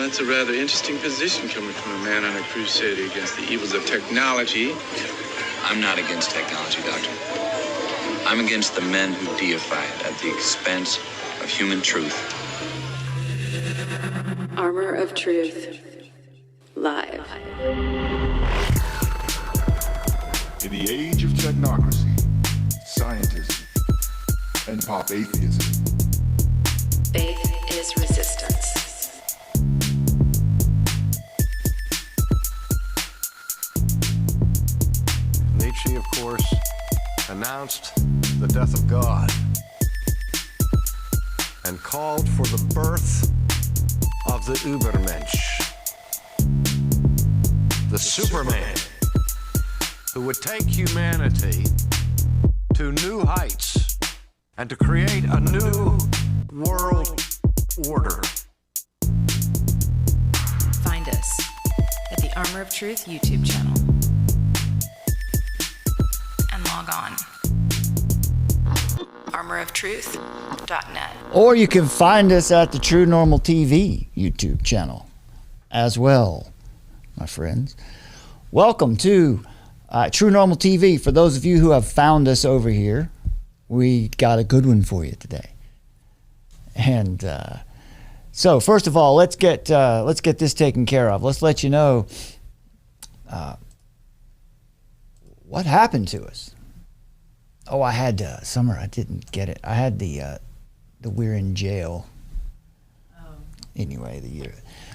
That's a rather interesting position coming from a man on a crusade against the evils of technology. I'm not against technology, Doctor. I'm against the men who deify it at the expense of human truth. Armor of Truth. Live. In the age of technocracy, scientism, and pop atheism, Faith is resistance. Nietzsche, of course, announced the death of God and called for the birth of the Übermensch, the Superman, who would take humanity to new heights and to create a new world order. Find us at the Armor of Truth YouTube channel and log on armoroftruth.net. Or you can find us at the TRUENORMAL-TV YouTube channel as well, my friends. Welcome to TRUENORMAL-TV. For those of you who have found us over here, we got a good one for you today. And so first of all, let's get this taken care of. Let's let you know what happened to us. Oh, I had Summer. I didn't get it. I had the we're in jail. Oh. Anyway,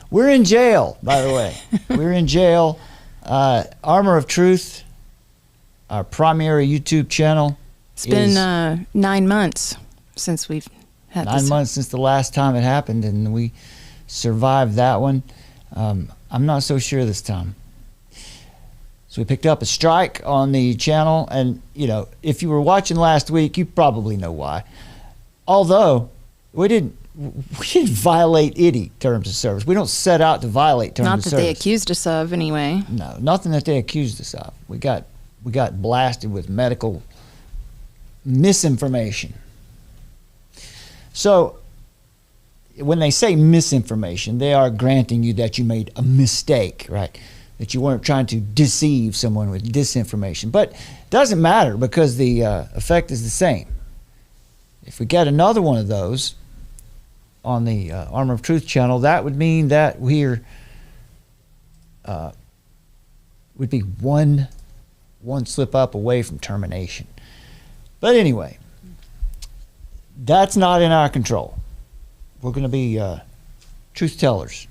we're in jail. By the way, we're in jail. Armor of Truth, our primary YouTube channel. It's been 9 months since we've had 9 months since the last time it happened, and we survived that one. I'm not so sure this time. So we picked up a strike on the channel, and you know, if you were watching last week, you probably know why. Although we didn't violate any terms of service. We don't set out to violate terms of service. Not that they accused us of, anyway. No, nothing that they accused us of. We got blasted with medical misinformation. So when they say misinformation, they are granting you that you made a mistake, right? That you weren't trying to deceive someone with disinformation. But it doesn't matter because the effect is the same. If we get another one of those on the Armor of Truth channel, that would mean that we're would be one slip up away from termination. But anyway, that's not in our control. We're going to be truth tellers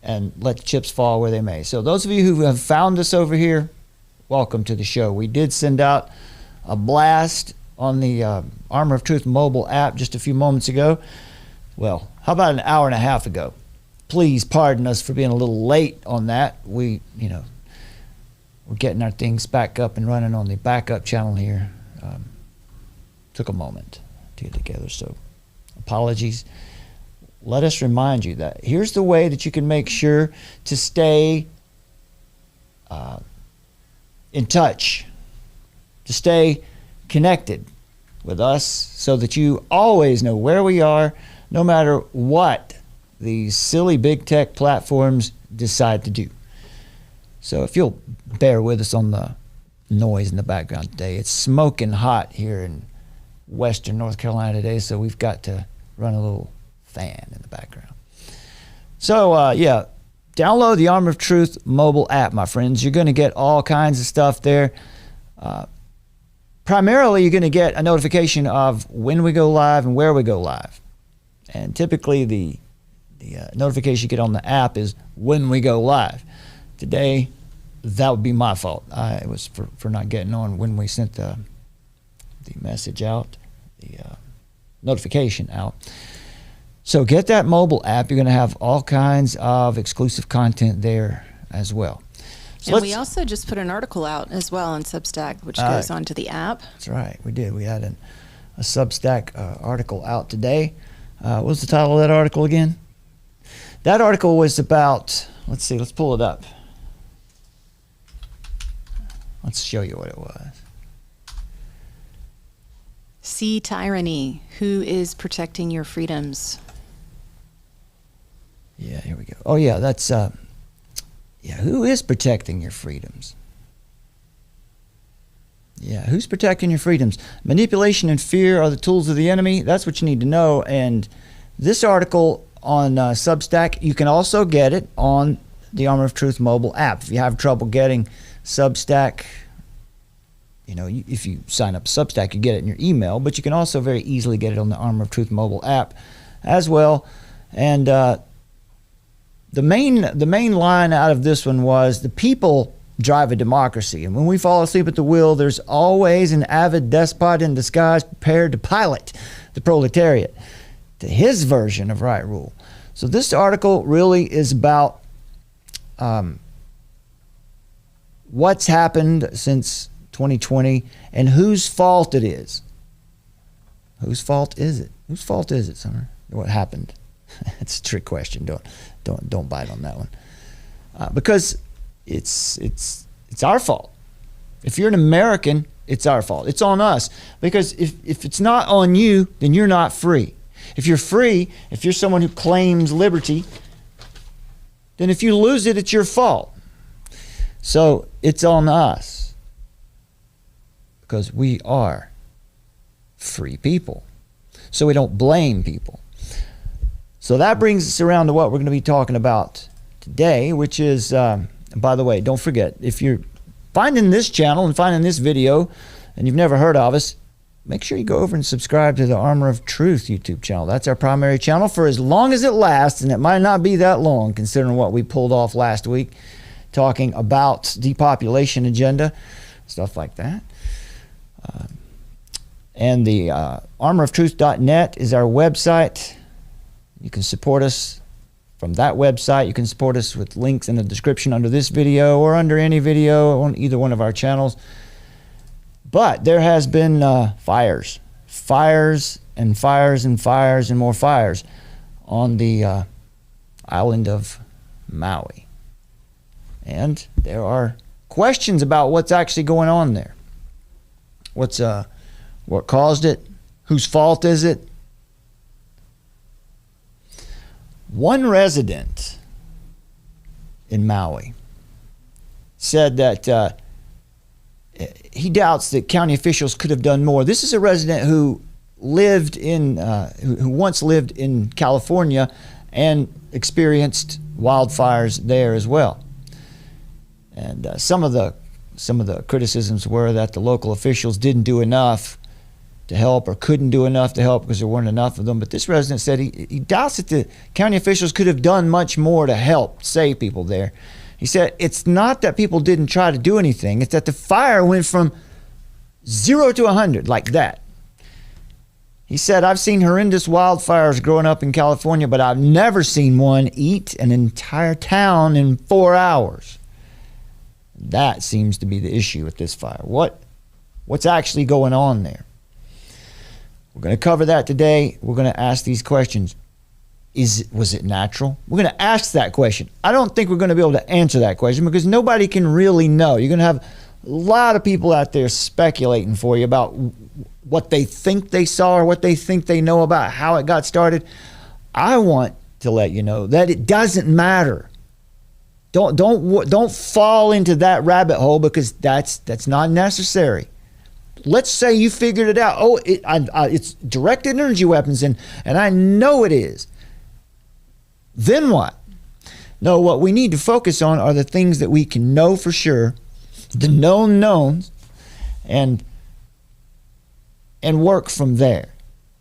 and let the chips fall where they may. So those of you who have found us over here, welcome to the show. We did send out a blast on the Armor of Truth mobile app just a few moments ago. Well, how about an hour and a half ago? Please pardon us for being a little late on that. We're getting our things back up and running on the backup channel here. Took a moment to get together, so apologies. Let us remind you that here's the way that you can make sure to stay in touch, to stay connected with us so that you always know where we are, no matter what these silly big tech platforms decide to do. So if you'll bear with us on the noise in the background today, it's smoking hot here in western North Carolina today, so we've got to run a little fan in the background. So yeah, download the Armor of Truth mobile app, my friends. You're going to get all kinds of stuff there. Primarily, you're going to get a notification of when we go live and where we go live. And typically, the notification you get on the app is when we go live. Today, that would be my fault. It was for not getting on when we sent the message out, the notification out. So get that mobile app. You're going to have all kinds of exclusive content there as well. So and we also just put an article out as well on Substack, which goes onto the app. That's right. We did. We had a Substack article out today. What was the title of that article again? That article was about, let's see, let's pull it up. Let's show you what it was. See tyranny. Who is protecting your freedoms? Yeah, here we go. Oh, yeah, that's, who is protecting your freedoms? Yeah, who's protecting your freedoms? Manipulation and fear are the tools of the enemy. That's what you need to know. And this article on Substack, you can also get it on the Armor of Truth mobile app. If you have trouble getting Substack, if you sign up Substack, you get it in your email, but you can also very easily get it on the Armor of Truth mobile app as well. And the main line out of this one was, the people drive a democracy, and when we fall asleep at the wheel, there's always an avid despot in disguise prepared to pilot the proletariat to his version of right rule. So this article really is about what's happened since 2020 and whose fault it is. Whose fault is it? Whose fault is it, Summer? What happened? It's a trick question. Don't bite on that one, because it's our fault. If you're an American, it's our fault. It's on us, because if it's not on you, then you're not free. If you're free, if you're someone who claims liberty, then if you lose it, it's your fault. So it's on us, because we are free people. So we don't blame people. So that brings us around to what we're going to be talking about today, which is, by the way, don't forget, if you're finding this channel and finding this video and you've never heard of us, make sure you go over and subscribe to the Armor of Truth YouTube channel. That's our primary channel for as long as it lasts, and it might not be that long considering what we pulled off last week, talking about depopulation agenda, stuff like that. And the armoroftruth.net is our website. You can support us from that website. You can support us with links in the description under this video or under any video on either one of our channels. But there has been fires and more fires on the island of Maui. And there are questions about what's actually going on there. What caused it? Whose fault is it? One resident in Maui said that he doubts that county officials could have done more. This is a resident who once lived in California and experienced wildfires there as well. And some of the criticisms were that the local officials didn't do enough to help, or couldn't do enough to help because there weren't enough of them. But this resident said he doubts that the county officials could have done much more to help save people there. He said it's not that people didn't try to do anything, it's that the fire went from 0 to 100 like that. He said, I've seen horrendous wildfires growing up in California, but I've never seen one eat an entire town in 4 hours. That seems to be the issue with this fire. What's actually going on there? We're going to cover that today. We're going to ask these questions. Was it natural? We're going to ask that question. I don't think we're going to be able to answer that question because nobody can really know. You're going to have a lot of people out there speculating for you about what they think they saw or what they think they know about how it got started. I want to let you know that it doesn't matter. Don't fall into that rabbit hole, because that's not necessary. Let's say you figured it out. Oh, it's directed energy weapons, and I know it is. Then what? No, what we need to focus on are the things that we can know for sure, the known knowns, and work from there.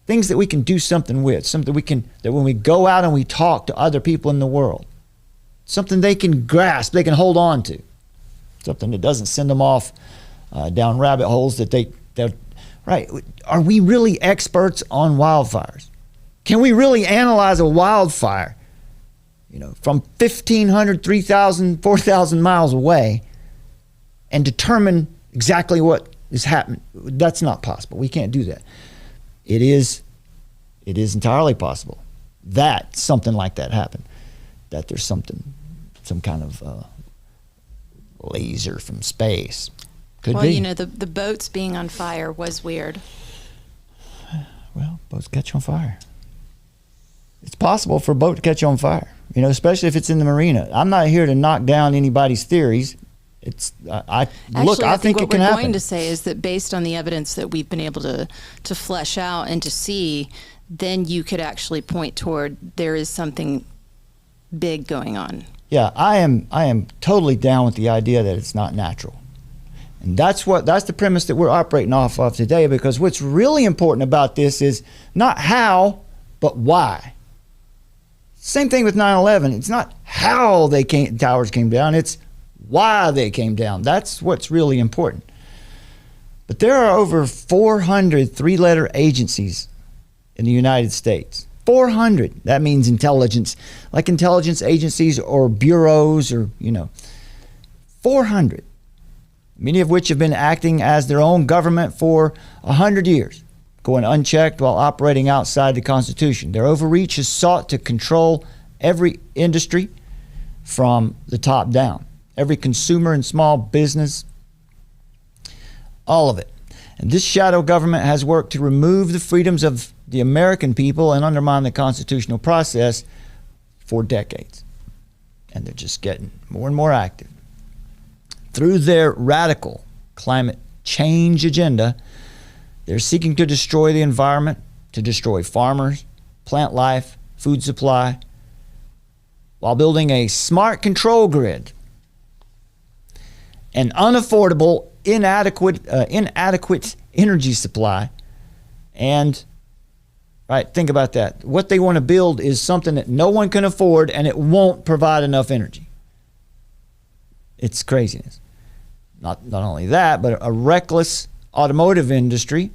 Things that we can do something with, that when we go out and we talk to other people in the world, something they can grasp, they can hold on to, something that doesn't send them off down rabbit holes right. Are we really experts on wildfires? Can we really analyze a wildfire, from 1,500, 3,000, 4,000 miles away and determine exactly what is happening? That's not possible. We can't do that. It is entirely possible that something like that happened, that there's some kind of laser from space. Could be. The boats being on fire was weird. Well, boats catch on fire. it's possible for a boat to catch on fire, especially if it's in the marina. I'm not here to knock down anybody's theories. I think it can happen. What we're going to say is that based on the evidence that we've been able to flesh out and to see, then you could actually point toward there is something big going on. Yeah, I am totally down with the idea that it's not natural. And that's the premise that we're operating off of today, because what's really important about this is not how, but why. Same thing with 9/11. It's not how towers came down, it's why they came down. That's what's really important. But there are over 400 three-letter agencies in the United States. 400. That means intelligence, like intelligence agencies or bureaus or, 400. Many of which have been acting as their own government for 100 years, going unchecked while operating outside the Constitution. Their overreach has sought to control every industry from the top down. Every consumer and small business, all of it. And this shadow government has worked to remove the freedoms of the American people and undermine the constitutional process for decades. And they're just getting more and more active. Through their radical climate change agenda, they're seeking to destroy the environment, to destroy farmers, plant life, food supply, while building a smart control grid, an unaffordable, inadequate energy supply, and think about that. What they want to build is something that no one can afford, and it won't provide enough energy. It's craziness. Not only that, but a reckless automotive industry,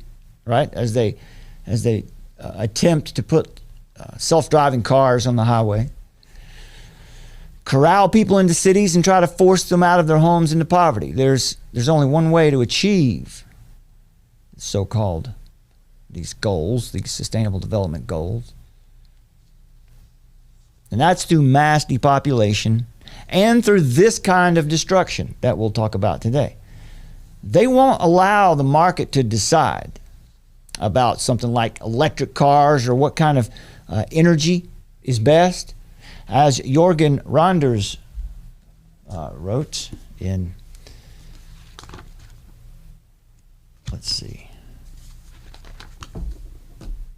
right? As they attempt to put self-driving cars on the highway, corral people into cities and try to force them out of their homes into poverty. There's only one way to achieve so-called these goals, these sustainable development goals. And that's through mass depopulation and through this kind of destruction that we'll talk about today. They won't allow the market to decide about something like electric cars or what kind of energy is best. As Jorgen Randers wrote in,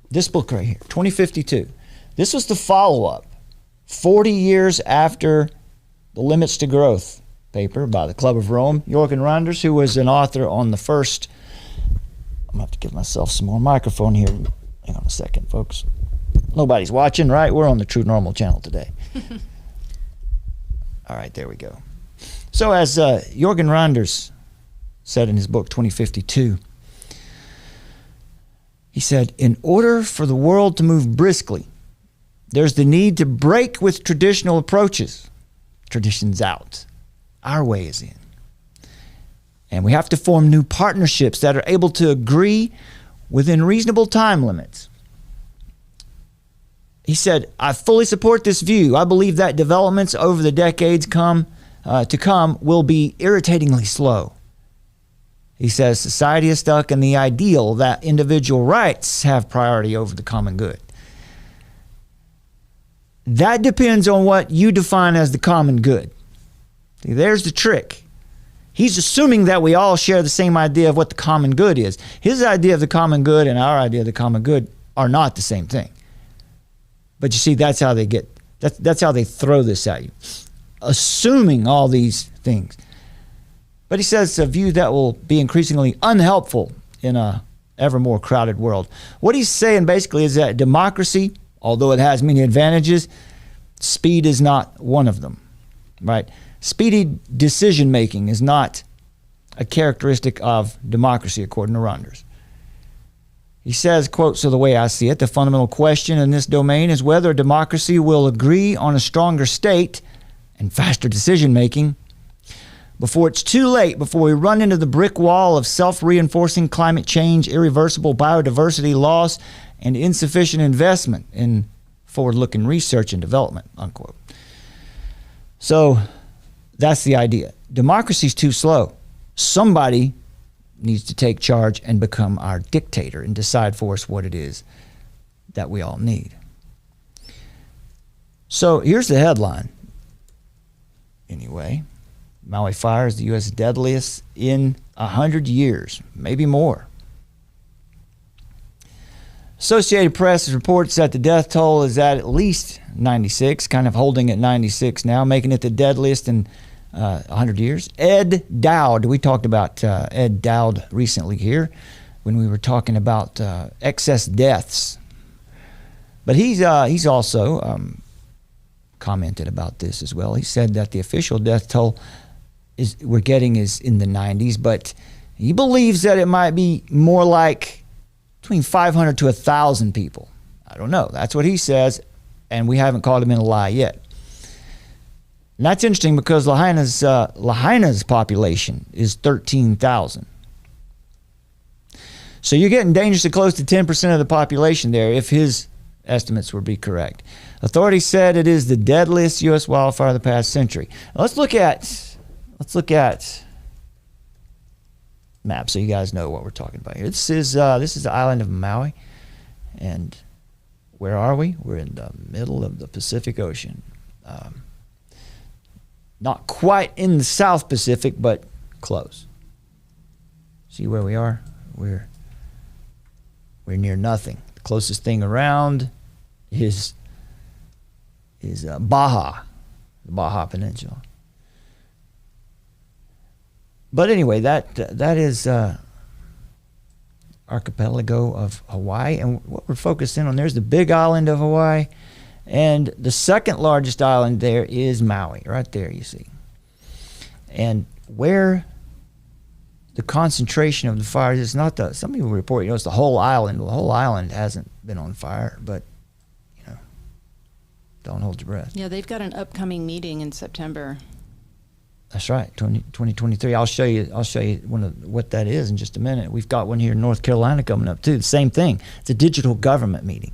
this book right here, 2052. This was the follow-up 40 years after the Limits to Growth paper by the Club of Rome. Jorgen Randers, who was an author on the first, I'm going to have to give myself some more microphone here. Hang on a second, folks. Nobody's watching, right? We're on the True Normal channel today. All right, there we go. So as Jorgen Randers said in his book, 2052, he said, in order for the world to move briskly, there's the need to break with traditional approaches. Tradition's out. Our way is in. And we have to form new partnerships that are able to agree within reasonable time limits. He said, I fully support this view. I believe that developments over the decades to come will be irritatingly slow. He says, society is stuck in the ideal that individual rights have priority over the common good. That depends on what you define as the common good. See, there's the trick. He's assuming that we all share the same idea of what the common good is. His idea of the common good and our idea of the common good are not the same thing. But you see, that's how they throw this at you, assuming all these things. But he says it's a view that will be increasingly unhelpful in a ever more crowded world. What he's saying basically is that democracy, although it has many advantages, speed is not one of them, right? Speedy decision making is not a characteristic of democracy, according to Randers. He says, quote, so the way I see it, the fundamental question in this domain is whether democracy will agree on a stronger state and faster decision making before it's too late, before we run into the brick wall of self-reinforcing climate change, irreversible biodiversity loss, and insufficient investment in forward-looking research and development, unquote. So that's the idea. Democracy's too slow. Somebody needs to take charge and become our dictator and decide for us what it is that we all need. So here's the headline. Anyway, Maui fire is the U.S. deadliest in 100 years, maybe more. Associated Press reports that the death toll is at least 96, kind of holding at 96 now, making it the deadliest in 100 years. Ed Dowd, we talked about Ed Dowd recently here when we were talking about excess deaths. But he's also commented about this as well. He said that the official death toll we're getting is in the 90s, but he believes that it might be more like between 500 to 1,000 people. I don't know. That's what he says, and we haven't caught him in a lie yet. And that's interesting because Lahaina's population is 13,000. So you're getting dangerously close to 10% of the population there if his estimates would be correct. Authorities said it is the deadliest U.S. wildfire of the past century. Now let's look at map so you guys know what we're talking about here. This is the island of Maui, and where are we? We're in the middle of the Pacific Ocean. Not quite in the South Pacific, but close. See where we are? We're near nothing. The closest thing around is Baja, the Baja Peninsula. But anyway, that is archipelago of Hawaii, and what we're focusing on there is the big island of Hawaii, and the second largest island there is Maui, right there you see. And where the concentration of the fires is not some people report, it's the whole island. Well, the whole island hasn't been on fire, but don't hold your breath. Yeah, they've got an upcoming meeting in September. That's right, 2023. I'll show you what that is in just a minute. We've got one here in North Carolina coming up too. The same thing. It's a digital government meeting.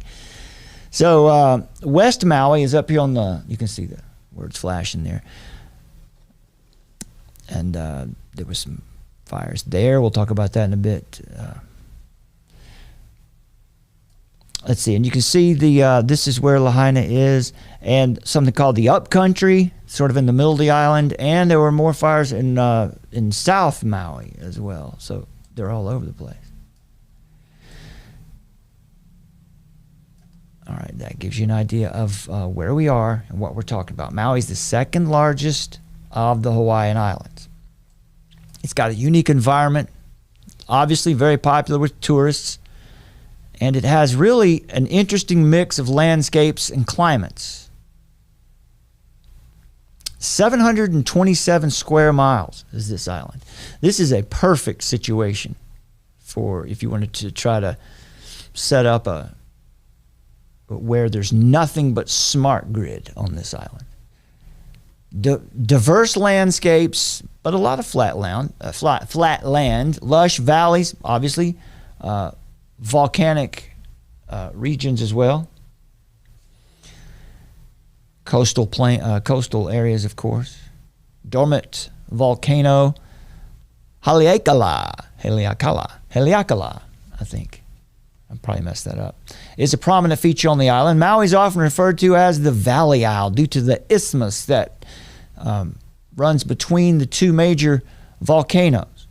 So West Maui is up here on you can see the words flashing there. And there were some fires there. We'll talk about that in a bit. Let's see, and you can see this is where Lahaina is, and something called the Upcountry, sort of in the middle of the island, and there were more fires in South Maui as well. So they're all over the place. All right, that gives you an idea of where we are and what we're talking about. Maui is the second largest of the Hawaiian Islands. It's got a unique environment, obviously very popular with tourists, and it has really an interesting mix of landscapes and climates. 727 square miles is this island. This is a perfect situation for if you wanted to try to set up where there's nothing but smart grid on this island. Diverse landscapes, but a lot of flat land, lush valleys, obviously, volcanic regions as well. Coastal areas, of course. Dormant volcano, Haleakala, I think. I probably messed that up. Is a prominent feature on the island. Maui is often referred to as the Valley Isle due to the isthmus that runs between the two major volcanoes.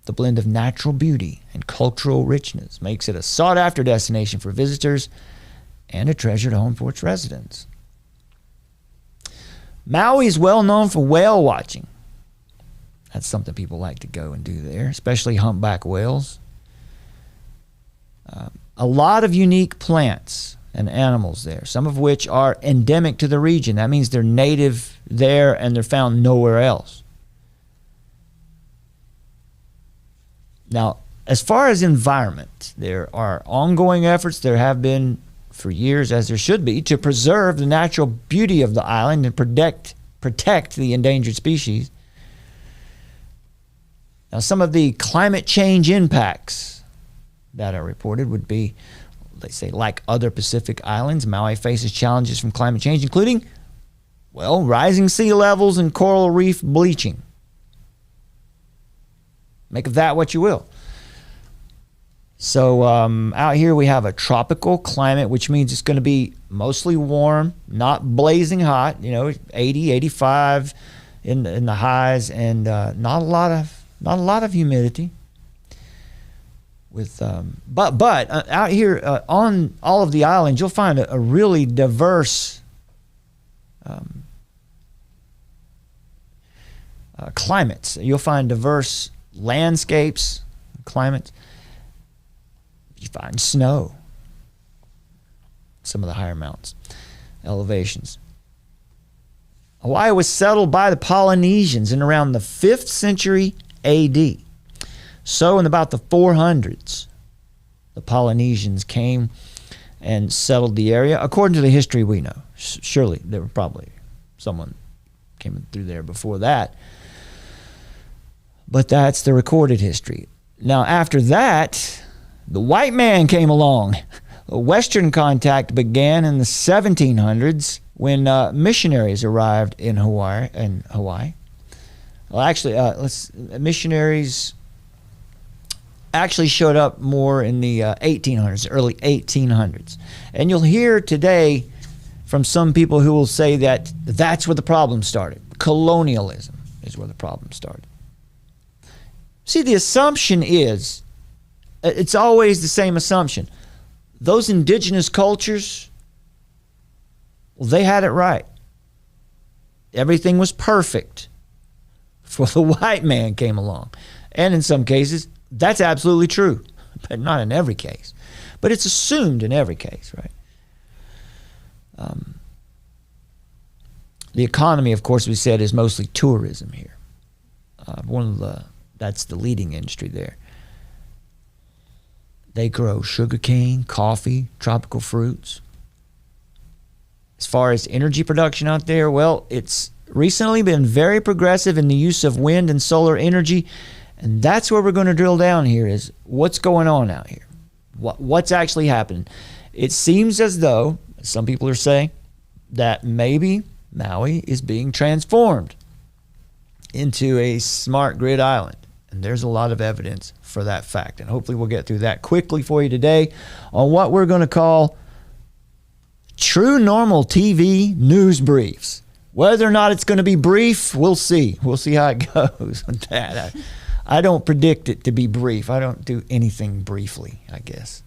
The blend of natural beauty and cultural richness makes it a sought-after destination for visitors and a treasured home for its residents. Maui is well known for whale watching. That's something people like to go and do there, especially humpback whales. A lot of unique plants and animals there, some of which are endemic to the region. That means they're native there and they're found nowhere else. Now, as far as environment, there are ongoing efforts, there have been for years, as there should be, to preserve the natural beauty of the island and protect the endangered species. Now, some of the climate change impacts that are reported would be, they say, like other Pacific islands, Maui faces challenges from climate change, including, well, rising sea levels and coral reef bleaching. Make of that what you will. So out here we have a tropical climate, which means it's going to be mostly warm, not blazing hot, 80, 85 in the highs, and not a lot of humidity. With but out here on all of the islands, you'll find a really diverse climates. You'll find diverse landscapes, climates. You find snow, some of the higher mountains, elevations. Hawaii was settled by the Polynesians in around the 5th century AD. So in about the 400s, the Polynesians came and settled the area. According to the history we know, surely there were probably someone came through there before that. But that's the recorded history. Now after that, the white man came along. Western contact began in the 1700s when missionaries arrived in Hawaii. Well, actually, missionaries actually showed up more in the 1800s, early 1800s. And you'll hear today from some people who will say that that's where the problem started. Colonialism is where the problem started. See, the assumption is, it's always the same assumption. Those indigenous cultures, well, they had it right. Everything was perfect before the white man came along. And in some cases, that's absolutely true, but not in every case. But it's assumed in every case, right? The economy, of course, we said, is mostly tourism here. That's the leading industry there. They grow sugarcane, coffee, tropical fruits. As far as energy production out there, well, it's recently been very progressive in the use of wind and solar energy, and that's where we're going to drill down here is what's going on out here. What's actually happening? It seems as though, some people are saying, that maybe Maui is being transformed into a smart grid island. And there's a lot of evidence for that fact. And hopefully we'll get through that quickly for you today on what we're going to call TRUENORMAL-TV news briefs. Whether or not it's going to be brief, we'll see. We'll see how it goes with that. I don't predict it to be brief. I don't do anything briefly, I guess.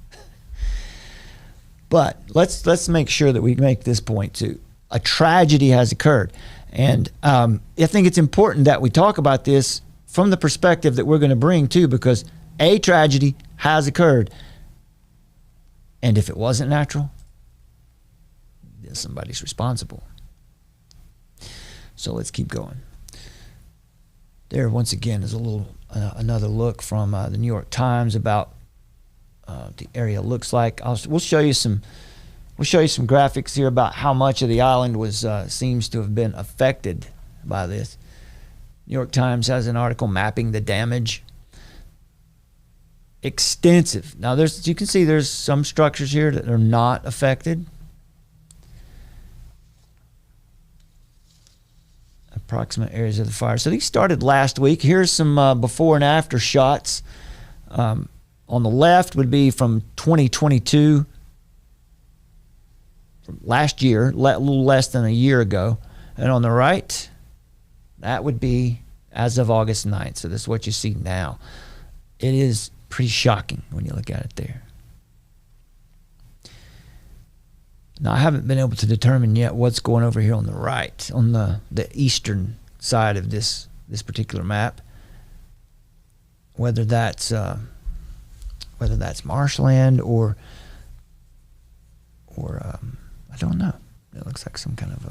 But let's make sure that we make this point too. A tragedy has occurred. And I think it's important that we talk about this from the perspective that we're going to bring too, because a tragedy has occurred. And if it wasn't natural, then somebody's responsible. So let's keep going. There, once again, is a little another look from the New York Times about the area looks like. We'll show you some graphics here about how much of the island was seems to have been affected by this. New York Times has an article mapping the damage. Extensive. Now, you can see there's some structures here that are not affected. Approximate areas of the fire. So these started last week. Here's some before and after shots. On the left would be from 2022, from last year, a little less than a year ago. And on the right, that would be as of August 9th. So this is what you see now. It is pretty shocking when you look at it there. Now, I haven't been able to determine yet what's going over here on the right, on the eastern side of this particular map. Whether that's marshland or I don't know. It looks like some kind of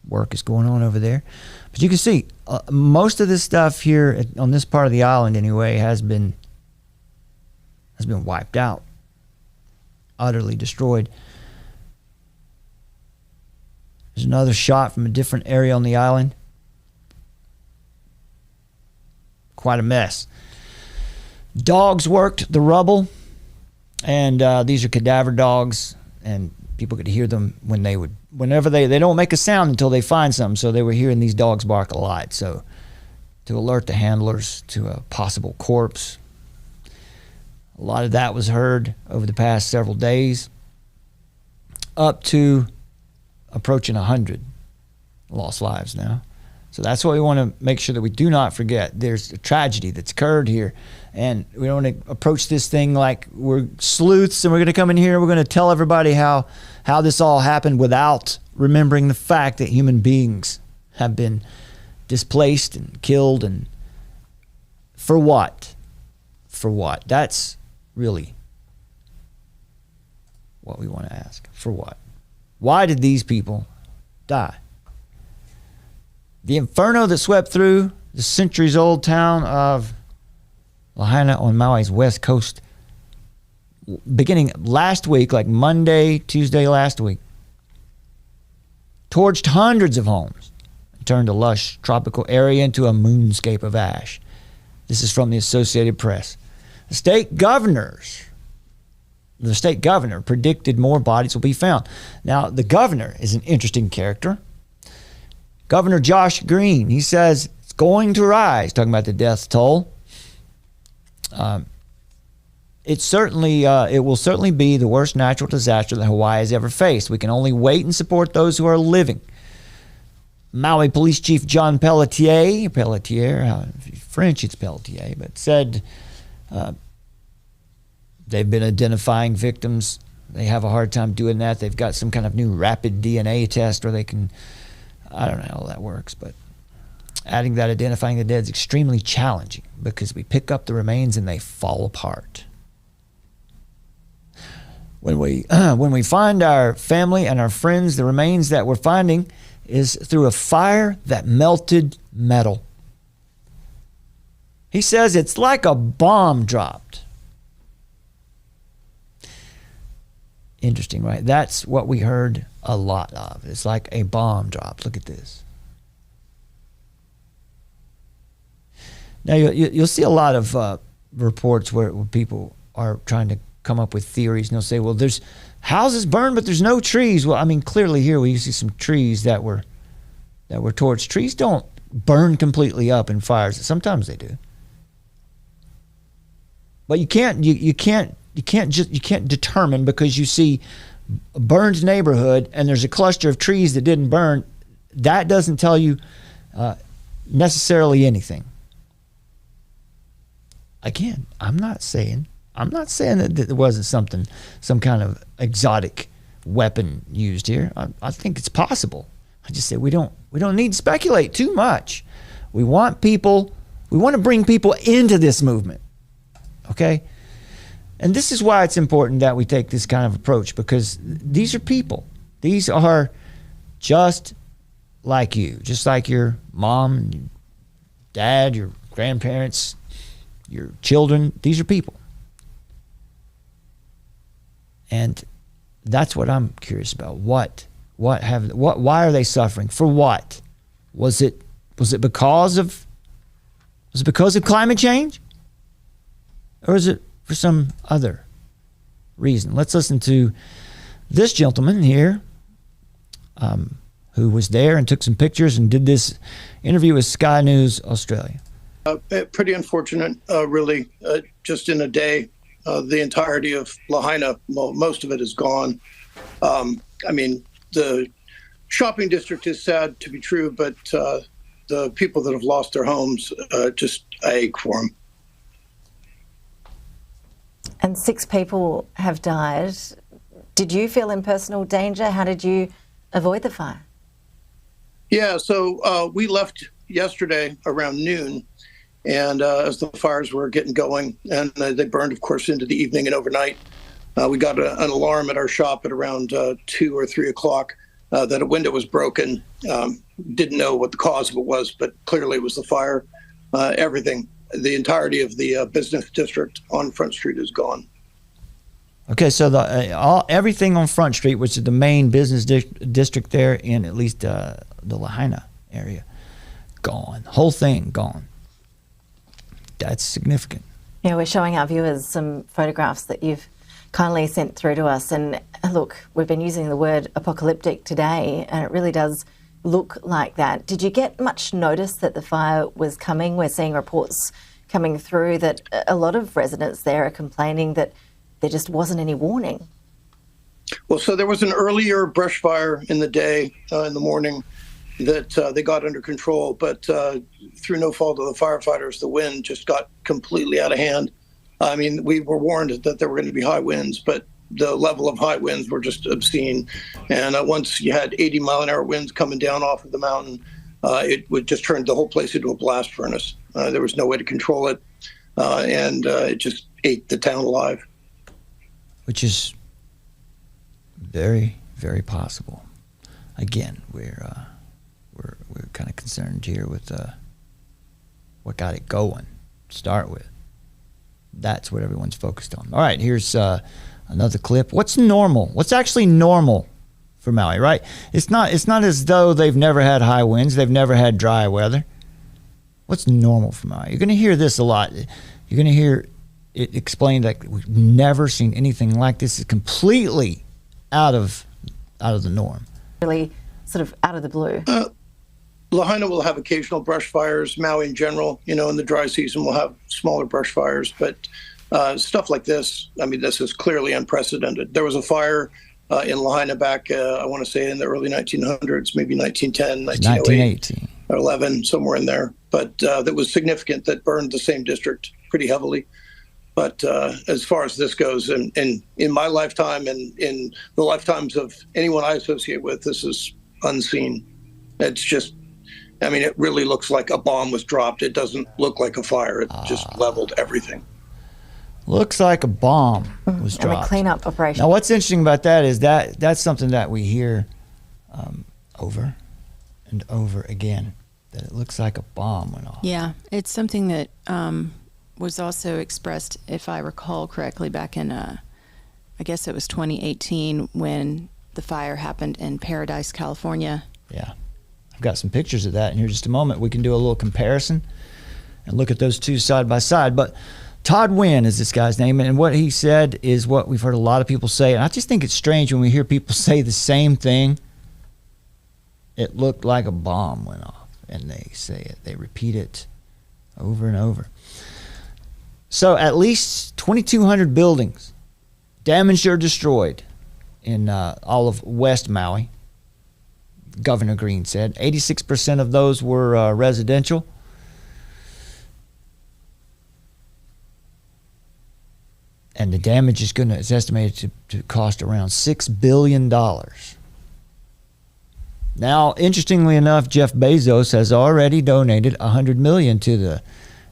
work is going on over there. But you can see most of this stuff here on this part of the island anyway has been wiped out, utterly destroyed. There's another shot from a different area on the island. Quite a mess. Dogs worked the rubble, and these are cadaver dogs, and people could hear them whenever they don't make a sound until they find something. So they were hearing these dogs bark a lot. So to alert the handlers to a possible corpse. A lot of that was heard over the past several days, up to approaching 100 lost lives now. So that's what we want to make sure that we do not forget. There's a tragedy that's occurred here, and we don't want to approach this thing like we're sleuths and we're going to come in here and we're going to tell everybody how this all happened without remembering the fact that human beings have been displaced and killed. And for what? For what? That's really what we want to ask. For what? Why did these people die? The inferno that swept through the centuries-old town of Lahaina on Maui's west coast, beginning last week, like Monday, Tuesday last week, torched hundreds of homes and turned a lush tropical area into a moonscape of ash. This is from the Associated Press. The state governor predicted more bodies will be found. Now, the governor is an interesting character. Governor Josh Green, he says it's going to rise, talking about the death toll. It will certainly be the worst natural disaster that Hawaii has ever faced. We can only wait and support those who are living. Maui Police Chief John Pelletier, French it's Pelletier, but said they've been identifying victims. They have a hard time doing that. They've got some kind of new rapid DNA test where they can, I don't know how that works, but adding that identifying the dead is extremely challenging because we pick up the remains and they fall apart. When we find our family and our friends, the remains that we're finding is through a fire that melted metal. He says it's like a bomb dropped. Interesting, right? That's what we heard a lot of. It's like a bomb dropped. Look at this. Now, you'll see a lot of reports where people are trying to come up with theories, and they'll say, well, there's houses burned, but there's no trees. Well, I mean, clearly here we see some trees that were torched. Trees don't burn completely up in fires. Sometimes they do. But you can't determine because you see a burned neighborhood and there's a cluster of trees that didn't burn. That doesn't tell you necessarily anything. Again, I'm not saying that there wasn't some kind of exotic weapon used here. I think it's possible. I just say we don't need to speculate too much. We want to bring people into this movement. Okay? And this is why it's important that we take this kind of approach, because these are people. These are just like you, just like your mom, your dad, your grandparents, your children. These are people. And that's what I'm curious about. Why are they suffering? For what? Was it because of climate change? Or is it for some other reason? Let's listen to this gentleman here who was there and took some pictures and did this interview with Sky News Australia. Pretty unfortunate, really. Just in a day, the entirety of Lahaina, most of it is gone. I mean, the shopping district is sad to be true, but the people that have lost their homes, just I ache for them. And 6 people have died. Did you feel in personal danger? How did you avoid the fire? Yeah, so we left yesterday around noon, and as the fires were getting going, and they burned, of course, into the evening and overnight. We got an alarm at our shop at around 2 or 3 o'clock that a window was broken. Didn't know what the cause of it was, but clearly it was the fire. Everything. The entirety of the business district on Front Street is gone. Okay, so everything on Front Street, which is the main business district there in at least the Lahaina area, gone. Whole thing gone. That's significant. Yeah, we're showing our viewers some photographs that you've kindly sent through to us. And look, we've been using the word apocalyptic today, and it really does look like that. Did you get much notice that the fire was coming? We're seeing reports coming through that a lot of residents there are complaining that there just wasn't any warning. Well, so there was an earlier brush fire in the day, in the morning, that they got under control, but through no fault of the firefighters, the wind just got completely out of hand. I mean, we were warned that there were going to be high winds, but the level of high winds were just obscene. And once you had 80-mile-an-hour winds coming down off of the mountain, it would just turn the whole place into a blast furnace. There was no way to control it, and it just ate the town alive. Which is very, very possible. Again, we're kind of concerned here with what got it going to start with. That's what everyone's focused on. All right, here's another clip. What's normal? What's actually normal for Maui, right? It's not as though they've never had high winds, they've never had dry weather. What's normal for Maui? You're going to hear this a lot. You're going to hear it explained like we've never seen anything like this. It's completely out of the norm. Really sort of out of the blue. Lahaina will have occasional brush fires. Maui in general, in the dry season, will have smaller brush fires. But stuff like this, I mean, this is clearly unprecedented. There was a fire in Lahaina back, I want to say in the early 1900s, maybe 1910, 1918, or 11, somewhere in there. But that was significant, that burned the same district pretty heavily. But as far as this goes, and in my lifetime and in the lifetimes of anyone I associate with, this is unseen. It's just, I mean, it really looks like a bomb was dropped. It doesn't look like a fire. It just leveled everything. Looks like a bomb was dropped. And a cleanup operation. Now, what's interesting about that is that's something that we hear over and over again, that it looks like a bomb went off. Yeah, it's something that was also expressed, if I recall correctly, back in, I guess it was 2018 when the fire happened in Paradise, California. Yeah. I've got some pictures of that in here in just a moment. We can do a little comparison and look at those two side by side. But Todd Wynn is this guy's name, and what he said is what we've heard a lot of people say. And I just think it's strange when we hear people say the same thing. It looked like a bomb went off, and they say it. They repeat it over and over. So at least 2,200 buildings damaged or destroyed in all of West Maui, Governor Green said. 86% of those were residential. And the damage is estimated to cost around $6 billion. Now, interestingly enough, Jeff Bezos has already donated $100 million to the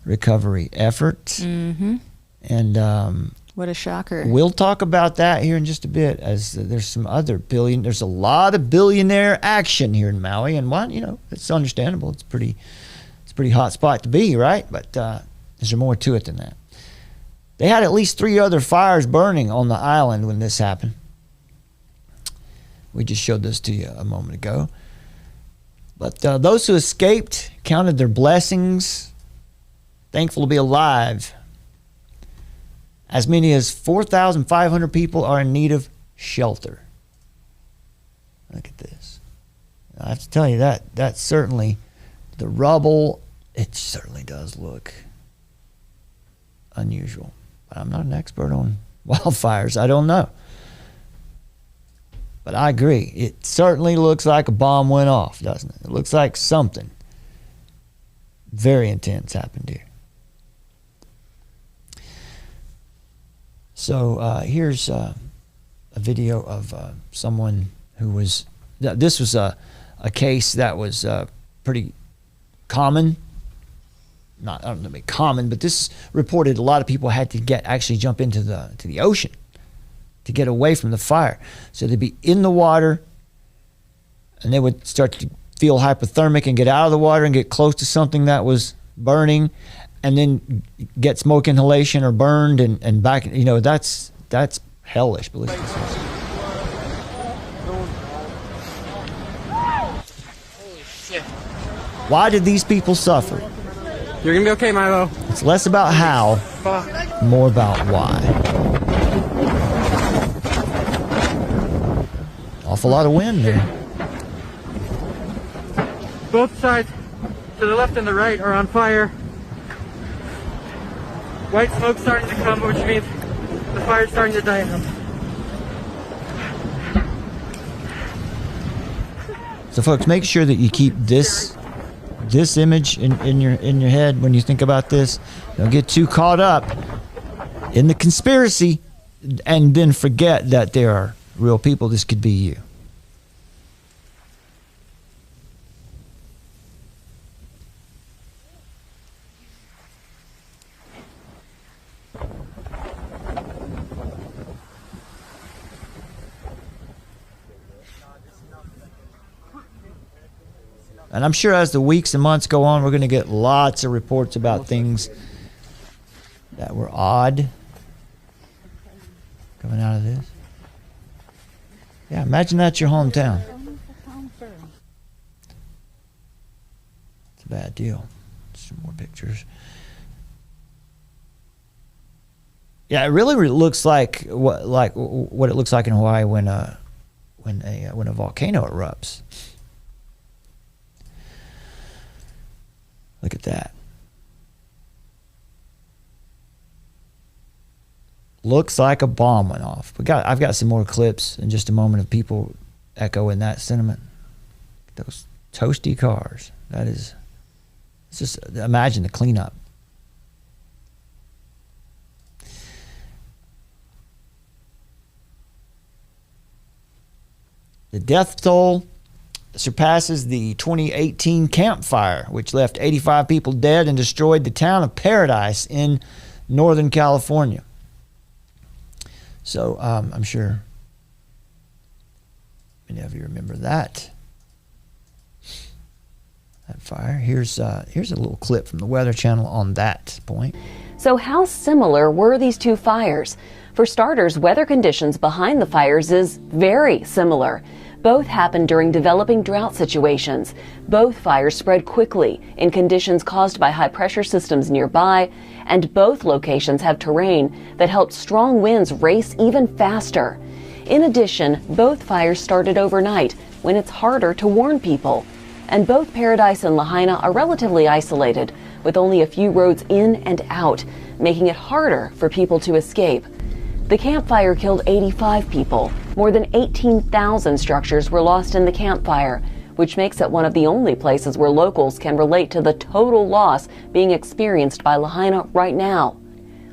recovery effort. Mm-hmm. And what a shocker. We'll talk about that here in just a bit, as there's some other there's a lot of billionaire action here in Maui, and it's understandable. It's a pretty hot spot to be, right? But there's more to it than that. They had at least 3 other fires burning on the island when this happened. We just showed this to you a moment ago. But those who escaped counted their blessings, thankful to be alive. As many as 4,500 people are in need of shelter. Look at this. I have to tell you that's certainly the rubble. It certainly does look unusual. But I'm not an expert on wildfires. I don't know. But I agree. It certainly looks like a bomb went off, doesn't it? It looks like something very intense happened here. So here's a video of someone who was, this was a case that was pretty common. I don't know, common, but this reported a lot of people had to actually jump into the ocean to get away from the fire. So they'd be in the water, and they would start to feel hypothermic and get out of the water and get close to something that was burning, and then get smoke inhalation or burned and back. That's hellish. But listen to this. Why did these people suffer? You're gonna be okay, Milo. It's less about how, more about why. Awful lot of wind there. Both sides, to the left and the right, are on fire. White smoke starting to come, which means the fire's starting to die out. So, folks, make sure that you keep this image in your head when you think about this. Don't get too caught up in the conspiracy and then forget that there are real people. This could be you. And I'm sure as the weeks and months go on, we're going to get lots of reports about things that were odd coming out of this. Yeah, imagine that's your hometown. It's a bad deal. Some more pictures. Yeah, it really looks like what it looks like in Hawaii when a volcano erupts. Look at that. Looks like a bomb went off. I've got some more clips in just a moment of people echoing that sentiment. Those toasty cars. It's just imagine the cleanup. The death toll surpasses the 2018 Camp Fire, which left 85 people dead and destroyed the town of Paradise in Northern California. So I'm sure many of you remember that fire. Here's a little clip from the Weather Channel on that point. So how similar were these two fires? For starters, weather conditions behind the fires is very similar. Both happened during developing drought situations. Both fires spread quickly in conditions caused by high-pressure systems nearby, and both locations have terrain that helped strong winds race even faster. In addition, both fires started overnight when it's harder to warn people. And both Paradise and Lahaina are relatively isolated, with only a few roads in and out, making it harder for people to escape. The Camp Fire killed 85 people. More than 18,000 structures were lost in the Camp Fire, which makes it one of the only places where locals can relate to the total loss being experienced by Lahaina right now.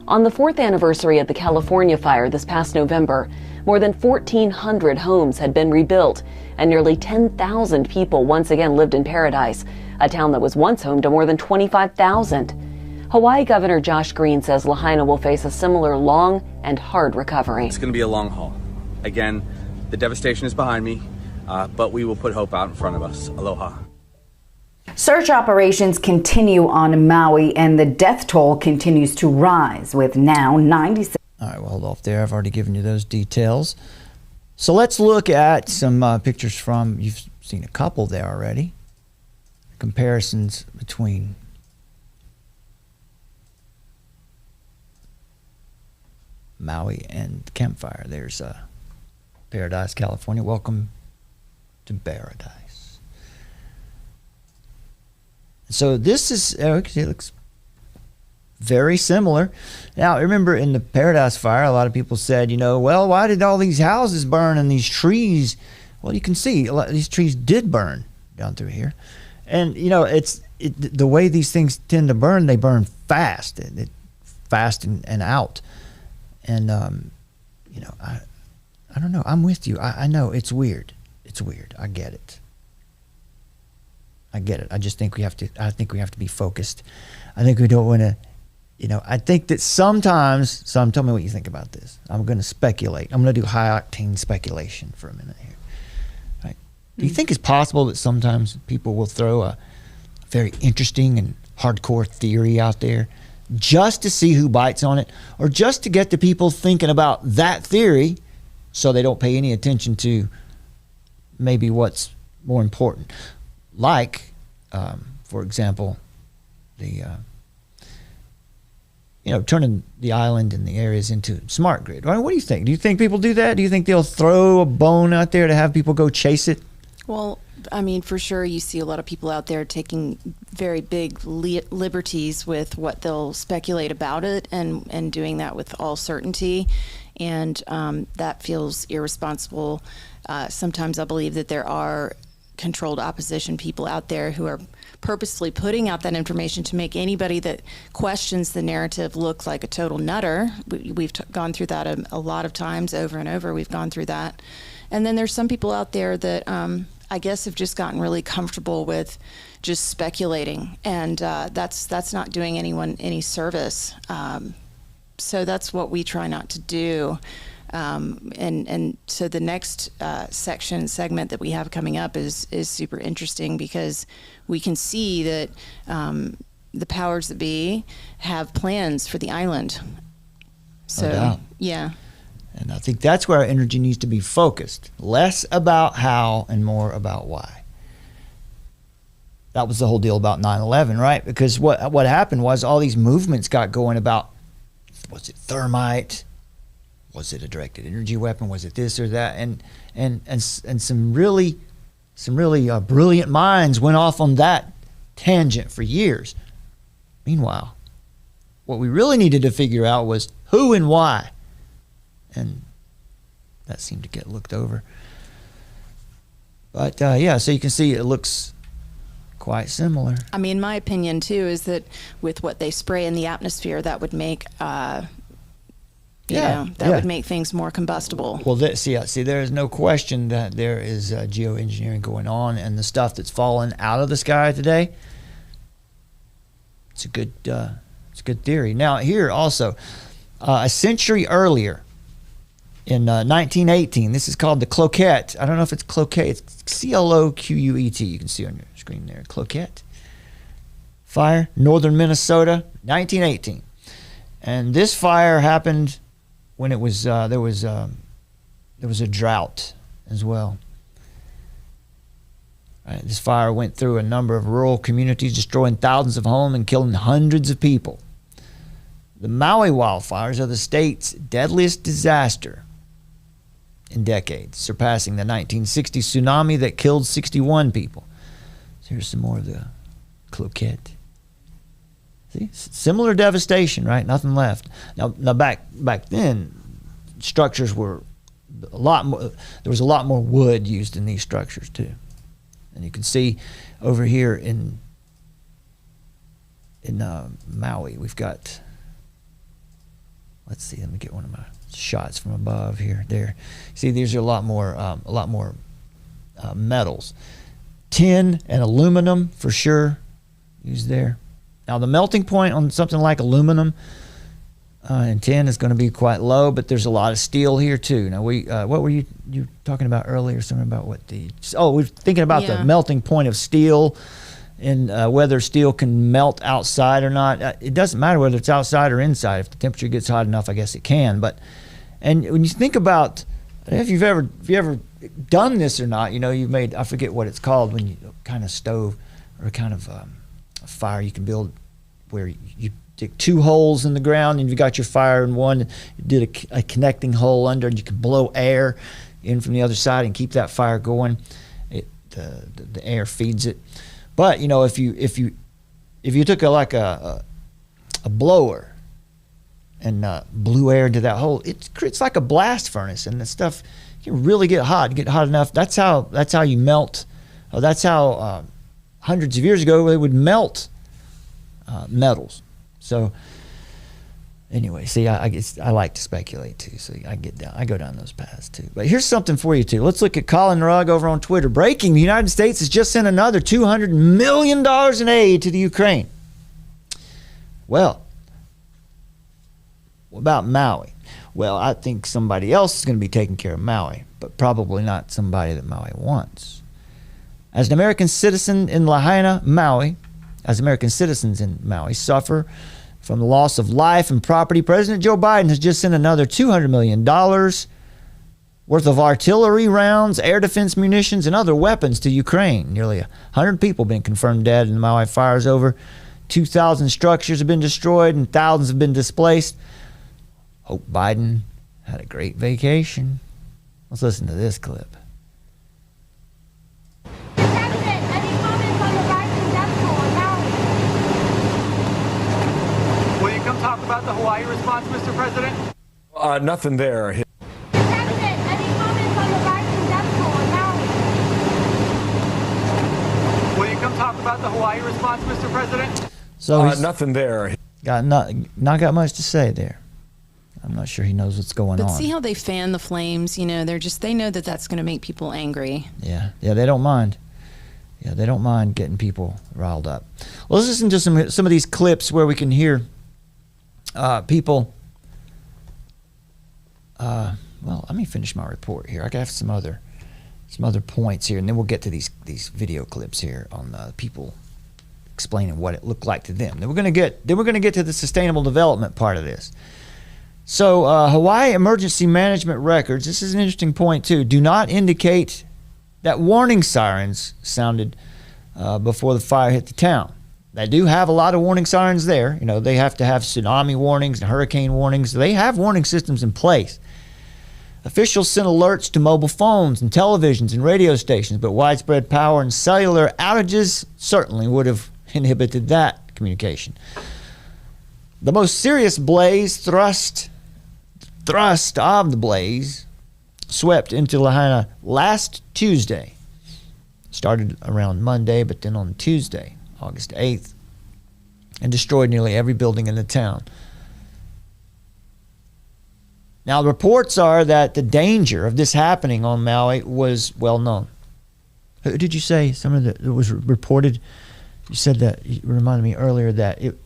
On the 4th anniversary of the California fire this past November, more than 1,400 homes had been rebuilt, and nearly 10,000 people once again lived in Paradise, a town that was once home to more than 25,000. Hawaii Governor Josh Green says Lahaina will face a similar long and hard recovery. It's going to be a long haul. Again, the devastation is behind me, but we will put hope out in front of us. Aloha. Search operations continue on Maui, and the death toll continues to rise, with now 96. All right, well, hold off there. I've already given you those details. So let's look at some pictures from, you've seen a couple there already. Comparisons between Maui and Camp Fire. There's Paradise, California. Welcome to Paradise. So this is, it looks very similar. Now, remember in the Paradise Fire, a lot of people said, well, why did all these houses burn and these trees? Well, you can see a lot of these trees did burn down through here. And, the way these things tend to burn, they burn fast. Fast and out. And, I don't know. I'm with you. I know it's weird. It's weird. I get it. I just think we have to be focused. I think we don't want to, I think that sometimes, tell me what you think about this. I'm going to speculate. I'm going to do high octane speculation for a minute here. Right? Do you think it's possible that sometimes people will throw a very interesting and hardcore theory out there just to see who bites on it, or just to get the people thinking about that theory so they don't pay any attention to maybe what's more important? Like, for example, the turning the island and the areas into smart grid. What do you think? Do you think people do that? Do you think they'll throw a bone out there to have people go chase it? Well, I mean, for sure, you see a lot of people out there taking very big liberties with what they'll speculate about it, and doing that with all certainty. And that feels irresponsible. Sometimes I believe that there are controlled opposition people out there who are purposely putting out that information to make anybody that questions the narrative look like a total nutter. We've gone through that a lot of times, over and over. We've gone through that. And then there's some people out there that I guess have just gotten really comfortable with just speculating, and that's not doing anyone any service. So that's what we try not to do. And so the next segment that we have coming up is super interesting, because we can see that the powers that be have plans for the island. So, No doubt. yeah. And I think that's where our energy needs to be focused. Less about how and more about why. That was the whole deal about 9/11, right? Because what happened was all these movements got going about, was it thermite? Was it a directed energy weapon? Was it this or that? And some really brilliant minds went off on that tangent for years. Meanwhile, what we really needed to figure out was who and why. And that seemed to get looked over. But yeah, so you can see it looks quite similar. I mean, my opinion too is that with what they spray in the atmosphere, that would make would make things more combustible. Well, see, there is no question that there is geoengineering going on, and the stuff that's fallen out of the sky today. It's a good theory. Now here also, a century earlier, in 1918, this is called the Cloquet. I don't know if it's Cloquet. It's Cloquet. You can see on your screen there, Cloquet fire, northern Minnesota, 1918. And this fire happened when it was there was a drought as well. Right, this fire went through a number of rural communities, destroying thousands of homes and killing hundreds of people. The Maui wildfires are the state's deadliest disaster in decades, surpassing the 1960 tsunami that killed 61 people. So here's some more of the Cloquet. See, similar devastation, right? Nothing left. Now back then, structures were a lot more. There was a lot more wood used in these structures too, and you can see over here in Maui, we've got. Let's see. Let me get one of my shots from above here. There, see, these are a lot more metals, tin and aluminum for sure used there. Now the melting point on something like aluminum and tin is going to be quite low, but there's a lot of steel here too. Now what were you talking about earlier? Something about we're thinking about the melting point of steel. And whether steel can melt outside or not. It doesn't matter whether it's outside or inside. If the temperature gets hot enough, I guess it can. And when you think about, if you've ever done this or not, you've made, I forget what it's called, when you kind of stove or kind of a fire you can build where you dig 2 holes in the ground and you've got your fire in one, you did a connecting hole under, and you can blow air in from the other side and keep that fire going. The air feeds it. But if you took a blower and blew air into that hole, it's like a blast furnace, and the stuff can really get hot enough. That's how you melt. That's how hundreds of years ago they would melt metals. So anyway, see, I like to speculate too, so I go down those paths too. But here's something for you too. Let's look at Colin Rugg over on Twitter. Breaking: the United States has just sent another $200 million in aid to the Ukraine. Well, what about Maui? Well, I think somebody else is going to be taking care of Maui, but probably not somebody that Maui wants. As an American citizen in Lahaina, Maui, Americans in Maui suffer from the loss of life and property, President Joe Biden has just sent another $200 million worth of artillery rounds, air defense munitions, and other weapons to Ukraine. Nearly 100 people have been confirmed dead in the Maui fires. Over 2,000 structures have been destroyed and thousands have been displaced. Hope Biden had a great vacation. Let's listen to this clip. about the Hawaii response, Mr. President? Nothing there. Will you come talk about the Hawaii response, Mr. President? So he's nothing there. Got not got much to say there. I'm not sure he knows what's going on. But see how they fan the flames? You know, they know that that's going to make people angry. Yeah, they don't mind. Yeah, they don't mind getting people riled up. Well, let's listen to some of these clips where we can hear people. Well, let me finish my report here. I have some other points here, and then we'll get to these video clips here on people explaining what it looked like to them. Then we're going to get to the sustainable development part of this. So Hawaii emergency management records, this is an interesting point too, do not indicate that warning sirens sounded before the fire hit the town. They do have a lot of warning sirens there. You know, they have to have tsunami warnings and hurricane warnings. They have warning systems in place. Officials sent alerts to mobile phones and televisions and radio stations, but widespread power and cellular outages certainly would have inhibited that communication. The most serious blaze thrust of the blaze swept into Lahaina last Tuesday. Started around Monday, but then on Tuesday, August 8th, and destroyed nearly every building in the town. Now, the reports are that the danger of this happening on Maui was well known. Who did you say? It was reported. You said that. You reminded me earlier that it.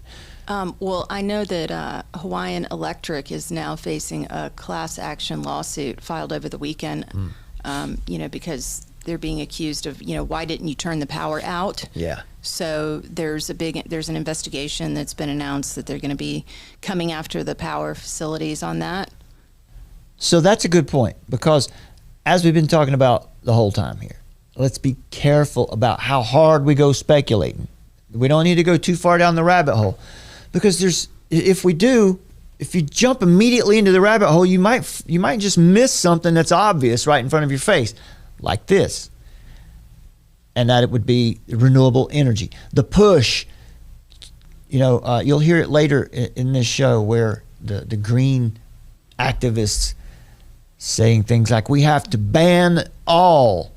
Well, I know that Hawaiian Electric is now facing a class action lawsuit filed over the weekend. Because they're being accused of, why didn't you turn the power out? Yeah. So there's an investigation that's been announced that they're going to be coming after the power facilities on that. So that's a good point, because as we've been talking about the whole time here, let's be careful about how hard we go speculating. We don't need to go too far down the rabbit hole, because if you jump immediately into the rabbit hole, you might just miss something that's obvious right in front of your face, like this. And that it would be renewable energy. The push, you'll hear it later in this show where the green activists saying things like, we have to ban all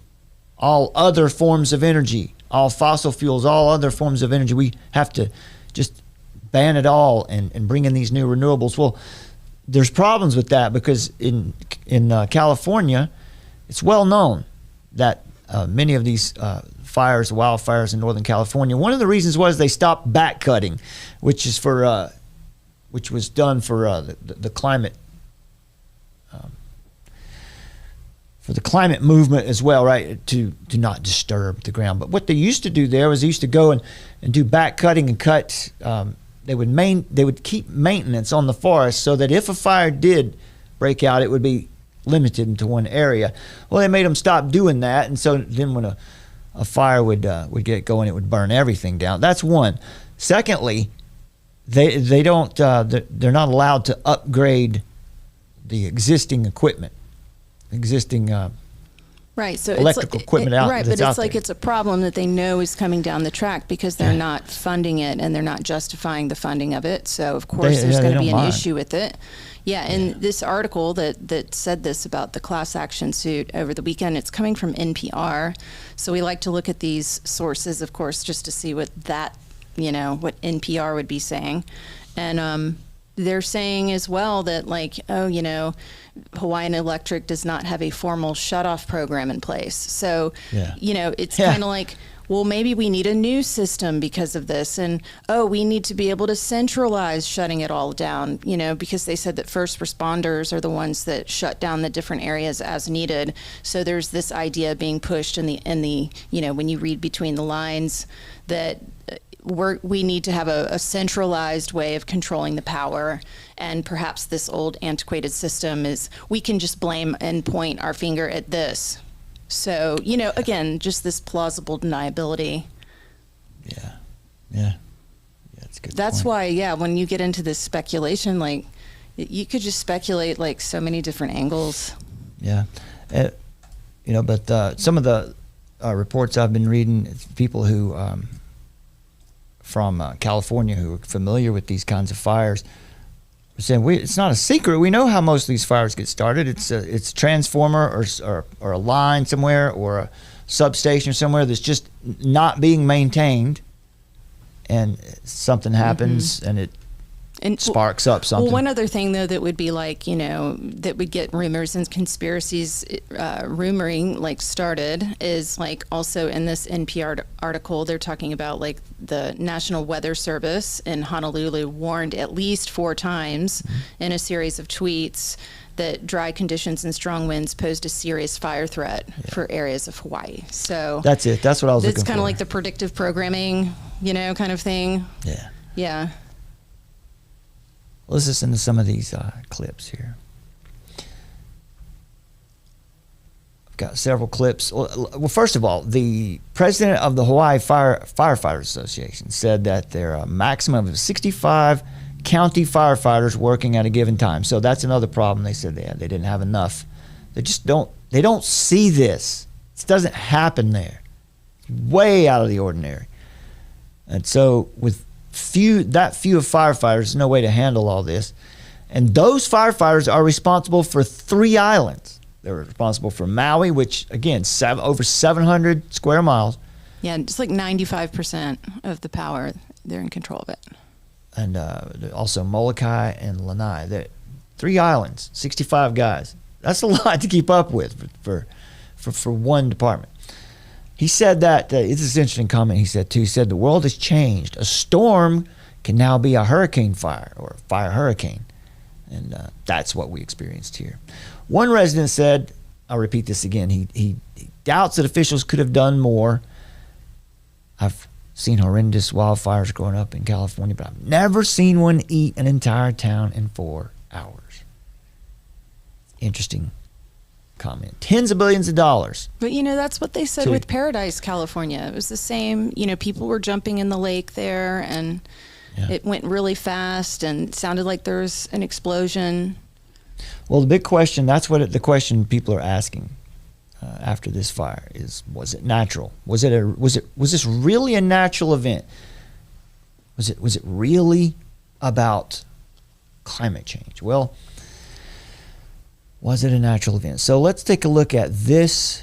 other forms of energy, all fossil fuels, all other forms of energy. We have to just ban it all and bring in these new renewables. Well, there's problems with that, because in California, it's well known that many of these wildfires in Northern California, one of the reasons was they stopped back cutting, which was done for the climate. For the climate movement as well, right? To not disturb the ground. But what they used to do there was they used to go and do back cutting and cut. They would keep maintenance on the forest so that if a fire did break out, it would be limited into one area. Well, they made them stop doing that, and so then when a fire would get going, it would burn everything down. That's one. Secondly, they're not allowed to upgrade the existing equipment. Right, so electrical equipment out. Right, but it's like it's a problem that they know is coming down the track, because they're not funding it and they're not justifying the funding of it. So of course there's going to be an issue with it. Yeah, and this article that said this about the class action suit over the weekend, it's coming from NPR. So we like to look at these sources, of course, just to see what what NPR would be saying. And they're saying as well that Hawaiian Electric does not have a formal shutoff program in place. So, it's kind of like, well, maybe we need a new system because of this. And, we need to be able to centralize shutting it all down, because they said that first responders are the ones that shut down the different areas as needed. So there's this idea being pushed in the when you read between the lines, that we need to have a centralized way of controlling the power, and perhaps this old antiquated system is, we can just blame and point our finger at this. So, again, just this plausible deniability. Yeah, that's a good. That's why, when you get into this speculation, you could just speculate so many different angles. Yeah, but some of the reports I've been reading, it's people who from California who are familiar with these kinds of fires saying it's not a secret. We know how most of these fires get started. It's a transformer or a line somewhere or a substation somewhere that's just not being maintained, and something happens and it sparks up something. Well, one other thing, though, that would be like, that would get rumors and conspiracies rumoring started is also in this NPR article, they're talking about the National Weather Service in Honolulu warned at least 4 times in a series of tweets that dry conditions and strong winds posed a serious fire threat for areas of Hawaii. So that's it. That's what I was looking for. It's kind of like the predictive programming, kind of thing. Yeah. Yeah. Let's listen to some of these clips here. I've got several clips. Well, first of all, the president of the Hawaii Firefighters Association said that there are a maximum of 65 county firefighters working at a given time. So that's another problem. They said they didn't have enough. They just don't see this. This doesn't happen there. Way out of the ordinary. And so with few of firefighters, there's no way to handle all this. And those firefighters are responsible for 3 islands. They're responsible for Maui, which again, over 700 square miles. Yeah, just 95% of the power, they're in control of it. And also Molokai and Lanai. They're 3 islands, 65 guys. That's a lot to keep up with for one department. He said that, it's an interesting comment he said too. He said the world has changed. A storm can now be a hurricane fire or a fire hurricane. And that's what we experienced here. One resident said, I'll repeat this again, he doubts that officials could have done more. I've seen horrendous wildfires growing up in California, but I've never seen one eat an entire town in 4 hours. Interesting comment. Tens of billions of dollars. But that's what they said with Paradise, California. It was the same. People were jumping in the lake there, and it went really fast, and it sounded like there was an explosion. Well, the big question, that's what the question people are asking after this fire is: was it natural? Was this really a natural event? Was it really about climate change? Well, was it a natural event? So let's take a look at this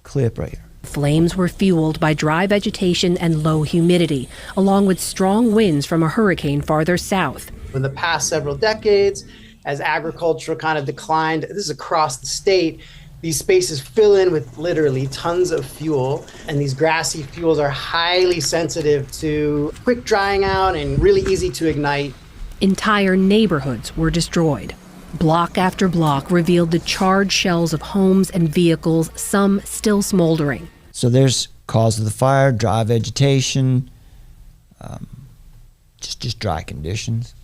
clip right here. Flames were fueled by dry vegetation and low humidity, along with strong winds from a hurricane farther south. In the past several decades, as agriculture kind of declined, this is across the state, these spaces fill in with literally tons of fuel, and these grassy fuels are highly sensitive to quick drying out and really easy to ignite. Entire neighborhoods were destroyed. Block after block revealed the charred shells of homes and vehicles, some still smoldering. So there's cause of the fire: dry vegetation, just dry conditions.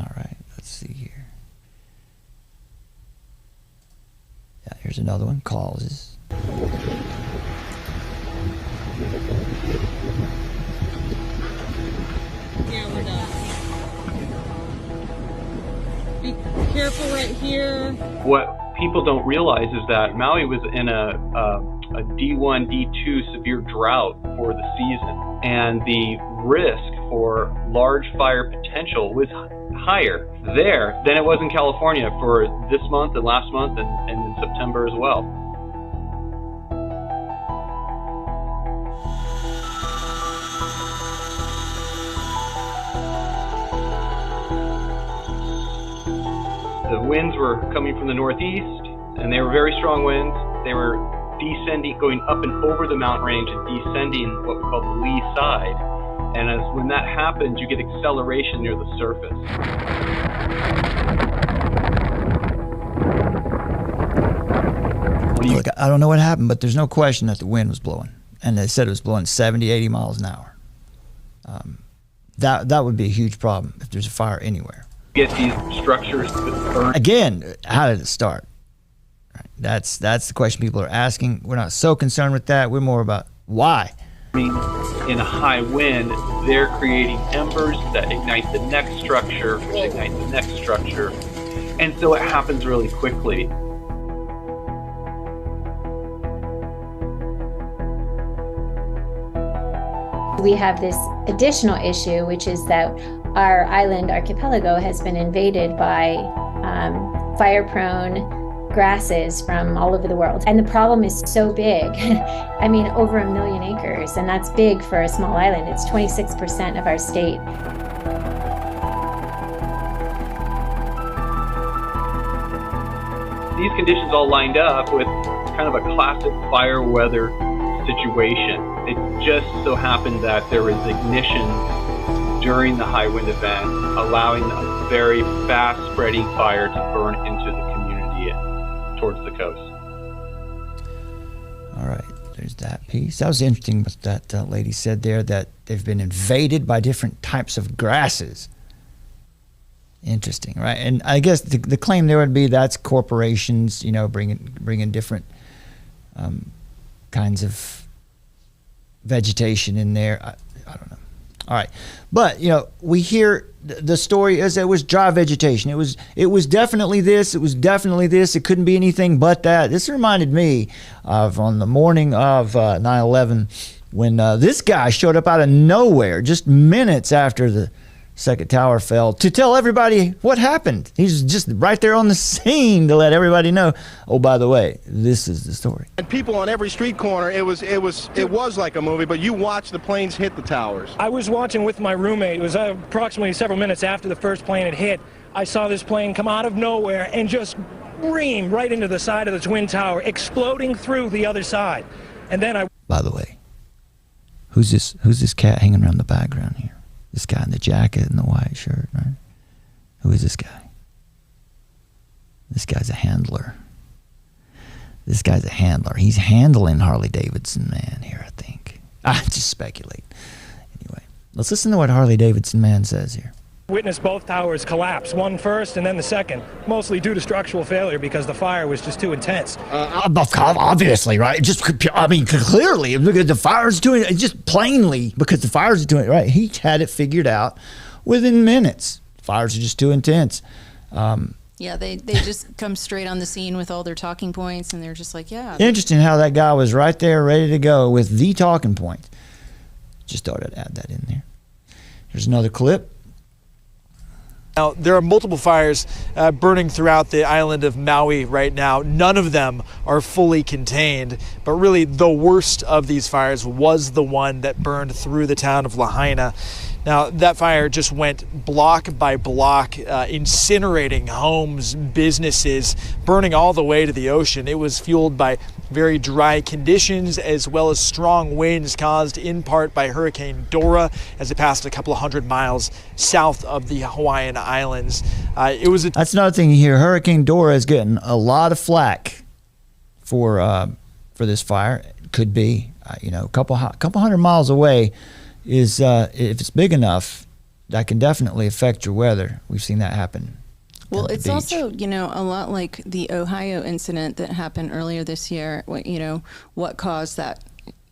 All right, let's see here. Yeah, here's another one: causes. Yeah, we're done. Be careful right here. What people don't realize is that Maui was in a D1, D2 severe drought for the season, and the risk for large fire potential was higher there than it was in California for this month and last month and in September as well. The winds were coming from the northeast, and they were very strong winds. They were descending, going up and over the mountain range and descending what we call the lee side. And when that happens, you get acceleration near the surface. Look, I don't know what happened, but there's no question that the wind was blowing. And they said it was blowing 70, 80 miles an hour. That would be a huge problem if there's a fire anywhere. Get these structures burned. Again, how did it start? Right. That's the question people are asking. We're not so concerned with that. We're more about why. In a high wind, they're creating embers that ignite the next structure, which ignite the next structure. And so it happens really quickly. We have this additional issue, which is that our island archipelago has been invaded by fire-prone grasses from all over the world. And the problem is so big. I mean, over 1 million acres, and that's big for a small island. It's 26% of our state. These conditions all lined up with kind of a classic fire weather situation. It just so happened that there was ignition during the high wind event, allowing a very fast spreading fire to burn into the community towards the coast. All right, there's that piece. That was interesting what that lady said there, that they've been invaded by different types of grasses. Interesting, right? And I guess the claim there would be that's corporations, bringing different kinds of vegetation in there. I don't know. All right, but we hear the story is it was dry vegetation. It was definitely this. It was definitely this. It couldn't be anything but that. This reminded me of on the morning of 9/11 when this guy showed up out of nowhere just minutes after the second tower fell to tell everybody what happened. He's just right there on the scene to let everybody know, oh, by the way, this is the story. And people on every street corner, it was like a movie, but you watched the planes hit the towers. I was watching with my roommate. It was approximately several minutes after the first plane had hit. I saw this plane come out of nowhere and just ream right into the side of the Twin Tower, exploding through the other side. And then By the way, who's this cat hanging around the background here? This guy in the jacket and the white shirt, right? Who is this guy? This guy's a handler. This guy's a handler. He's handling Harley Davidson man here, I think. I just speculate. Anyway, let's listen to what Harley Davidson man says here. witnessed both towers collapse, one first and then the second, mostly due to structural failure because the fire was just too intense. Obviously, right? Clearly, because the fire's doing it, just plainly because the fire's doing it, right? He had it figured out within minutes. Fires are just too intense. Yeah, they just come straight on the scene with all their talking points, and they're just like, yeah. Interesting how that guy was right there ready to go with the talking point. Just thought I'd add that in there. Here's another clip. Now, there are multiple fires burning throughout the island of Maui right now. None of them are fully contained, but really the worst of these fires was the one that burned through the town of Lahaina. Now, that fire just went block by block, incinerating homes, businesses, burning all the way to the ocean. It was fueled by very dry conditions as well as strong winds caused in part by Hurricane Dora as it passed a couple of 100 miles south of the Hawaiian Islands. That's another thing you hear. Hurricane Dora is getting a lot of flack for this fire. It could be, a couple hundred miles away. Is if it's big enough, that can definitely affect your weather. We've seen that happen. Well, it's also, a lot like the Ohio incident that happened earlier this year. What caused that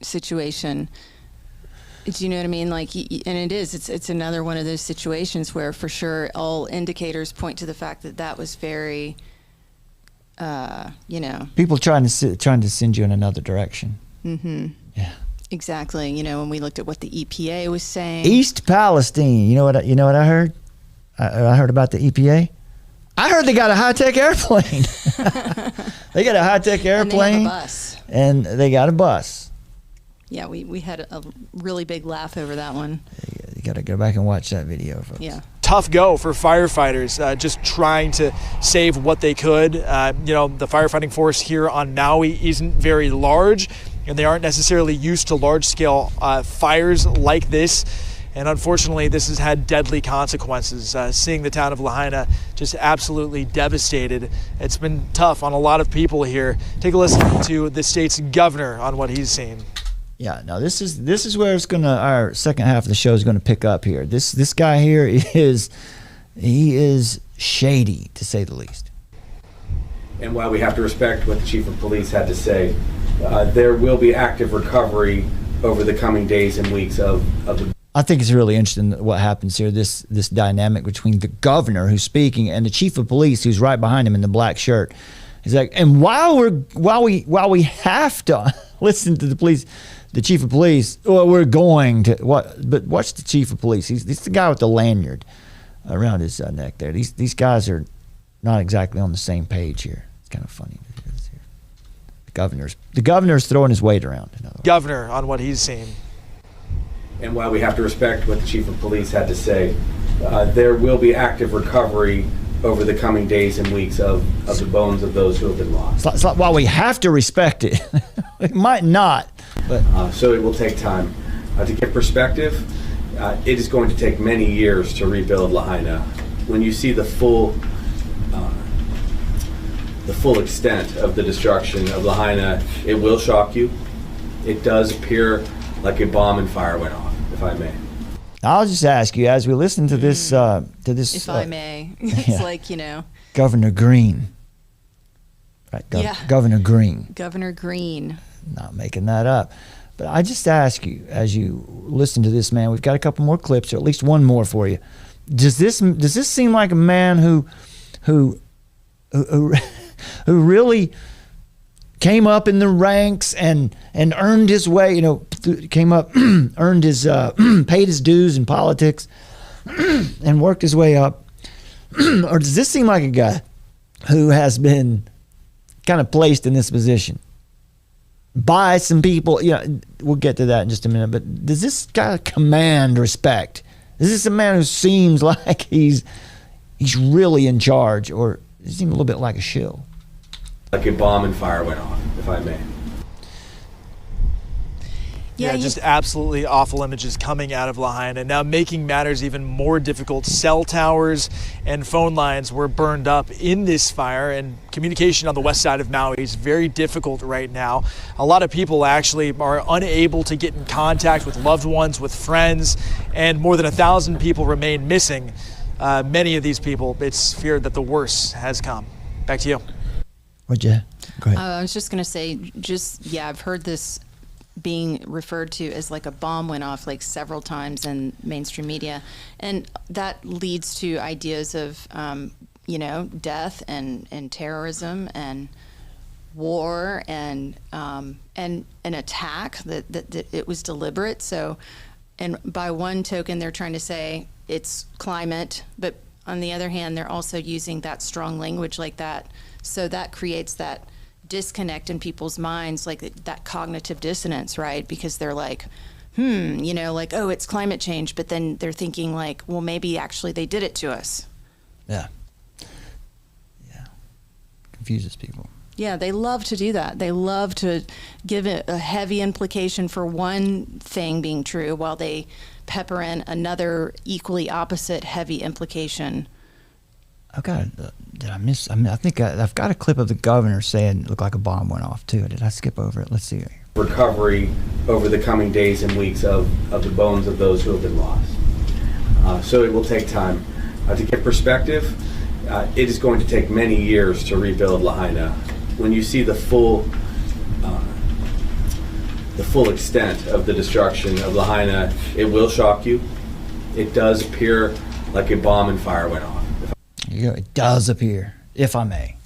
situation? Do you know what I mean? And it's another one of those situations where, for sure, all indicators point to the fact that was very, people trying to send you in another direction. Mm-hmm. Yeah. Exactly. When we looked at what the EPA was saying. East Palestine. You know what I heard? I heard about the EPA. I heard they got a high-tech airplane. They got a high-tech airplane. And they have a bus. And they got a bus. Yeah, we had a really big laugh over that one. You got to go back and watch that video, folks. Yeah. Tough go for firefighters, just trying to save what they could. The firefighting force here on Maui isn't very large, and they aren't necessarily used to large-scale fires like this. And unfortunately, this has had deadly consequences. Seeing the town of Lahaina just absolutely devastated. It's been tough on a lot of people here. Take a listen to the state's governor on what he's seen. Yeah, no, this is where our second half of the show is gonna pick up here. This guy here is shady, to say the least. And while we have to respect what the chief of police had to say, there will be active recovery over the coming days and weeks of the. I think it's really interesting what happens here. This dynamic between the governor who's speaking and the chief of police who's right behind him in the black shirt. He's like, and while we have to listen to the police the chief of police, well, we're going to what? But watch the chief of police. He's the guy with the lanyard around his neck there. These guys are not exactly on the same page here. It's kind of funny. The governor's throwing his weight around. Governor on what he's seen. And while we have to respect what the chief of police had to say, there will be active recovery over the coming days and weeks of the bones of those who have been lost. It's like while we have to respect it, we might not. But so it will take time. To give perspective, it is going to take many years to rebuild Lahaina. When you see the full extent of the destruction of Lahaina, it will shock you. It does appear like a bomb and fire went off, if I may. I'll just ask you, as we listen to this, If I may, it's yeah. like, Governor Green, right? Governor Green. Governor Green. Not making that up, but I just ask you, as you listen to this man, we've got a couple more clips, or at least one more for you. Does this seem like a man who really came up in the ranks and earned his way, came up, earned his, paid his dues in politics and worked his way up? Or does this seem like a guy who has been kind of placed in this position by some people? We'll get to that in just a minute, but does this guy command respect? Is this a man who seems like he's really in charge, or does he seem a little bit like a shill? Like a bomb and fire went off, if I may. Yeah, just absolutely awful images coming out of Lahaina. Now, making matters even more difficult, cell towers and phone lines were burned up in this fire, and communication on the west side of Maui is very difficult right now. A lot of people actually are unable to get in contact with loved ones, with friends, and more than 1,000 people remain missing. Many of these people, it's feared that the worst has come. Back to you. Go ahead. I was just going to say, I've heard this being referred to as like a bomb went off like several times in mainstream media. And that leads to ideas of, death and terrorism and war and an attack that it was deliberate. So, and by one token, they're trying to say it's climate, but on the other hand, they're also using that strong language like that. So that creates that disconnect in people's minds, like that cognitive dissonance, right? Because they're like, oh, it's climate change. But then they're thinking like, well, maybe actually they did it to us. Yeah. Confuses people. Yeah, they love to do that. They love to give it a heavy implication for one thing being true while they pepper in another equally opposite heavy implication. Did I miss? I think I've got a clip of the governor saying it looked like a bomb went off too. Did I skip over it? Let's see. Recovery over the coming days and weeks of the bones of those who have been lost. So it will take time. To give perspective, it is going to take many years to rebuild Lahaina. When you see the full extent of the destruction of Lahaina, it will shock you. It does appear like a bomb and fire went off. It does appear, if I may.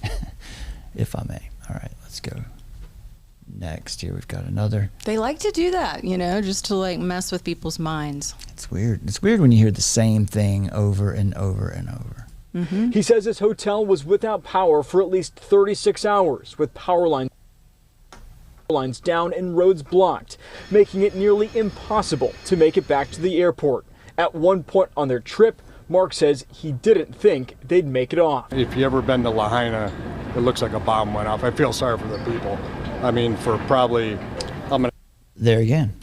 If I may. All right, let's go. Next here, we've got another. They like to do that, just to like mess with people's minds. It's weird. It's weird when you hear the same thing over and over and over. Mm-hmm. He says his hotel was without power for at least 36 hours, with power lines down and roads blocked, making it nearly impossible to make it back to the airport. At one point on their trip, Mark says he didn't think they'd make it off. If you ever been to Lahaina, it looks like a bomb went off. I feel sorry for the people. I mean, for probably... There again.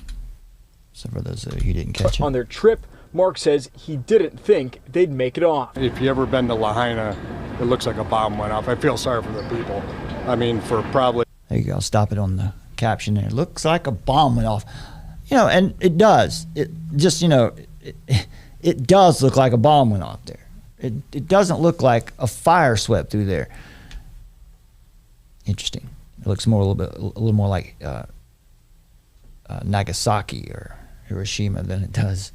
So for those of you who didn't catch it. On their trip, Mark says he didn't think they'd make it off. If you ever been to Lahaina, it looks like a bomb went off. I feel sorry for the people. I mean, for probably... There you go. I'll stop it on the caption there. Looks like a bomb went off. And it does. It just, it does look like a bomb went off there. It doesn't look like a fire swept through there. Interesting. It looks a little more like Nagasaki or Hiroshima than it does.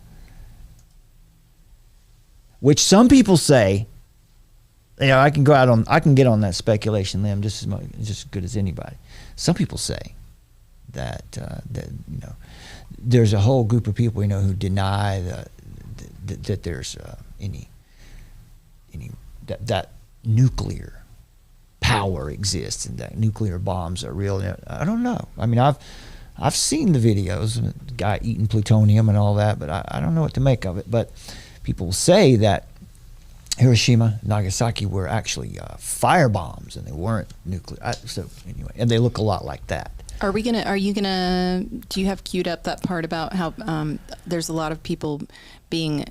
Which some people say, I can get on that speculation limb just as good as anybody. Some people say that there's a whole group of people who deny that there's any that nuclear power exists and that nuclear bombs are real. I don't know. I mean, I've seen the videos of the guy eating plutonium and all that, but I don't know what to make of it. But people say that Hiroshima, Nagasaki were actually fire bombs and they weren't nuclear. So anyway, and they look a lot like that. Do you have queued up that part about how there's a lot of people being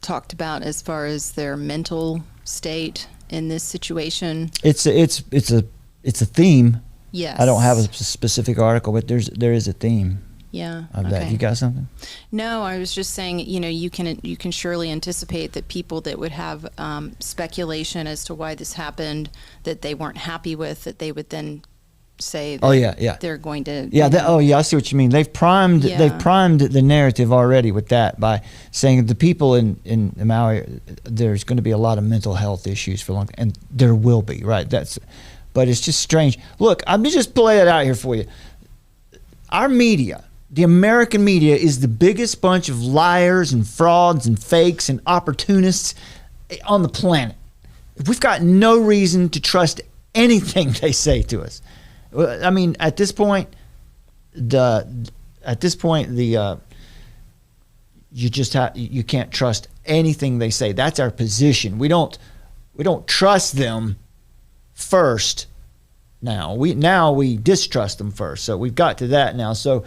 talked about as far as their mental state in this situation? It's a theme. Yes. I don't have a specific article, but there is a theme. Yeah. Of that. You got something? No, I was just saying, you can surely anticipate that people that would have speculation as to why this happened, that they weren't happy with, that they would then say that they're going to I see what you mean. They've primed the narrative already with that by saying the people in Maui, there's going to be a lot of mental health issues for a long time, and there will be, right? But it's just strange. Look, I'm just play it out here for you. Our media, the American media, is the biggest bunch of liars and frauds and fakes and opportunists on the planet. We've got no reason to trust anything they say to us. I mean, at this point, you can't trust anything they say. That's our position. We don't trust them first. Now we distrust them first. So we've got to that now. So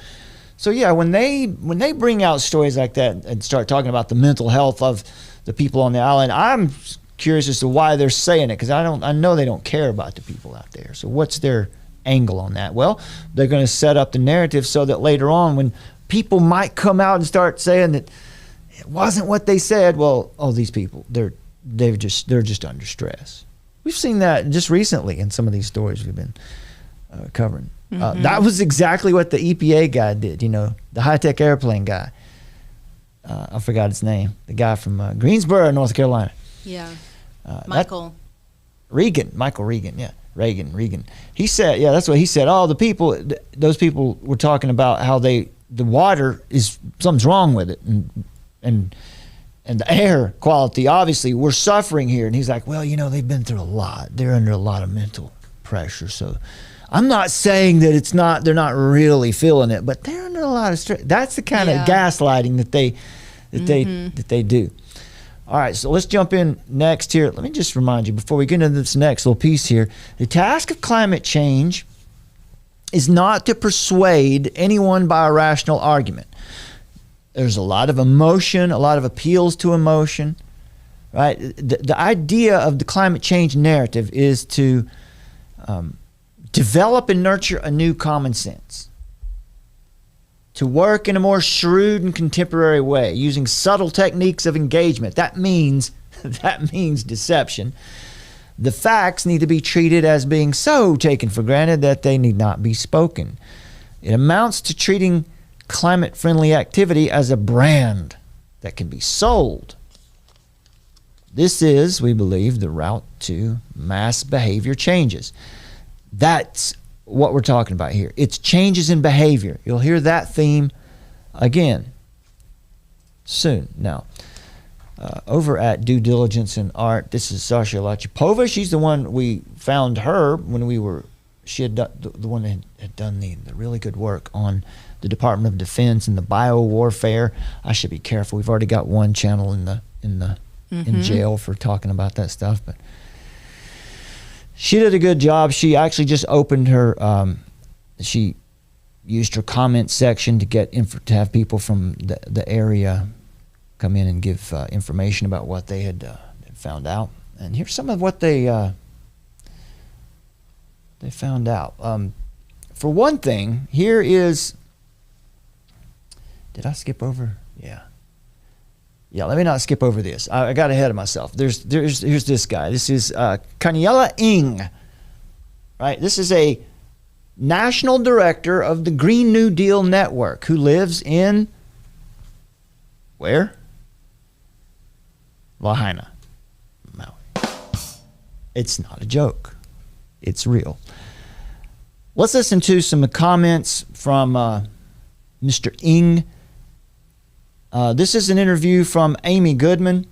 yeah, when they bring out stories like that and start talking about the mental health of the people on the island, I'm curious as to why they're saying it, because I know they don't care about the people out there. So what's their angle on that? Well, they're going to set up the narrative so that later on, when people might come out and start saying that it wasn't what they said, well, these people, they're just under stress. We've seen that just recently in some of these stories we've been covering. Mm-hmm. That was exactly what the EPA guy did, the high-tech airplane guy. I forgot his name. The guy from Greensboro, North Carolina. Yeah. Michael Regan, yeah. Regan. He said, that's what he said. Those people were talking about how the water something's wrong with it. And the air quality, obviously, we're suffering here. And he's like, well, they've been through a lot. They're under a lot of mental pressure. So I'm not saying that they're not really feeling it, but they're under a lot of stress. That's the kind of gaslighting that they do. All right, so let's jump in next here. Let me just remind you, before we get into this next little piece here, the task of climate change is not to persuade anyone by a rational argument. There's a lot of emotion, a lot of appeals to emotion, right? The idea of the climate change narrative is to develop and nurture a new common sense, to work in a more shrewd and contemporary way, using subtle techniques of engagement. That means deception. The facts need to be treated as being so taken for granted that they need not be spoken. It amounts to treating climate-friendly activity as a brand that can be sold. This is, we believe, the route to mass behavior changes. That's what we're talking about here. It's changes in behavior. You'll hear that theme again soon. Now, over at Due Diligence and Art, this is Sasha Lachapova. She's the one, we found her when she had done, the one that had done the really good work on the Department of Defense and the biowarfare. I should be careful. We've already got one channel in jail for talking about that stuff, but she did a good job. She actually just opened her, she used her comment section to have people from the area come in and give information about what they had found out. And here's some of what they found out. For one thing, here is, did I skip over? Yeah, let me not skip over this. I got ahead of myself. Here's this guy. This is Kaniela Ng, right? This is a national director of the Green New Deal Network who lives in, where? Lahaina, Maui. It's not a joke. It's real. Let's listen to some comments from Mr. Ng. This is an interview from Amy Goodman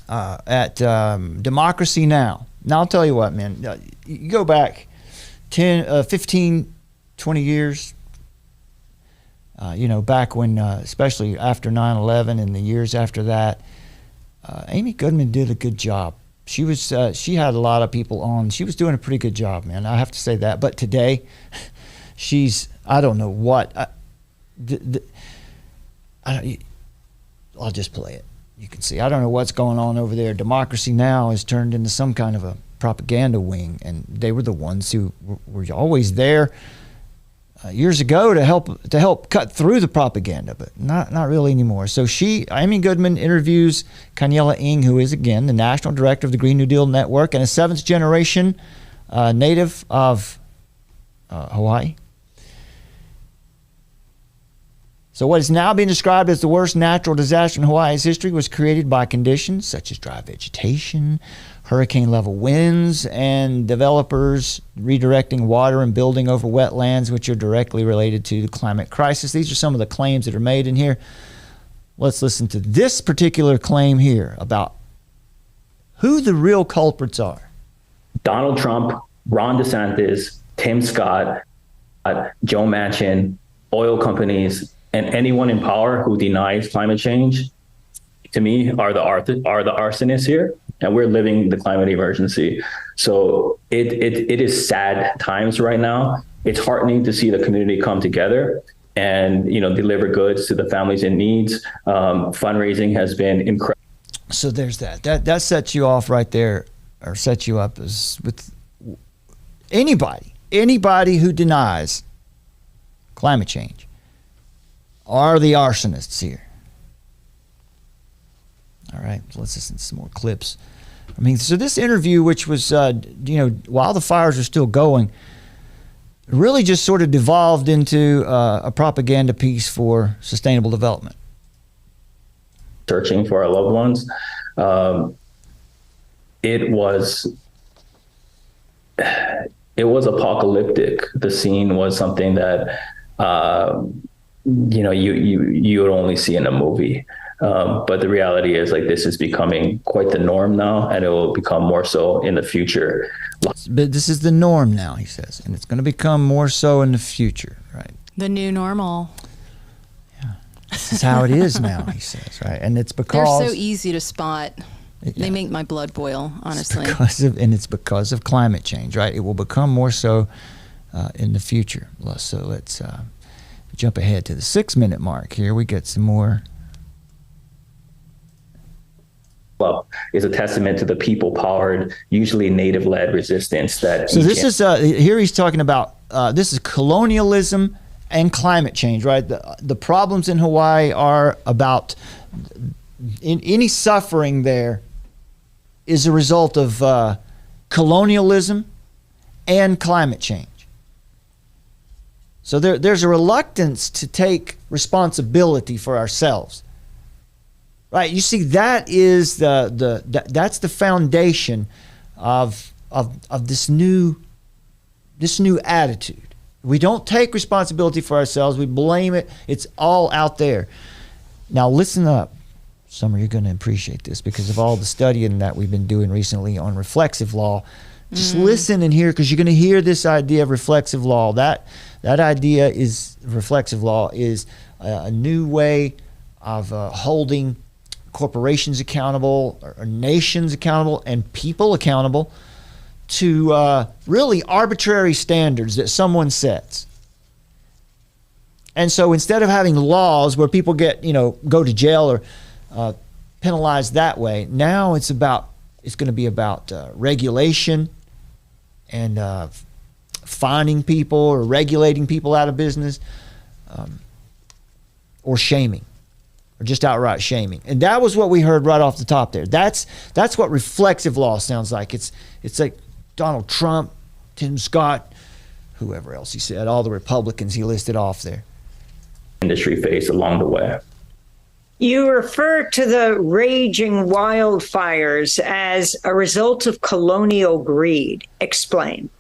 at Democracy Now! Now, I'll tell you what, man. You go back 10, 15, 20 years, back when, especially after 9/11 and the years after that, Amy Goodman did a good job. She was she had a lot of people on. She was doing a pretty good job, man. I have to say that. But today, I don't know what. I'll just play it. You can see. I don't know what's going on over there. Democracy Now! Has turned into some kind of a propaganda wing, and they were the ones who were always there years ago to help cut through the propaganda, but not really anymore. So Amy Goodman interviews Kanyela Ng, who is again the national director of the Green New Deal Network and a 7th generation native of Hawaii. So what is now being described as the worst natural disaster in Hawaii's history was created by conditions such as dry vegetation, hurricane-level winds, and developers redirecting water and building over wetlands, which are directly related to the climate crisis. These are some of the claims that are made in here. Let's listen to this particular claim here about who the real culprits are. Donald Trump, Ron DeSantis, Tim Scott, Joe Manchin, oil companies, and anyone in power who denies climate change, to me, are the arsonists here, and we're living the climate emergency. So it is sad times right now. It's heartening to see the community come together and deliver goods to the families in needs. Fundraising has been incredible. So there's that. That sets you off right there, or sets you up as with anybody who denies climate change are the arsonists here. All right, so let's listen to some more clips. I mean, so this interview, which was, while the fires are still going, really just sort of devolved into a propaganda piece for sustainable development. Searching for our loved ones. It was apocalyptic. The scene was something that, you would only see in a movie. But the reality is, this is becoming quite the norm now, and it will become more so in the future. But this is the norm now, he says, and it's going to become more so in the future, right? The new normal. Yeah, this is how it is now, he says, right? And it's because they're so easy to spot. Yeah. They make my blood boil, honestly. It's because of climate change, right? It will become more so in the future. So let's jump ahead to the 6-minute mark here. We get some more. Well, is a testament to the people-powered, usually native-led resistance that. So this is here he's talking about. This is colonialism and climate change, right? The problems in Hawaii are about any suffering there is a result of colonialism and climate change. So there's a reluctance to take responsibility for ourselves. Right, you see, that is that's the foundation of this new attitude. We don't take responsibility for ourselves. We blame it. It's all out there. Now listen up, Summer. You're going to appreciate this because of all the studying that we've been doing recently on reflexive law. Just listen and hear, because you're going to hear this idea of reflexive law. That idea is reflexive law is a new way of holding corporations accountable, or nations accountable, and people accountable to really arbitrary standards that someone sets. And so instead of having laws where people get, go to jail or penalized that way, now it's going to be about regulation and fining people or regulating people out of business, or shaming. Or just outright shaming. And that was what we heard right off the top there. That's what reflexive law sounds like. It's like Donald Trump, Tim Scott, whoever else he said, all the Republicans he listed off there. Industry faced along the way. You refer to the raging wildfires as a result of colonial greed. Explain.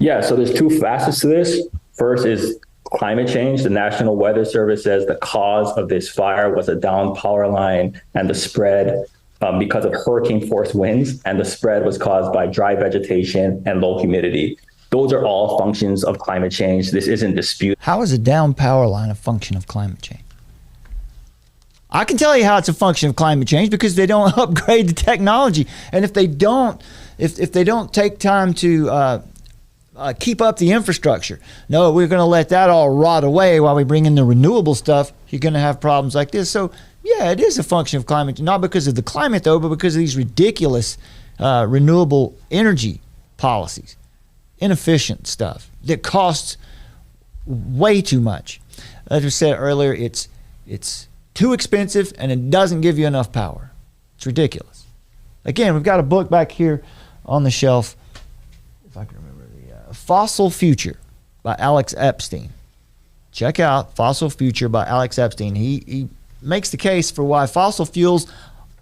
Yeah, so there's two facets to this. First is climate change. The National Weather Service says the cause of this fire was a downed power line and the spread because of hurricane force winds, and the spread was caused by dry vegetation and low humidity. Those are all functions of climate change. This isn't disputed. How is a down power line a function of climate change? I can tell you how it's a function of climate change, because they don't upgrade the technology. And if they don't take time to keep up the infrastructure, no, we're going to let that all rot away while we bring in the renewable stuff, you're going to have problems like this. So yeah, it is a function of climate, not because of the climate though, but because of these ridiculous renewable energy policies, inefficient stuff that costs way too much. As I said earlier, it's too expensive and it doesn't give you enough power. It's ridiculous. Again, we've got a book back here on the shelf, if I can remember, the Fossil Future by Alex Epstein. Check out Fossil Future by Alex Epstein. He makes the case for why fossil fuels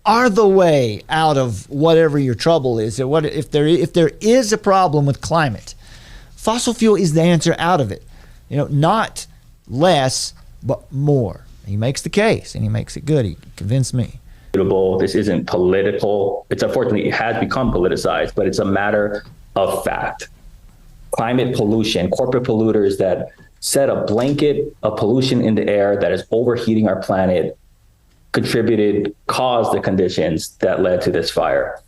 are the way out of whatever your trouble is. If there is a problem with climate, fossil fuel is the answer out of it. Not less, but more. He makes the case, and he makes it good. He convinced me. This isn't political. It's unfortunately, it has become politicized, but it's a matter of fact. Climate pollution, corporate polluters that set a blanket of pollution in the air that is overheating our planet, caused the conditions that led to this fire.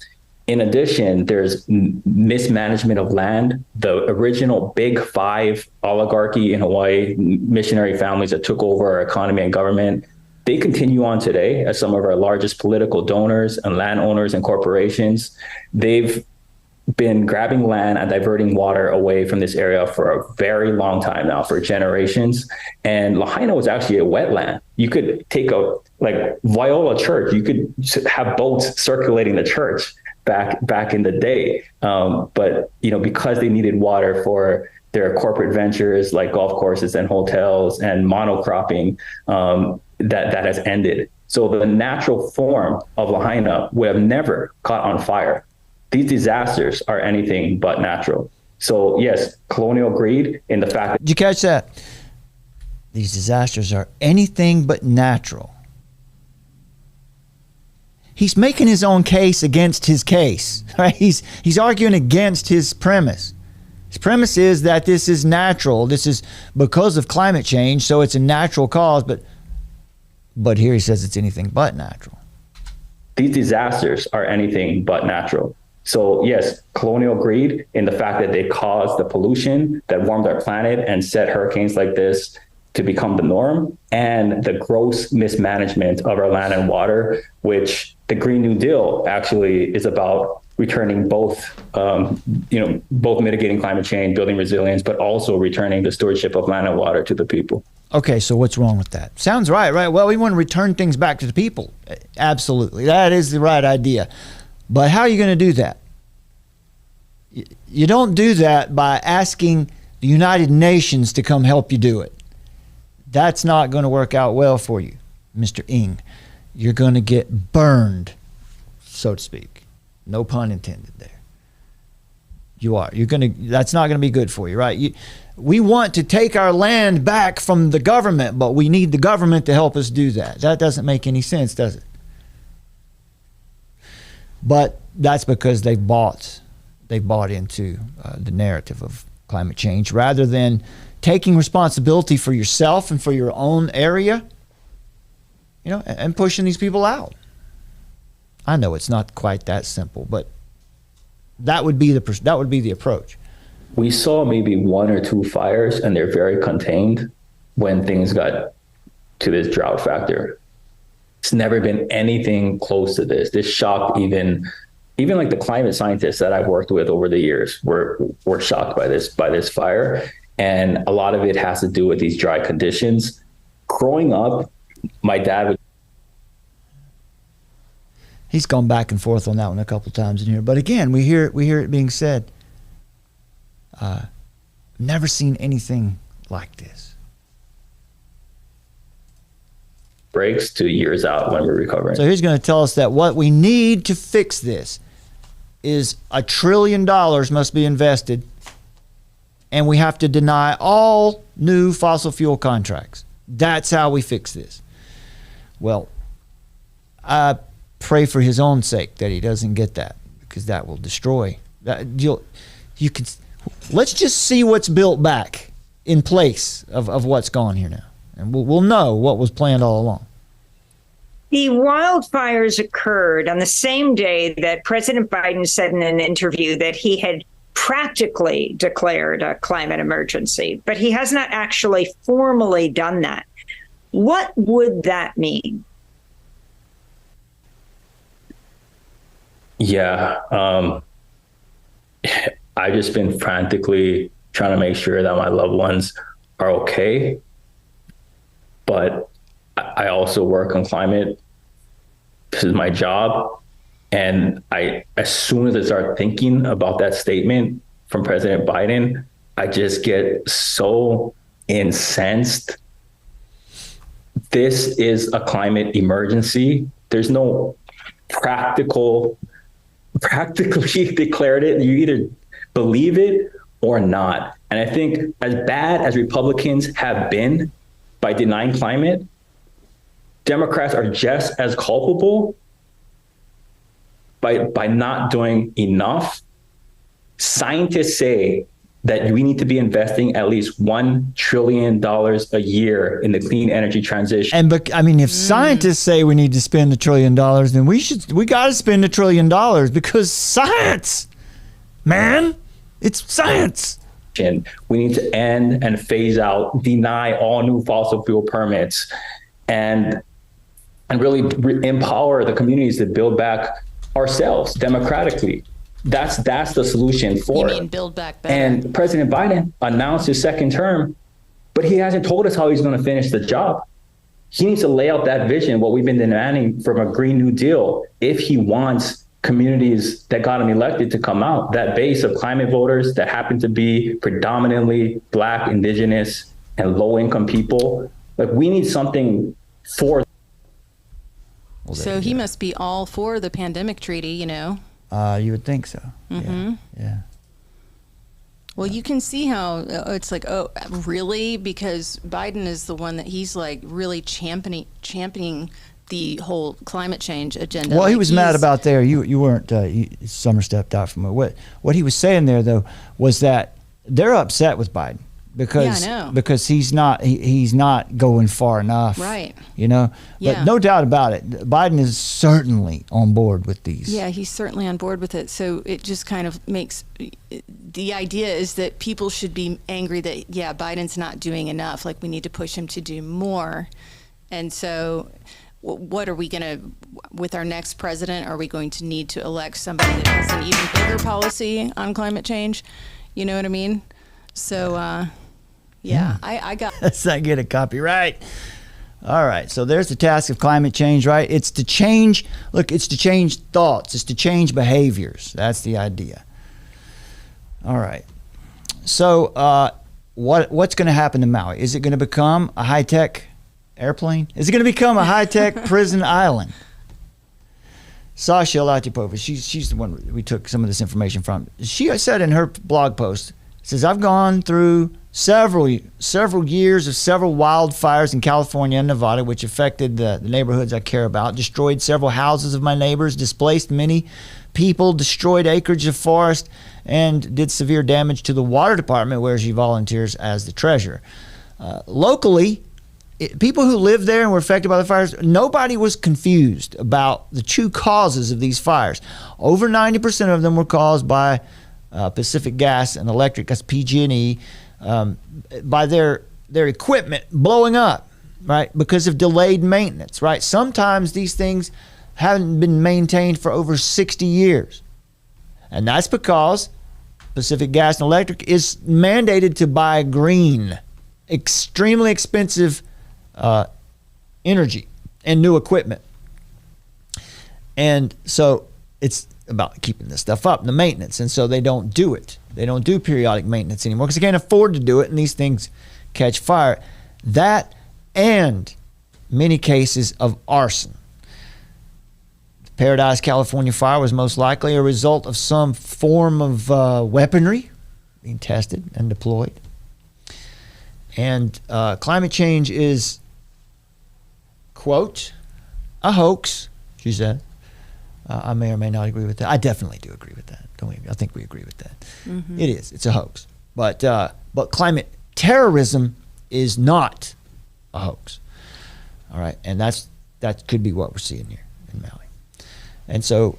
In addition, there's mismanagement of land. The original big five oligarchy in Hawaii, missionary families that took over our economy and government, they continue on today as some of our largest political donors and landowners and corporations. They've been grabbing land and diverting water away from this area for a very long time now, for generations. And Lahaina was actually a wetland. You could take Viola Church, you could have boats circulating the church back in the day. But because they needed water for their corporate ventures like golf courses and hotels and monocropping, that has ended. So the natural form of Lahaina would have never caught on fire. These disasters are anything but natural. So yes, colonial greed in the fact that... Did you catch that? These disasters are anything but natural. He's making his own case against his case, right? He's arguing against his premise. His premise is that this is natural. This is because of climate change, so it's a natural cause, but here he says it's anything but natural. These disasters are anything but natural. So yes, colonial greed in the fact that they caused the pollution that warmed our planet and set hurricanes like this to become the norm, and the gross mismanagement of our land and water, which the Green New Deal actually is about returning both mitigating climate change, building resilience, but also returning the stewardship of land and water to the people. Okay, so what's wrong with that? Sounds right? Well, we want to return things back to the people. Absolutely. That is the right idea. But how are you going to do that? You don't do that by asking the United Nations to come help you do it. That's not going to work out well for you, Mr. Ng. You're going to get burned, so to speak. No pun intended there. You are. That's not going to be good for you, right? We want to take our land back from the government, but we need the government to help us do that. That doesn't make any sense, does it? But that's because they've bought into the narrative of climate change rather than taking responsibility for yourself and for your own area, and pushing these people out. I know it's not quite that simple, but that would be the approach. We saw maybe one or two fires, and they're very contained when things got to this drought factor. It's never been anything close to this. This shocked even like the climate scientists that I've worked with over the years were shocked by this fire. And a lot of it has to do with these dry conditions. Growing up, my dad would... He's gone back and forth on that one a couple times in here. But again, we hear it being said. Never seen anything like this. Breaks to years out when we're recovering. So he's going to tell us that what we need to fix this is $1 trillion must be invested and we have to deny all new fossil fuel contracts. That's how we fix this. Well, I pray for his own sake that he doesn't get that, because that will destroy that. You can, let's just see what's built back in place of what's gone here now, and we'll know what was planned all along. The wildfires occurred on the same day that President Biden said in an interview that he had practically declared a climate emergency, but he has not actually formally done that. What would that mean? Yeah, I've just been frantically trying to make sure that my loved ones are okay. But I also work on climate. This is my job. And as soon as I start thinking about that statement from President Biden, I just get so incensed. This is a climate emergency. There's no practically declared it. You either believe it or not. And I think as bad as Republicans have been by denying climate, Democrats are just as culpable by not doing enough. Scientists say that we need to be investing at least $1 trillion a year in the clean energy transition. And but I mean, if scientists say we need to spend $1 trillion, then we got to spend $1 trillion, because science, man, it's science. And we need to end and phase out, deny all new fossil fuel permits, and really empower the communities to build back ourselves democratically. That's the solution for it. You mean build back better? And President Biden announced his second term, but he hasn't told us how he's going to finish the job. He needs to lay out that vision, what we've been demanding from a Green New Deal, if he wants communities that got him elected to come out, that base of climate voters that happen to be predominantly Black, Indigenous, and low-income people. Like, we need something for. So he must be all for the pandemic treaty, you know. You would think so. Mm-hmm. Yeah. Well, you can see how it's like, oh, really? Because Biden is the one that he's like really championing the whole climate change agenda. Well, like he was mad about there. You weren't. Summer stepped out from it. What he was saying there, though, was that they're upset with Biden because he's not going far enough. Right. You know. Yeah. But no doubt about it, Biden is certainly on board with these. Yeah, he's certainly on board with it. So it just kind of makes the idea is that people should be angry that Biden's not doing enough. Like, we need to push him to do more. And so, what are we going to, with our next president, are we going to need to elect somebody that has an even bigger policy on climate change? You know what I mean? So, I got. Let's not get a copyright. All right, so there's the task of climate change, right? It's to change. Look, it's to change thoughts. It's to change behaviors. That's the idea. All right. So, what's going to happen to Maui? Is it going to become a high-tech airplane? Is it going to become a high-tech prison island? Sasha Latipova, she's the one we took some of this information from. She said in her blog post, says, I've gone through several years of several wildfires in California and Nevada, which affected the neighborhoods I care about, destroyed several houses of my neighbors, displaced many people, destroyed acreage of forest, and did severe damage to the water department, where she volunteers as the treasurer. Locally, people who lived there and were affected by the fires, nobody was confused about the true causes of these fires. Over 90% of them were caused by Pacific Gas and Electric, that's PG&E, by their equipment blowing up, right, because of delayed maintenance, right? Sometimes these things haven't been maintained for over 60 years. And that's because Pacific Gas and Electric is mandated to buy green, extremely expensive energy and new equipment. And so it's about keeping this stuff up, the maintenance. And so they don't do it. They don't do periodic maintenance anymore because they can't afford to do it, and these things catch fire. That and many cases of arson. The Paradise, California fire was most likely a result of some form of weaponry, being tested and deployed. And climate change is, quote, a hoax, she said. I may or may not agree with that. I definitely do agree with that. Don't we? I think we agree with that. Mm-hmm. It is. It's a hoax. But climate terrorism is not a hoax. All right, and that could be what we're seeing here in Maui. And so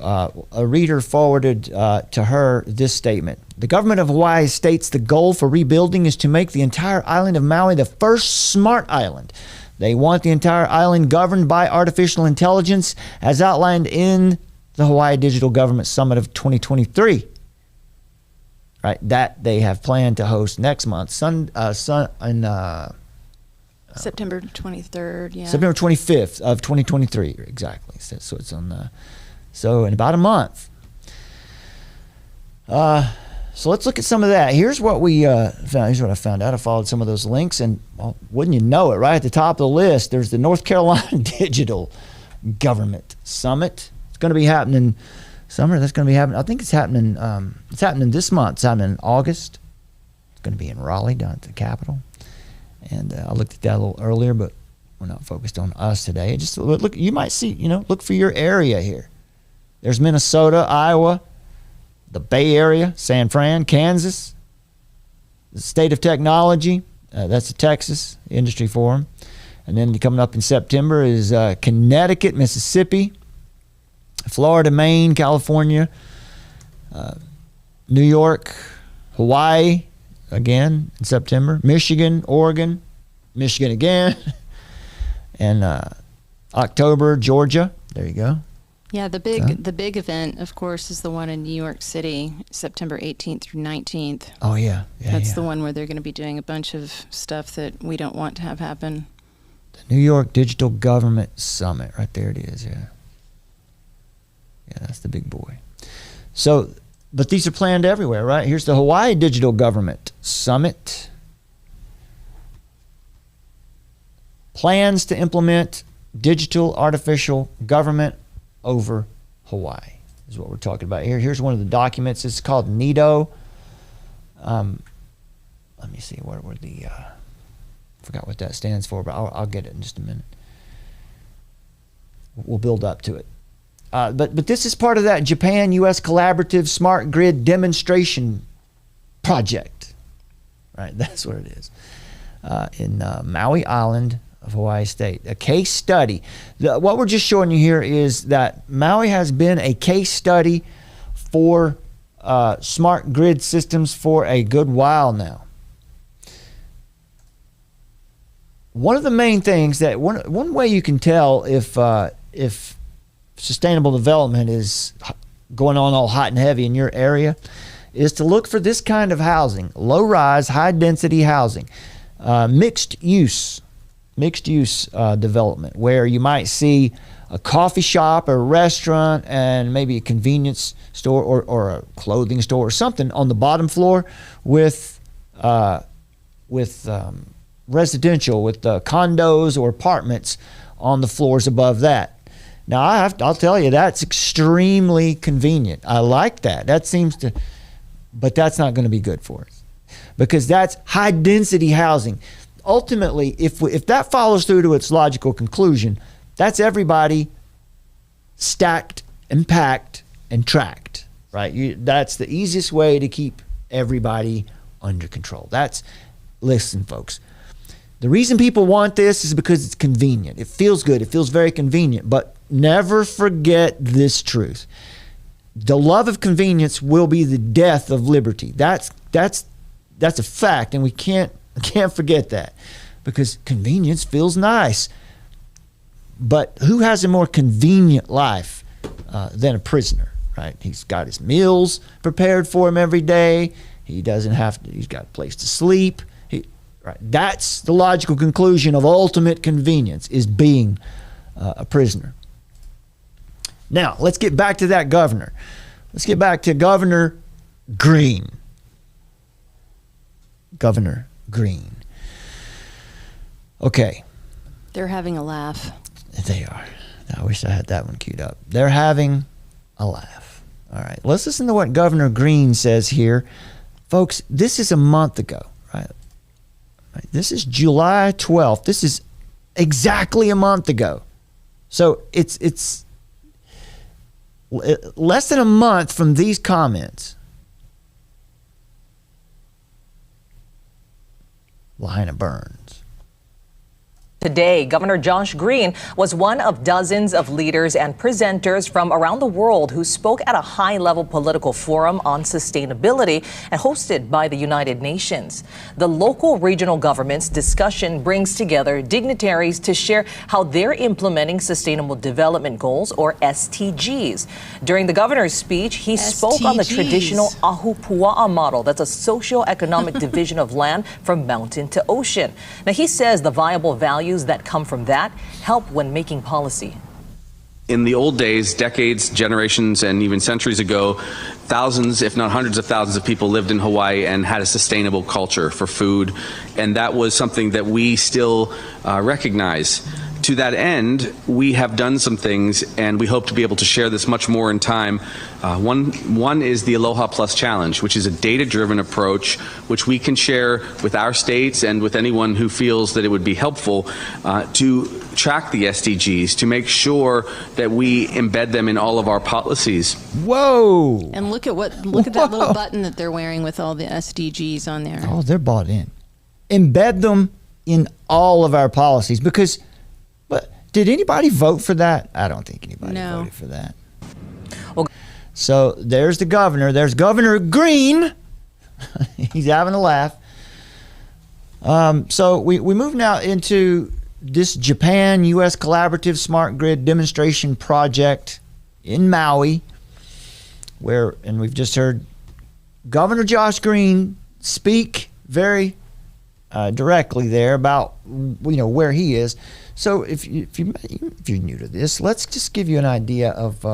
a reader forwarded to her this statement. The government of Hawaii states the goal for rebuilding is to make the entire island of Maui the first smart island. They want the entire island governed by artificial intelligence as outlined in the Hawaii Digital Government Summit of 2023. Right, that they have planned to host next month, September 23rd, yeah. September 25th of 2023, exactly. So it's on so in about a month. So let's look at some of that. Here's what we found. Here's what I found out. I followed some of those links, and well, wouldn't you know it, right at the top of the list, there's the North Carolina Digital Government Summit. It's going to be happening summer. That's going to be happening. I think it's happening. It's happening this month. It's happening in August. It's going to be in Raleigh, down at the Capitol. And I looked at that a little earlier, but we're not focused on us today. Just look. You might see. Look for your area here. There's Minnesota, Iowa, the Bay Area, San Fran, Kansas, the State of Technology. That's the Texas Industry Forum. And then coming up in September is Connecticut, Mississippi, Florida, Maine, California, New York, Hawaii, again in September, Michigan, Oregon, Michigan again, and October, Georgia. There you go. Yeah, the big event, of course, is the one in New York City, September 18th through 19th. Oh, yeah. That's the one where they're going to be doing a bunch of stuff that we don't want to have happen. The New York Digital Government Summit. Right there it is, yeah. Yeah, that's the big boy. So, but these are planned everywhere, right? Here's the Hawaii Digital Government Summit. Plans to implement digital artificial government over Hawaii is what we're talking about here. Here's one of the documents. It's called NIDO. Let me see where the forgot what that stands for, but I'll get it in just a minute. We'll build up to it. But this is part of that Japan-U.S. collaborative smart grid demonstration project. Right, that's what it is. In Maui Island of Hawaii State. A case study. What we're just showing you here is that Maui has been a case study for smart grid systems for a good while now. One of the main things that one way you can tell if sustainable development is going on all hot and heavy in your area is to look for this kind of housing, low-rise, high-density housing, mixed-use development, where you might see a coffee shop or a restaurant and maybe a convenience store or a clothing store or something on the bottom floor with residential, with condos or apartments on the floors above that. Now, I'll tell you, that's extremely convenient. I like that. That seems to, but that's not going to be good for us because that's high density housing. Ultimately, if that follows through to its logical conclusion, that's everybody stacked and packed and tracked, right? That's the easiest way to keep everybody under control. Listen, folks, the reason people want this is because it's convenient. It feels good. It feels very convenient, but never forget this truth. The love of convenience will be the death of liberty. That's a fact, and we can't forget that because convenience feels nice. But who has a more convenient life than a prisoner, right? He's got his meals prepared for him every day. He's got a place to sleep. Right. That's the logical conclusion of ultimate convenience, is being a prisoner. Now, let's get back to that governor. Let's get back to Governor Green. Governor Green. Okay. They're having a laugh. They are. I wish I had that one queued up. They're having a laugh. All right. Let's listen to what Governor Green says here Folks, this is a month ago, right? This is July 12th. This is exactly a month ago. So it's less than a month from these comments. Lahaina burns. Today, Governor Josh Green was one of dozens of leaders and presenters from around the world who spoke at a high-level political forum on sustainability and hosted by the United Nations. The local regional government's discussion brings together dignitaries to share how they're implementing Sustainable Development Goals, or SDGs. During the governor's speech, he spoke on the traditional ahupua'a model. That's a socio-economic division of land from mountain to ocean. Now, he says the viable values that come from that help when making policy. In the old days, decades, generations, and even centuries ago, thousands, if not hundreds of thousands of people lived in Hawaii and had a sustainable culture for food. And that was something that we still recognize. To that end, we have done some things, and we hope to be able to share this much more in time. One is the Aloha Plus Challenge, which is a data-driven approach which we can share with our states and with anyone who feels that it would be helpful to track the SDGs, to make sure that we embed them in all of our policies. Whoa! And look at that little button that they're wearing with all the SDGs on there. Oh, they're bought in. Embed them in all of our policies, because did anybody vote for that? I don't think anybody voted for that. Well, so there's the governor. There's Governor Green. He's having a laugh. So we move now into this Japan-U.S. collaborative smart grid demonstration project in Maui, and we've just heard Governor Josh Green speak very directly there about where he is. So if you're new to this, let's just give you an idea of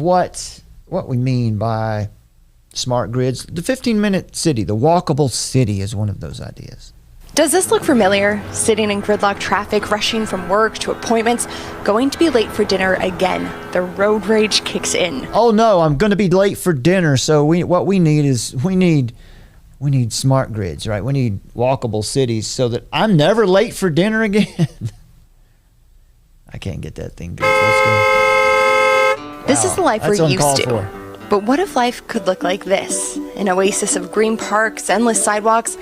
what we mean by smart grids. The 15-minute city, the walkable city, is one of those ideas. Does this look familiar? Sitting in gridlock traffic, rushing from work to appointments, going to be late for dinner again. The road rage kicks in. Oh no, I'm going to be late for dinner. So what we need smart grids, right? We need walkable cities so that I'm never late for dinner again. I can't get that thing going. This is the life we're used to. But what if life could look like this? An oasis of green parks, endless sidewalks.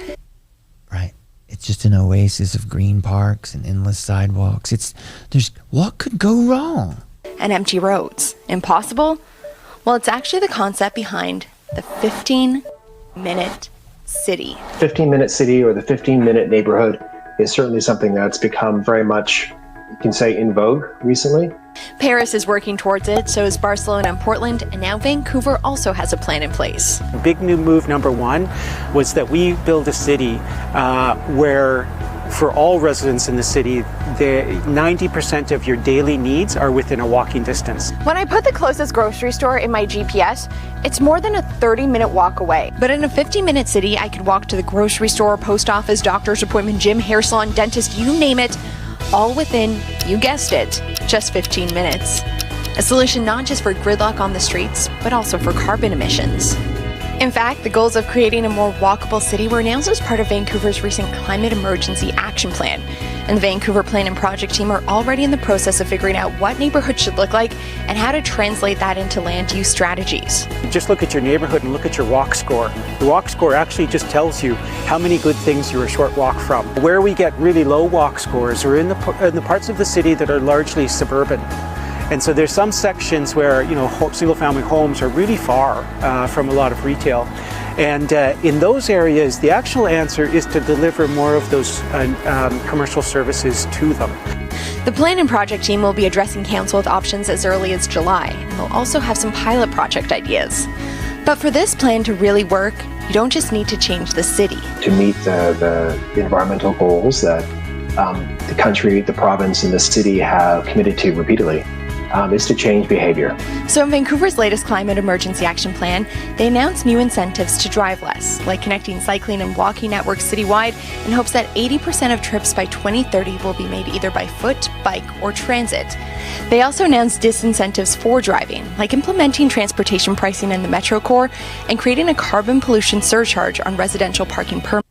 Right. It's just an oasis of green parks and endless sidewalks. What could go wrong? And empty roads. Impossible? Well, it's actually the concept behind the 15-minute city. 15-minute city, or the 15-minute neighborhood, is certainly something that's become very much, you can say, in vogue recently. Paris is working towards it, so is Barcelona and Portland, and now Vancouver also has a plan in place. Big new move number one was that we build a city where, for all residents in the city, 90% of your daily needs are within a walking distance. When I put the closest grocery store in my GPS, it's more than a 30-minute walk away. But in a 15-minute city, I could walk to the grocery store, post office, doctor's appointment, gym, hair salon, dentist, you name it, all within, you guessed it, just 15 minutes. A solution not just for gridlock on the streets, but also for carbon emissions. In fact, the goals of creating a more walkable city were announced as part of Vancouver's recent Climate Emergency Action Plan. And the Vancouver Plan and Project team are already in the process of figuring out what neighborhoods should look like and how to translate that into land use strategies. Just look at your neighborhood and look at your walk score. The walk score actually just tells you how many good things you're a short walk from. Where we get really low walk scores are in the parts of the city that are largely suburban. And so there's some sections where, single-family homes are really far from a lot of retail. And in those areas, the actual answer is to deliver more of those commercial services to them. The Plan and Project team will be addressing council with options as early as July, and they'll also have some pilot project ideas. But for this plan to really work, you don't just need to change the city. To meet the environmental goals that the country, the province, and the city have committed to repeatedly. is to change behavior. So in Vancouver's latest climate emergency action plan, they announced new incentives to drive less, like connecting cycling and walking networks citywide in hopes that 80% of trips by 2030 will be made either by foot, bike, or transit. They also announced disincentives for driving, like implementing transportation pricing in the Metro Core and creating a carbon pollution surcharge on residential parking permits.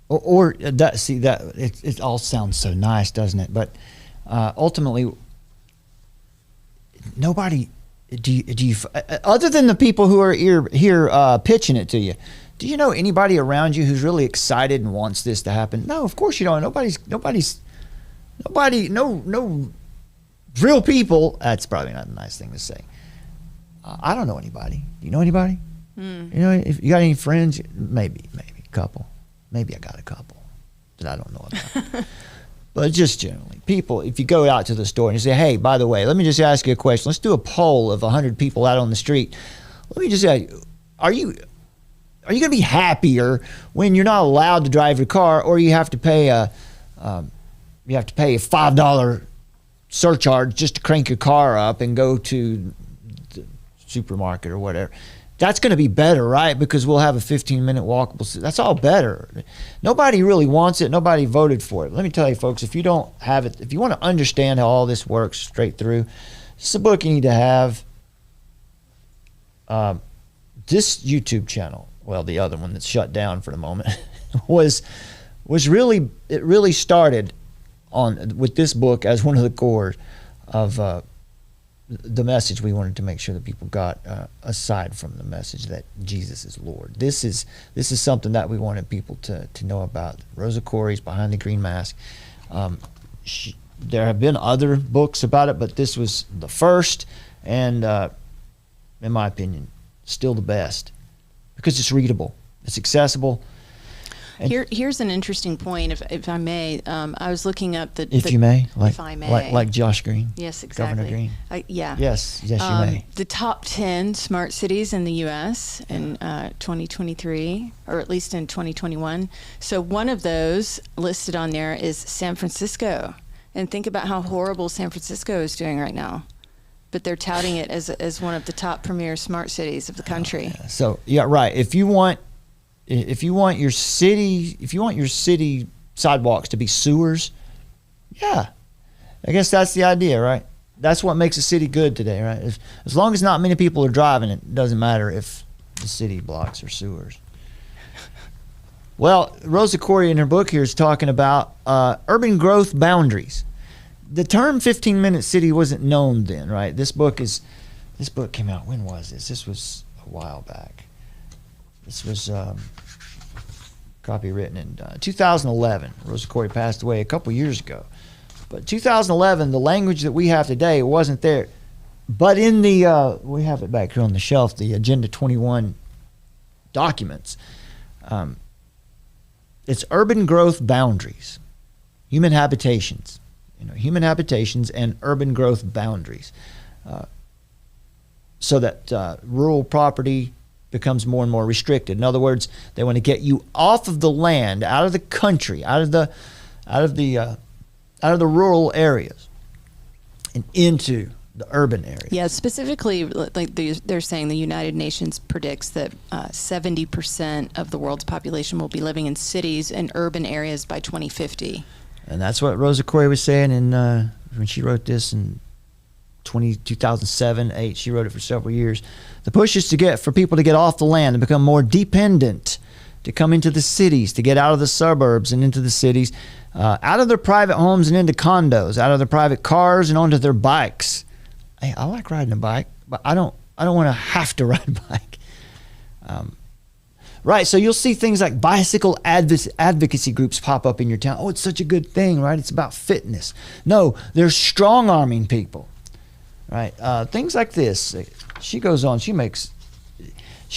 It all sounds so nice, doesn't it? But ultimately, nobody, do you other than the people who are here pitching it to you, do you know anybody around you who's really excited and wants this to happen? No, of course you don't. No real people. That's probably not a nice thing to say. I don't know anybody. Do you know anybody? You know, if you got any friends, maybe a couple. Maybe I got a couple that I don't know about. But just generally, people, if you go out to the store and you say, hey, by the way, let me just ask you a question. Let's do a poll of 100 people out on the street. Let me just say, are you going to be happier when you're not allowed to drive your car, or you have to pay a $5 surcharge just to crank your car up and go to the supermarket or whatever? That's going to be better, right? Because we'll have a 15-minute walkable. That's all better. Nobody really wants it. Nobody voted for it. Let me tell you, folks, if you don't have it, if you want to understand how all this works straight through, this is a book you need to have. This YouTube channel, well, the other one that's shut down for the moment, was really started with this book as one of the core of the message we wanted to make sure that people got, aside from the message that Jesus is Lord. This is something that we wanted people to know about. Rosa Koire's Behind the Green Mask. There have been other books about it, but this was the first, and in my opinion, still the best, because it's readable, it's accessible. Here's an interesting point, if I may. I was looking up if you may, if I may, like Josh Green. Yes, exactly. Governor Green. Yeah. Yes, you may. The top 10 smart cities in the U.S. in 2023, or at least in 2021. So one of those listed on there is San Francisco, and think about how horrible San Francisco is doing right now. But they're touting it as one of the top premier smart cities of the country. Yeah. So yeah, right. If you want your city sidewalks to be sewers, yeah, I guess that's the idea, right? That's what makes a city good today, right? As long as not many people are driving it doesn't matter if the city blocks are sewers. Well, Rosa Koire in her book here is talking about urban growth boundaries. The term 15-minute city wasn't known then, right? This book came out, when was this? This was a while back. This was copywritten in 2011. Rosa Koire passed away a couple years ago. But 2011, the language that we have today wasn't there. But in the, we have it back here on the shelf, the Agenda 21 documents. It's urban growth boundaries, human habitations. Human habitations and urban growth boundaries. So that rural property becomes more and more restricted. In other words, they want to get you off of the land, out of the country, out of the rural areas, and into the urban areas. Yeah, specifically, like they're saying, the United Nations predicts that 70% of the world's population will be living in cities and urban areas by 2050. And that's what Rosa Koire was saying when she wrote this in 2007, 2008. She wrote it for several years. The push is for people to get off the land and become more dependent, to come into the cities, to get out of the suburbs and into the cities, out of their private homes and into condos, out of their private cars and onto their bikes. Hey, I like riding a bike, but I don't want to have to ride a bike. Right, so you'll see things like bicycle advocacy groups pop up in your town. Oh, it's such a good thing, right? It's about fitness. No, they're strong-arming people, right? Things like this. She goes on. She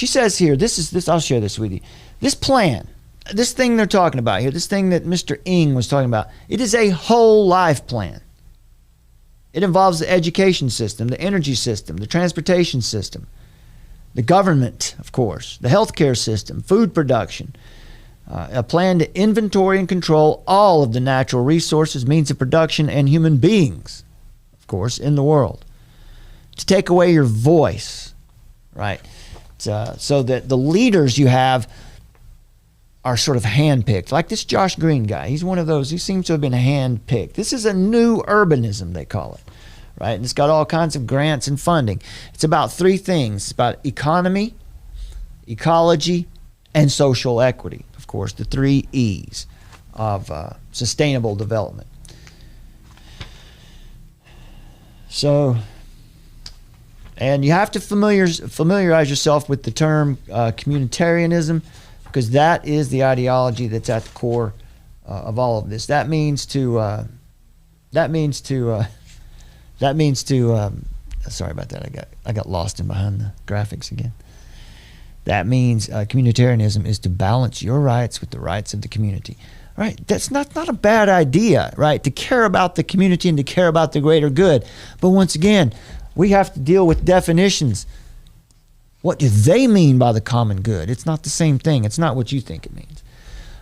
says here, this. I'll share this with you. This plan, this thing they're talking about here, this thing that Mr. Ng was talking about, it is a whole life plan. It involves the education system, the energy system, the transportation system, the government, of course, the healthcare system, food production, a plan to inventory and control all of the natural resources, means of production, and human beings, of course, in the world. to take away your voice, right? So that the leaders you have are sort of handpicked. Like this Josh Green guy, he's one of those. He seems to have been handpicked. This is a new urbanism, they call it, right? And it's got all kinds of grants and funding. It's about three things. It's about economy, ecology, and social equity. Of course, the 3 E's of sustainable development. So, and you have to familiarize yourself with the term communitarianism, because that is the ideology that's at the core of all of this. That means to sorry about that. I got lost in behind the graphics again. That means communitarianism is to balance your rights with the rights of the community. Right? That's not a bad idea, right? To care about the community and to care about the greater good. But once again, we have to deal with definitions. What do they mean by the common good? It's not the same thing. It's not what you think it means.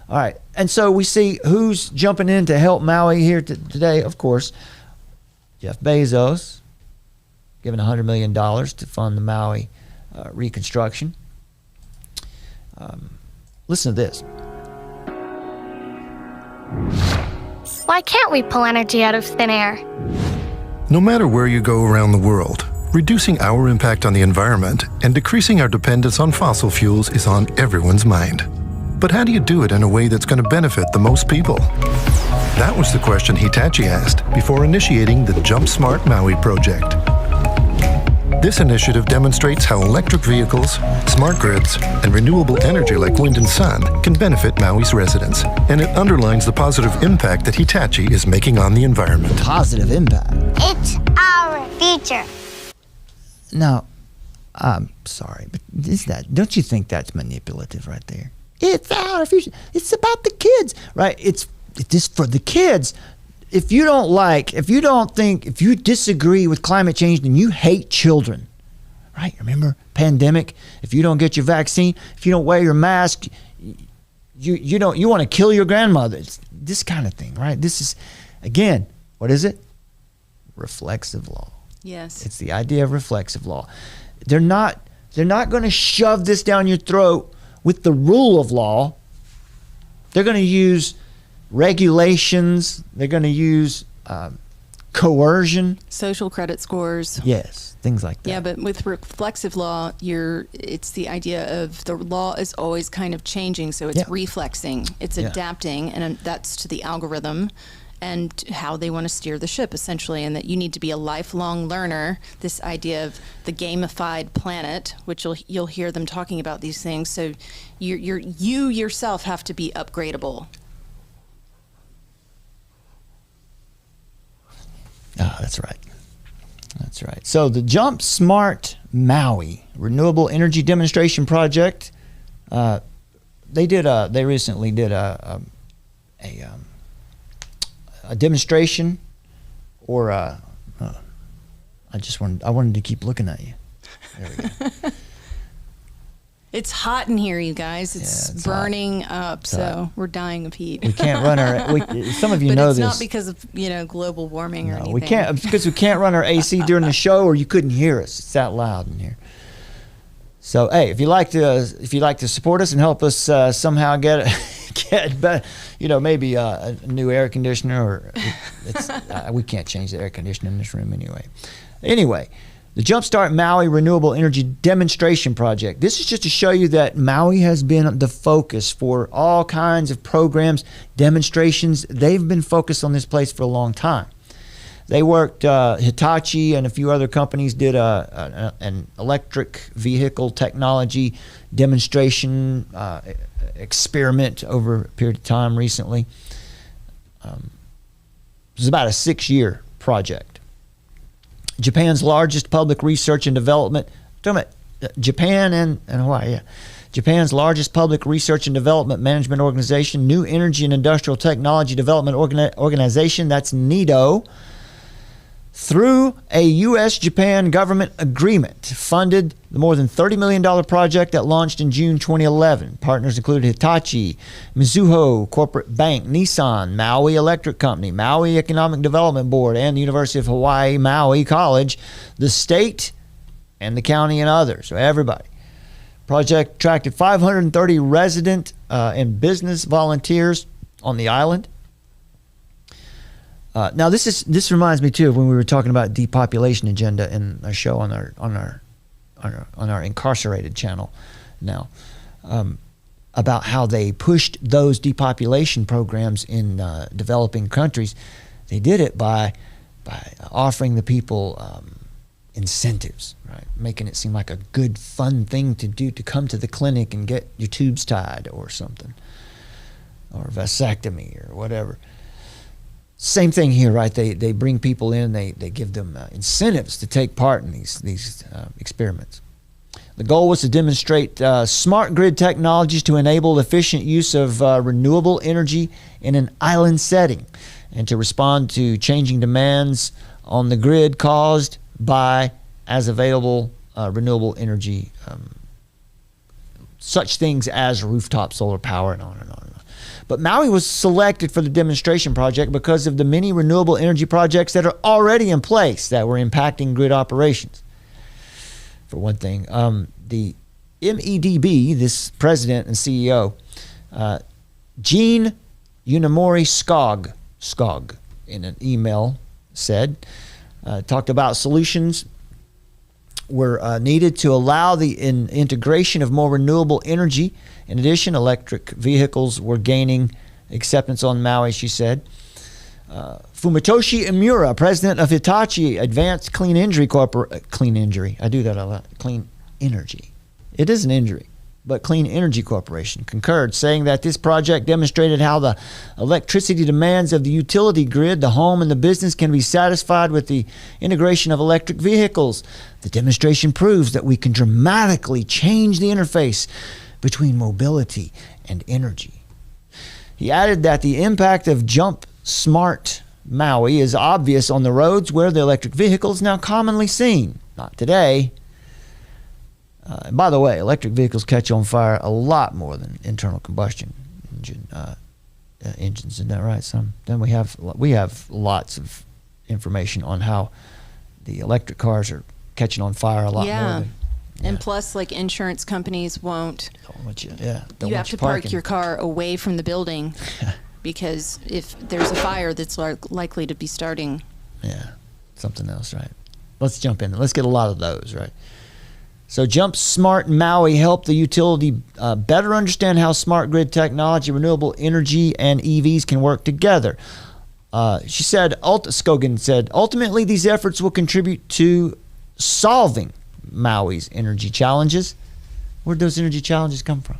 All right. And so we see who's jumping in to help Maui here today. Of course, Jeff Bezos, giving $100 million to fund the Maui reconstruction. Listen to this. Why can't we pull energy out of thin air? No matter where you go around the world, reducing our impact on the environment and decreasing our dependence on fossil fuels is on everyone's mind. But how do you do it in a way that's going to benefit the most people? That was the question Hitachi asked before initiating the Jump Smart Maui project. This initiative demonstrates how electric vehicles, smart grids, and renewable energy like wind and sun can benefit Maui's residents. And it underlines the positive impact that Hitachi is making on the environment. Positive impact. It's our future. Now, I'm sorry, but don't you think that's manipulative right there? It's our future. It's about the kids, right? It's just for the kids. If you disagree with climate change, then you hate children, right? Remember, pandemic, if you don't get your vaccine, if you don't wear your mask, you want to kill your grandmother. It's this kind of thing, right? This is, again, what is it? Reflexive law. Yes. It's the idea of reflexive law. They're not going to shove this down your throat with the rule of law. They're going to use regulations. They're going to use coercion, social credit scores. Yes, things like that. Yeah, but with reflexive law, it's the idea of the law is always kind of changing, so it's reflexing, it's adapting, and that's to the algorithm and how they want to steer the ship, essentially, and that you need to be a lifelong learner. This idea of the gamified planet, which you'll hear them talking about these things. So you yourself have to be upgradable. Ah, that's right. That's right. So the Jump Smart Maui Renewable Energy Demonstration Project, they recently did a demonstration, or I wanted to keep looking at you. There we go. It's hot in here, you guys. It's burning up, so we're dying of heat. We can't run some of you know this. But it's not because of global warming or anything. We can't, because we can't run our AC during the show, or you couldn't hear us. It's that loud in here. So hey, if you like to support us and help us somehow get maybe a new air conditioner, or we can't change the air conditioner in this room anyway. Anyway, the Jumpstart Maui Renewable Energy Demonstration Project. This is just to show you that Maui has been the focus for all kinds of programs, demonstrations. They've been focused on this place for a long time. They worked, Hitachi and a few other companies did an electric vehicle technology demonstration experiment over a period of time recently. It was about a 6-year project. Japan's largest public research and development, Japan and Hawaii, yeah. Japan's largest public research and development management organization, New Energy and Industrial Technology Development Organization, that's NEDO, through a U.S.-Japan government agreement, funded the more than $30 million project that launched in June 2011. Partners included Hitachi, Mizuho Corporate Bank, Nissan, Maui Electric Company, Maui Economic Development Board, and the University of Hawaii Maui College, the state, and the county, and others. So everybody. Project attracted 530 resident and business volunteers on the island. Now this reminds me too of when we were talking about depopulation agenda in a show on our incarcerated channel now, about how they pushed those depopulation programs in developing countries. They did it by offering the people incentives, right? Making it seem like a good, fun thing to do, to come to the clinic and get your tubes tied or something, or vasectomy or whatever. Same thing here, right? They bring people in, they give them incentives to take part in these experiments. The goal was to demonstrate smart grid technologies to enable efficient use of renewable energy in an island setting, and to respond to changing demands on the grid caused by as available renewable energy, such things as rooftop solar power, and on and on and on. But Maui was selected for the demonstration project because of the many renewable energy projects that are already in place that were impacting grid operations. For one thing, the MEDB, this president and CEO, Gene Unimori Skog, in an email said, talked about solutions were needed to allow the integration of more renewable energy. In addition, electric vehicles were gaining acceptance on Maui, she said. Fumitoshi Imura, president of Hitachi Advanced Clean Energy I do that a lot. Clean Energy. It is an injury, but Clean Energy Corporation concurred, saying that this project demonstrated how the electricity demands of the utility grid, the home, and the business can be satisfied with the integration of electric vehicles. The demonstration proves that we can dramatically change the interface between mobility and energy. He added that the impact of Jump Smart Maui is obvious on the roads where the electric vehicle is now commonly seen. Not today. And by the way, electric vehicles catch on fire a lot more than internal combustion engines. Isn't that right, Sam? Then we have lots of information on how the electric cars are catching on fire a lot more than. And plus, like, insurance companies won't. You have to park your car away from the building because if there's a fire that's likely to be starting. Yeah, something else, right? Let's jump in. Let's get a lot of those, right? So Jump Smart Maui helped the utility better understand how smart grid technology, renewable energy, and EVs can work together. She said, Skogan said, ultimately these efforts will contribute to solving Maui's energy challenges. Where'd those energy challenges come from?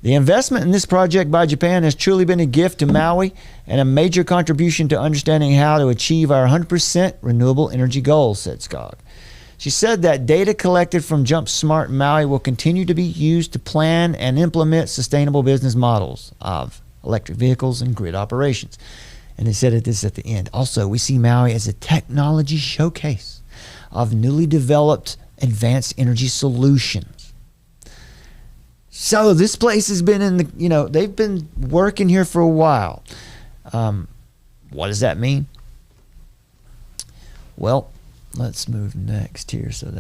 The investment in this project by Japan has truly been a gift to Maui and a major contribution to understanding how to achieve our 100% renewable energy goals, said Skog. She said that data collected from Jump Smart Maui will continue to be used to plan and implement sustainable business models of electric vehicles and grid operations. And they said this at the end. Also, we see Maui as a technology showcase of newly developed advanced energy solutions. So this place has been in the, they've been working here for a while. What does that mean? Well, let's move next here. So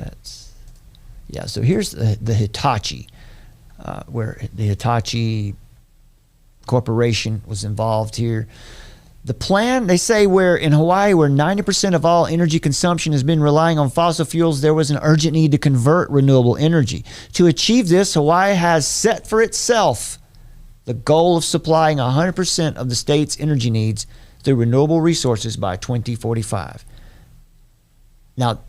so here's the Hitachi, where the Hitachi Corporation was involved here. The plan, they say, where in Hawaii, where 90% of all energy consumption has been relying on fossil fuels, there was an urgent need to convert renewable energy. To achieve this, Hawaii has set for itself the goal of supplying 100% of the state's energy needs through renewable resources by 2045. Now,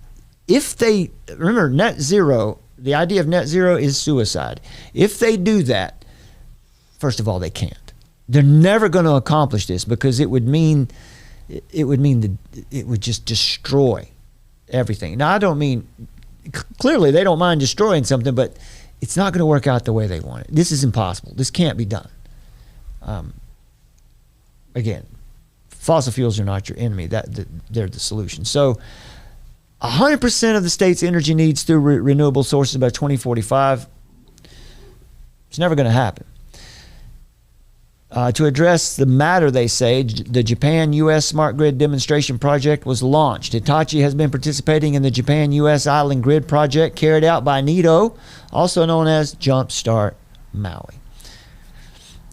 if they, remember, net zero, the idea of net zero is suicide. If they do that, first of all, they can't. They're never going to accomplish this because it would mean it would just destroy everything. Now, I don't mean, clearly they don't mind destroying something, but it's not going to work out the way they want it. This is impossible. This can't be done. Again, fossil fuels are not your enemy. They're the solution. So 100% of the state's energy needs through renewable sources by 2045. It's never going to happen. To address the matter, they say, the Japan-U.S. Smart Grid Demonstration Project was launched. Hitachi has been participating in the Japan-U.S. Island Grid Project carried out by NITO, also known as Jumpstart Maui.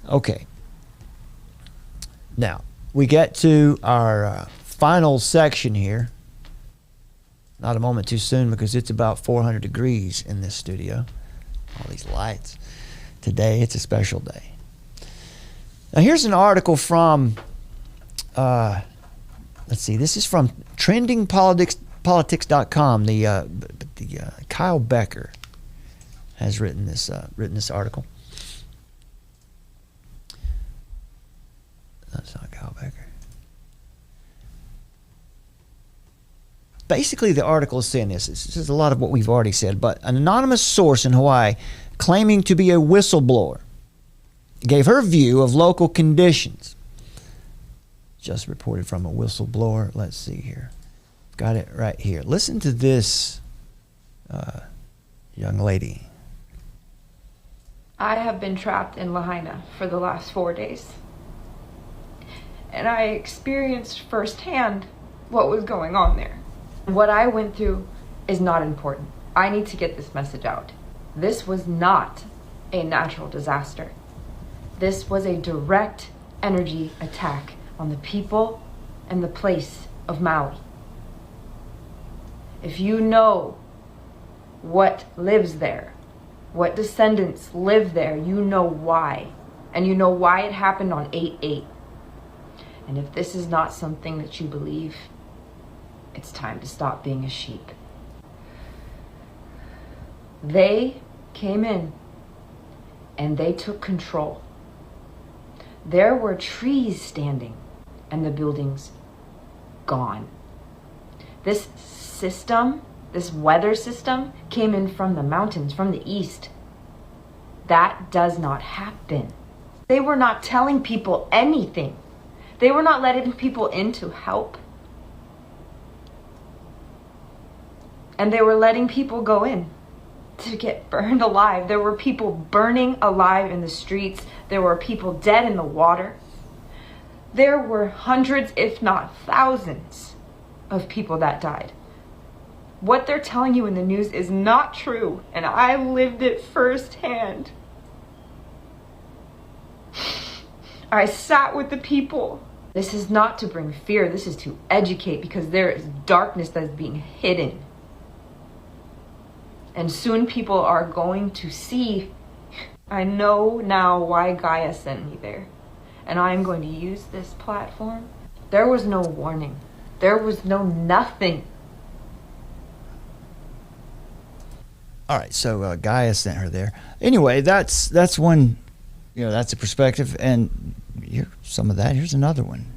Okay. Now, we get to our final section here. Not a moment too soon because it's about 400 degrees in this studio. All these lights. Today, it's a special day. Now, here's an article from, let's see, this is from trendingpolitics.com. The Kyle Becker has written this article. That's not Kyle Becker. Basically, the article is saying this. This is a lot of what we've already said, but an anonymous source in Hawaii claiming to be a whistleblower gave her view of local conditions. Just reported from a whistleblower. Let's see here. Got it right here. Listen to this young lady. I have been trapped in Lahaina for the last 4 days. And I experienced firsthand what was going on there. What I went through is not important. I need to get this message out. This was not a natural disaster. This was a direct energy attack on the people and the place of Maui. If you know what lives there, what descendants live there, you know why. And you know why it happened on 8/8. And if this is not something that you believe, it's time to stop being a sheep. They came in and they took control. There were trees standing and the buildings gone. This system, this weather system, came in from the mountains, from the east. That does not happen. They were not telling people anything. They were not letting people in to help. And they were letting people go in to get burned alive. There were people burning alive in the streets. There were people dead in the water. There were hundreds, if not thousands, of people that died. What they're telling you in the news is not true, and I lived it firsthand. I sat with the people. This is not to bring fear, this is to educate, because there is darkness that is being hidden. And soon people are going to see. I know now why Gaia sent me there. And I'm going to use this platform. There was no warning. There was no nothing. All right, so Gaia sent her there. Anyway, that's one, that's a perspective. And here, some of that, here's another one.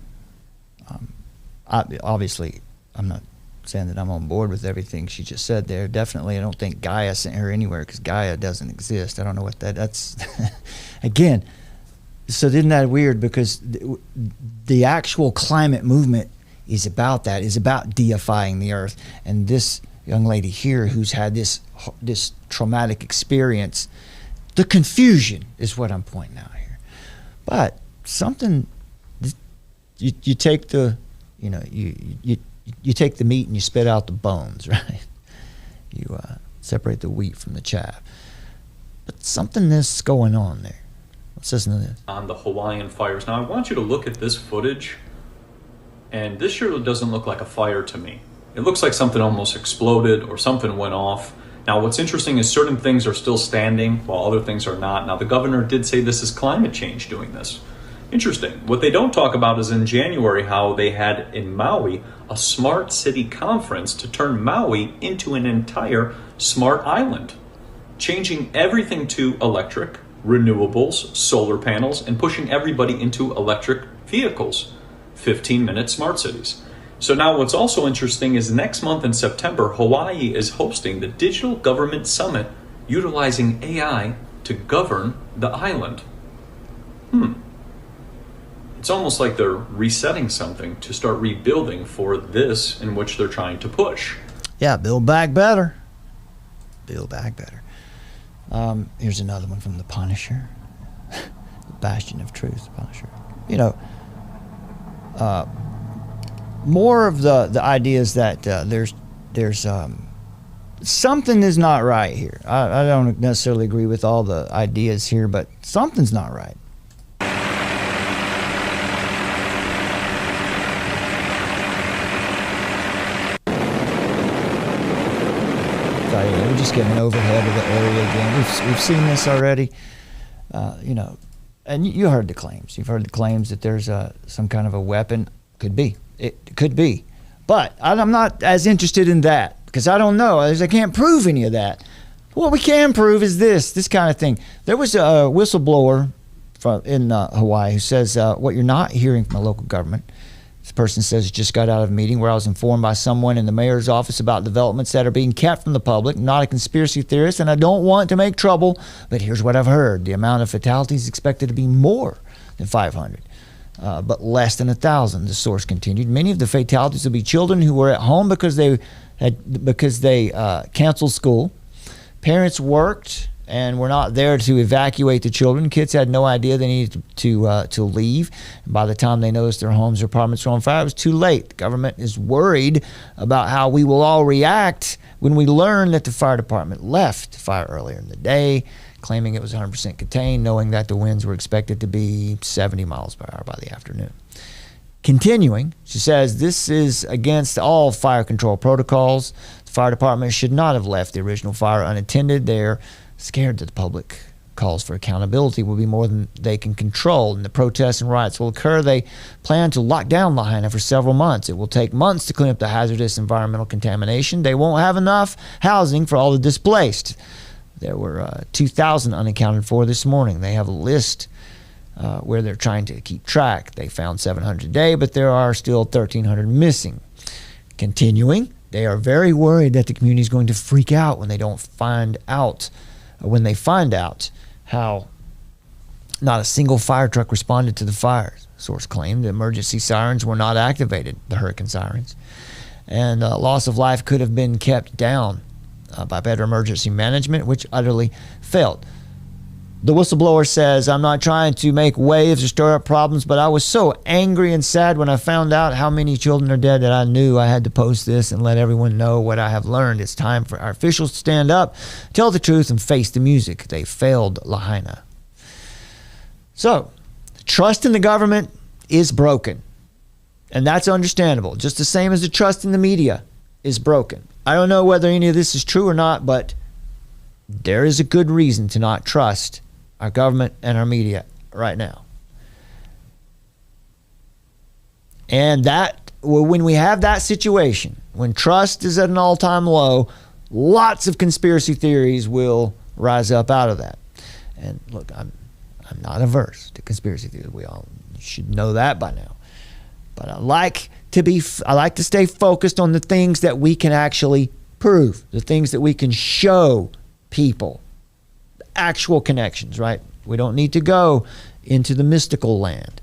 Obviously, I'm not saying that I'm on board with everything she just said there. Definitely, I don't think Gaia sent her anywhere because Gaia doesn't exist. I don't know what that's. Again, so isn't that weird? Because the actual climate movement is about that, is about deifying the earth. And this young lady here who's had this traumatic experience, the confusion is what I'm pointing out here. But something, you take the, you take the meat and you spit out the bones, right? You separate the wheat from the chaff. But something is going on there. Let's listen to this. On the Hawaiian fires. Now, I want you to look at this footage, and this surely doesn't look like a fire to me. It looks like something almost exploded or something went off. Now, what's interesting is certain things are still standing while other things are not. Now, the governor did say this is climate change doing this. Interesting. What they don't talk about is in January how they had in Maui a smart city conference to turn Maui into an entire smart island, changing everything to electric, renewables, solar panels, and pushing everybody into electric vehicles. 15-minute smart cities. So now what's also interesting is next month in September, Hawaii is hosting the Digital Government Summit utilizing AI to govern the island. It's It's almost like they're resetting something to start rebuilding for this in which they're trying to push. Yeah, build back better. Build back better. Here's another one from The Punisher. The Bastion of Truth, The Punisher. You know, more of the ideas that there's something is not right here. I don't necessarily agree with all the ideas here, but something's not right. We're just getting overhead of the area again. We've seen this already, you know, and you heard the claims. You've heard the claims that there's some kind of a weapon. Could be. It could be. But I'm not as interested in that because I don't know. I can't prove any of that. What we can prove is this kind of thing. There was a whistleblower in Hawaii who says what you're not hearing from a local government. This person says, just got out of a meeting where I was informed by someone in the mayor's office about developments that are being kept from the public. I'm not a conspiracy theorist, and I don't want to make trouble, but here's what I've heard. The amount of fatalities is expected to be more than 500, but less than 1,000, the source continued. Many of the fatalities will be children who were at home because they canceled school. Parents worked and were not there to evacuate the children. Kids had no idea they needed to leave. And by the time they noticed their homes or apartments were on fire, it was too late. The government is worried about how we will all react when we learn that the fire department left the fire earlier in the day, claiming it was 100% contained, knowing that the winds were expected to be 70 miles per hour by the afternoon. Continuing, she says, this is against all fire control protocols. The fire department should not have left the original fire unattended. They're scared that the public calls for accountability will be more than they can control, and the protests and riots will occur. They plan to lock down Lahaina for several months. It will take months to clean up the hazardous environmental contamination. They won't have enough housing for all the displaced. There were 2,000 unaccounted for this morning. They have a list where they're trying to keep track. They found 700 a day, but there are still 1,300 missing. Continuing, they are very worried that the community is going to freak out when they find out how not a single fire truck responded to the fires. Source claimed the emergency sirens were not activated, the hurricane sirens, and loss of life could have been kept down by better emergency management, which utterly failed. The whistleblower says, I'm not trying to make waves or stir up problems, but I was so angry and sad when I found out how many children are dead that I knew I had to post this and let everyone know what I have learned. It's time for our officials to stand up, tell the truth, and face the music. They failed Lahaina. So, trust in the government is broken. And that's understandable. Just the same as the trust in the media is broken. I don't know whether any of this is true or not, but there is a good reason to not trust our government and our media right now. And that, when we have that situation, when trust is at an all-time low, lots of conspiracy theories will rise up out of that. And look, I'm not averse to conspiracy theories. We all should know that by now. But I like to stay focused on the things that we can actually prove, the things that we can show people, actual connections, right? We don't need to go into the mystical land.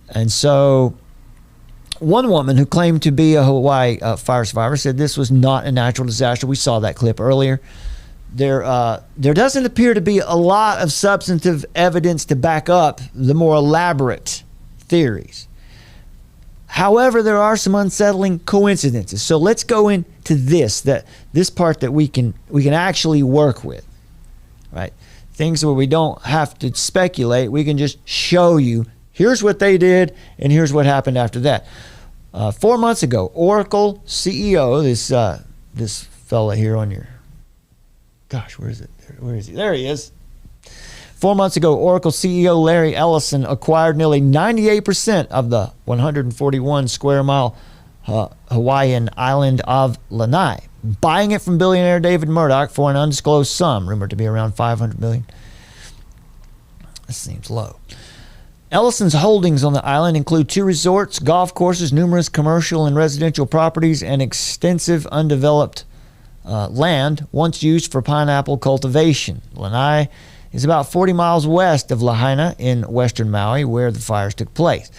And so one woman who claimed to be a Hawaii fire survivor said this was not a natural disaster. We saw that clip earlier. There doesn't appear to be a lot of substantive evidence to back up the more elaborate theories. However, there are some unsettling coincidences. So let's go into this part that we can actually work with, right? Things where we don't have to speculate. We can just show you, here's what they did, and here's what happened after that. 4 months ago, Oracle CEO, this fella here on your, gosh, where is it? Where is he? There he is. 4 months ago, Oracle CEO Larry Ellison acquired nearly 98% of the 141 square mile Hawaiian island of Lanai, buying it from billionaire David Murdoch for an undisclosed sum, rumored to be around $500 million. This seems low. Ellison's holdings on the island include 2 resorts, golf courses, numerous commercial and residential properties, and extensive undeveloped land once used for pineapple cultivation. Lanai is about 40 miles west of Lahaina in western Maui, where the fires took place.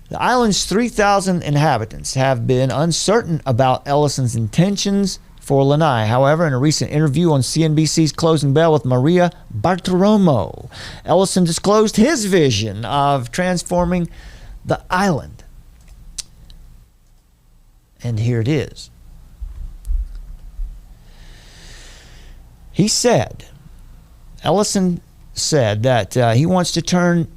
The island's 3,000 inhabitants have been uncertain about Ellison's intentions for Lanai. However, in a recent interview on CNBC's Closing Bell with Maria Bartiromo, Ellison disclosed his vision of transforming the island. And here it is. Ellison said that he wants to turn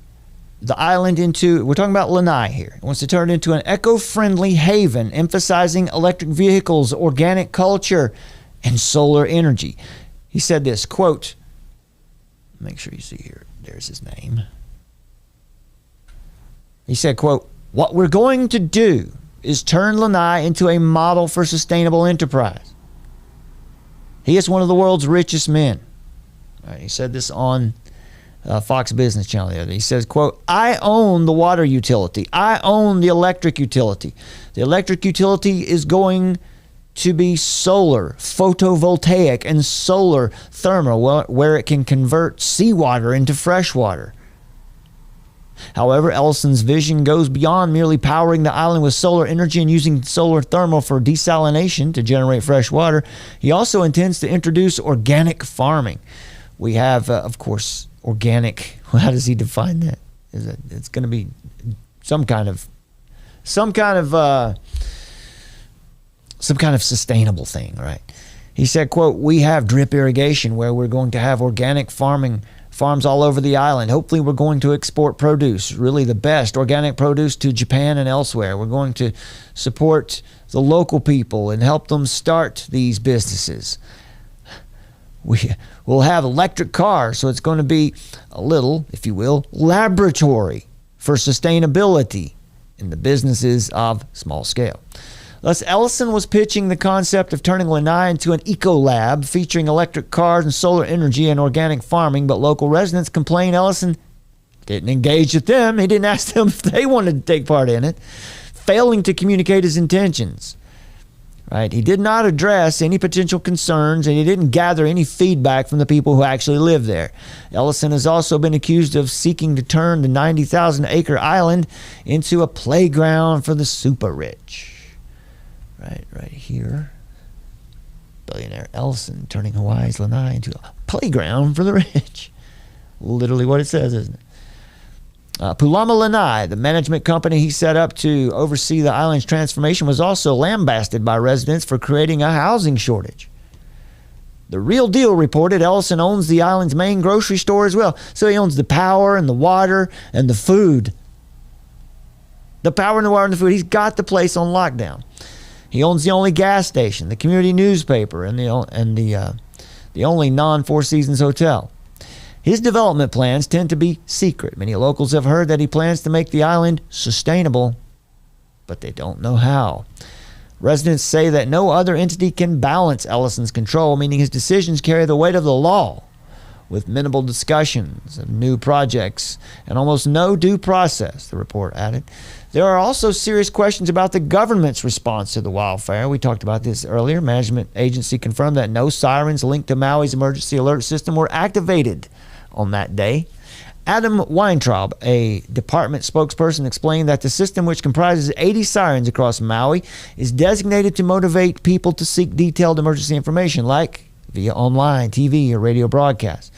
the island into, we're talking about Lanai here, he wants to turn it into an eco-friendly haven, emphasizing electric vehicles, organic culture, and solar energy. He said this, quote, make sure you see here, there's his name. He said, quote, "What we're going to do is turn Lanai into a model for sustainable enterprise." He is one of the world's richest men. All right, he said this on Fox Business Channel the other day. He says, quote, "I own the water utility. I own the electric utility. The electric utility is going to be solar, photovoltaic, and solar thermal, where it can convert seawater into fresh water." However, Ellison's vision goes beyond merely powering the island with solar energy and using solar thermal for desalination to generate fresh water. He also intends to introduce organic farming. We have, of course, organic. How does he define that? It's going to be some kind of sustainable thing, right? He said, quote, "We have drip irrigation where we're going to have organic farms all over the island. Hopefully we're going to export produce, really the best organic produce, to Japan and elsewhere. We're going to support the local people and help them start these businesses. We'll have electric cars, so it's going to be a little, if you will, laboratory for sustainability in the businesses of small scale." Thus, Ellison was pitching the concept of turning Lanai into an eco-lab featuring electric cars and solar energy and organic farming, but local residents complained Ellison didn't engage with them. He didn't ask them if they wanted to take part in it, failing to communicate his intentions. Right? He did not address any potential concerns, and he didn't gather any feedback from the people who actually live there. Ellison has also been accused of seeking to turn the 90,000-acre island into a playground for the super rich. Right here. Billionaire Ellison turning Hawaii's Lanai into a playground for the rich. Literally what it says, isn't it? Pulama Lanai, the management company he set up to oversee the island's transformation, was also lambasted by residents for creating a housing shortage. The Real Deal reported Ellison owns the island's main grocery store as well. So he owns the power and the water and the food. The power and the water and the food. He's got the place on lockdown. He owns the only gas station, the community newspaper, and the only non-Four Seasons hotel. His development plans tend to be secret. Many locals have heard that he plans to make the island sustainable, but they don't know how. Residents say that no other entity can balance Ellison's control, meaning his decisions carry the weight of the law, with minimal discussions of new projects and almost no due process, the report added. There are also serious questions about the government's response to the wildfire. We talked about this earlier. Management agency confirmed that no sirens linked to Maui's emergency alert system were activated on that day. Adam Weintraub, a department spokesperson, explained that the system, which comprises 80 sirens across Maui, is designated to motivate people to seek detailed emergency information, like via online, TV, or radio broadcasts.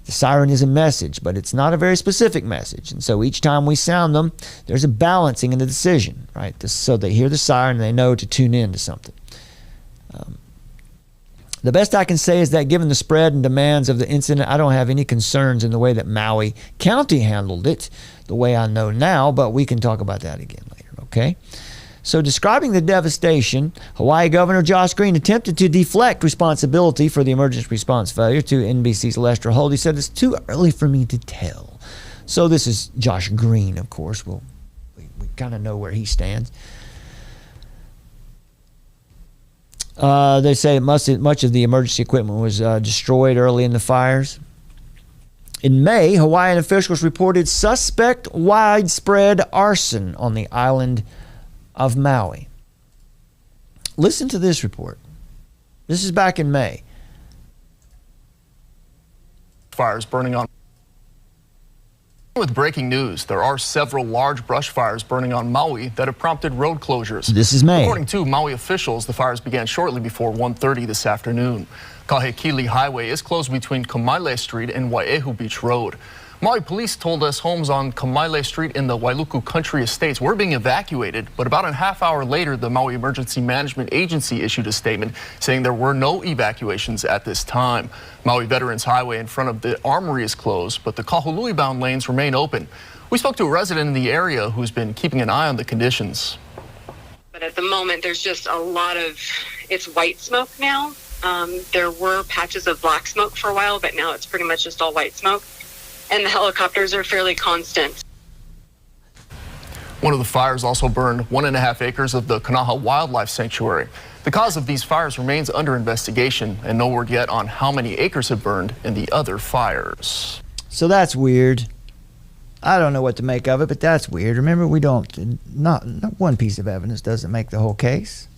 The siren is a message, but it's not a very specific message. And so each time we sound them, there's a balancing in the decision, right? So they hear the siren and they know to tune in to something. The best I can say is that given the spread and demands of the incident, I don't have any concerns in the way that Maui County handled it, the way I know now, but we can talk about that again later, okay? So describing the devastation, Hawaii Governor Josh Green attempted to deflect responsibility for the emergency response failure to NBC's Lester Holt. He said, "It's too early for me to tell." So this is Josh Green, of course. We kind of know where he stands. They say much of the emergency equipment was destroyed early in the fires. In May, Hawaiian officials reported suspect widespread arson on the island of Maui. Listen to this report. This is back in May. fires burning on. With breaking news, there are several large brush fires burning on Maui that have prompted road closures. This is May. According to Maui officials, the fires began shortly before 1:30 this afternoon. Kahekili Highway is closed between Kamaile Street and Wai'ehu Beach Road. Maui police told us homes on Kamaile Street in the Wailuku Country Estates were being evacuated, but about a half hour later, the Maui Emergency Management Agency issued a statement saying there were no evacuations at this time. Maui Veterans Highway in front of the Armory is closed, but the Kahului-bound lanes remain open. We spoke to a resident in the area who's been keeping an eye on the conditions. But at the moment, there's just a lot of, it's white smoke now. There were patches of black smoke for a while, but now it's pretty much just all white smoke. And the helicopters are fairly constant. One of the fires also burned 1.5 acres of the Kanaha Wildlife Sanctuary. The cause of these fires remains under investigation, and no word yet on how many acres have burned in the other fires. So that's weird. I don't know what to make of it, but that's weird. Remember, not one piece of evidence doesn't make the whole case.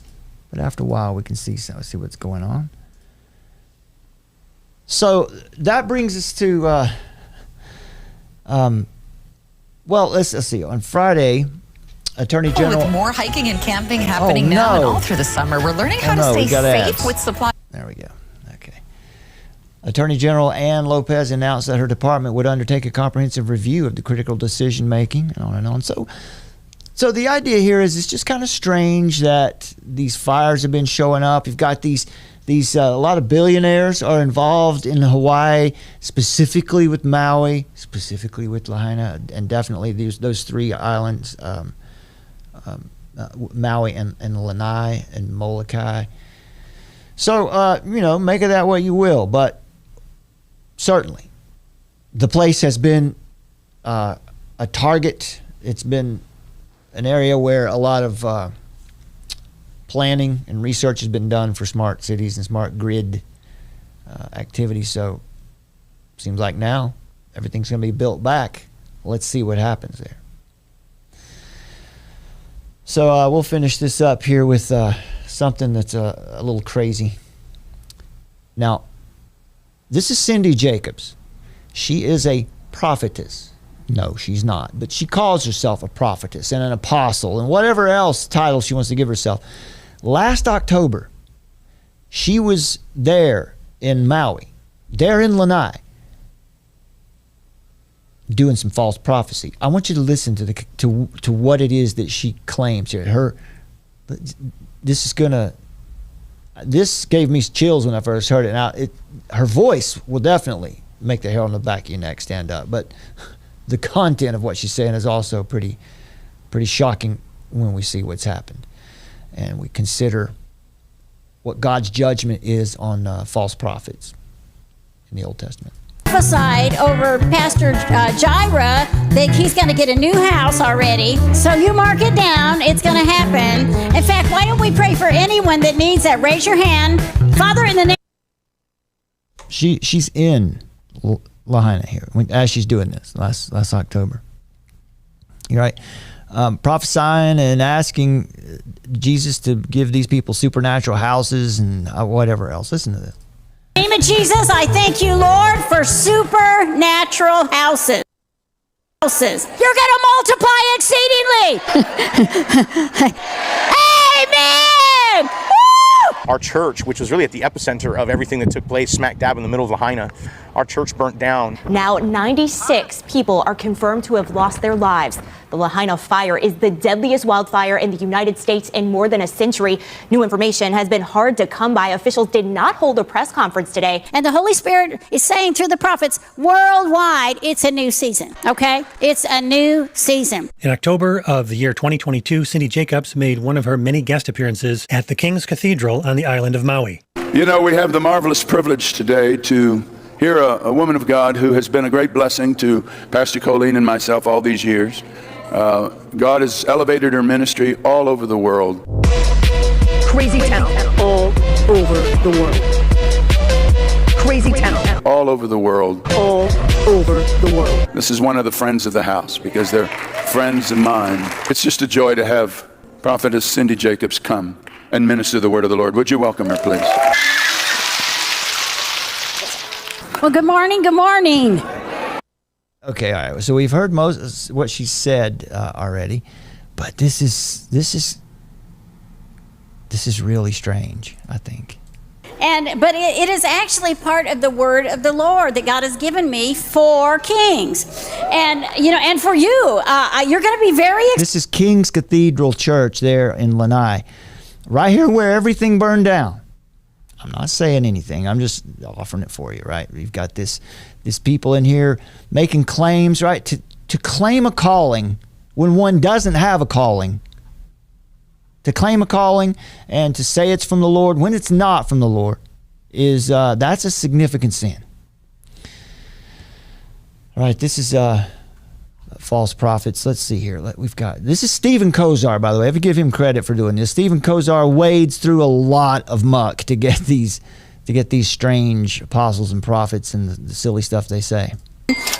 But after a while, we can see what's going on. So that brings us to... well, let's see. On Friday, Attorney General... With more hiking and camping happening now and all through the summer, we're learning how to stay safe with supply. There we go. Okay. Attorney General Ann Lopez announced that her department would undertake a comprehensive review of the critical decision-making, and on and on. So the idea here is it's just kind of strange that these fires have been showing up. You've got these a lot of billionaires are involved in Hawaii, specifically with Maui, specifically with Lahaina, and definitely those three islands, Maui and Lanai and Molokai. So, make of that what you will, but certainly the place has been a target. It's been an area where a lot of planning and research has been done for smart cities and smart grid activities. So seems like now everything's going to be built back. Let's see what happens there. So we'll finish this up here with something that's a little crazy. Now, this is Cindy Jacobs. She is a prophetess. No, she's not. But she calls herself a prophetess and an apostle and whatever else title she wants to give herself. Last October, she was there in Maui, there in Lanai, doing some false prophecy. I want you to listen to what it is that she claims here. This gave me chills when I first heard it. Now, her voice will definitely make the hair on the back of your neck stand up, but the content of what she's saying is also pretty shocking when we see what's happened. And we consider what God's judgment is on false prophets in the Old Testament. Prophesied over Pastor Jireh that he's going to get a new house already. So you mark it down. It's going to happen. In fact, why don't we pray for anyone that needs that? Raise your hand. Father, in the name... She's in Lahaina here as she's doing this last October. You're right. Prophesying and asking Jesus to give these people supernatural houses and whatever else. Listen to this. In the name of Jesus, I thank you, Lord, for supernatural houses. You're going to multiply exceedingly. Amen. Our church, which was really at the epicenter of everything that took place smack dab in the middle of Lahaina, our church burnt down. Now 96 people are confirmed to have lost their lives. The Lahaina fire is the deadliest wildfire in the United States in more than a century. New information has been hard to come by. Officials did not hold a press conference today. And the Holy Spirit is saying through the prophets worldwide, it's a new season, okay? It's a new season. In October of the year 2022, Cindy Jacobs made one of her many guest appearances at the King's Cathedral on the island of Maui. You know, we have the marvelous privilege today to hear a woman of God who has been a great blessing to Pastor Colleen and myself all these years. God has elevated her ministry all over the world. Crazy town all over the world. Crazy town all over the world. All over the world. This is one of the friends of the house because they're friends of mine. It's just a joy to have Prophetess Cindy Jacobs come and minister the word of the Lord. Would you welcome her, please? Well, good morning. Good morning. Okay, all right. So we've heard most what she said already, but this is really strange, I think. But it is actually part of the word of the Lord that God has given me for kings, and and for you, you're going to be very. This is King's Cathedral Church there in Lanai, right here where everything burned down. I'm not saying anything. I'm just offering it for you, right? We've got this people in here making claims, right? To claim a calling when one doesn't have a calling. To claim a calling and to say it's from the Lord when it's not from the Lord is that's a significant sin. All right, this is false prophets. Let's see here. This is Stephen Kozar, by the way. I have to give him credit for doing this. Stephen Kozar wades through a lot of muck to get these strange apostles and prophets and the silly stuff they say.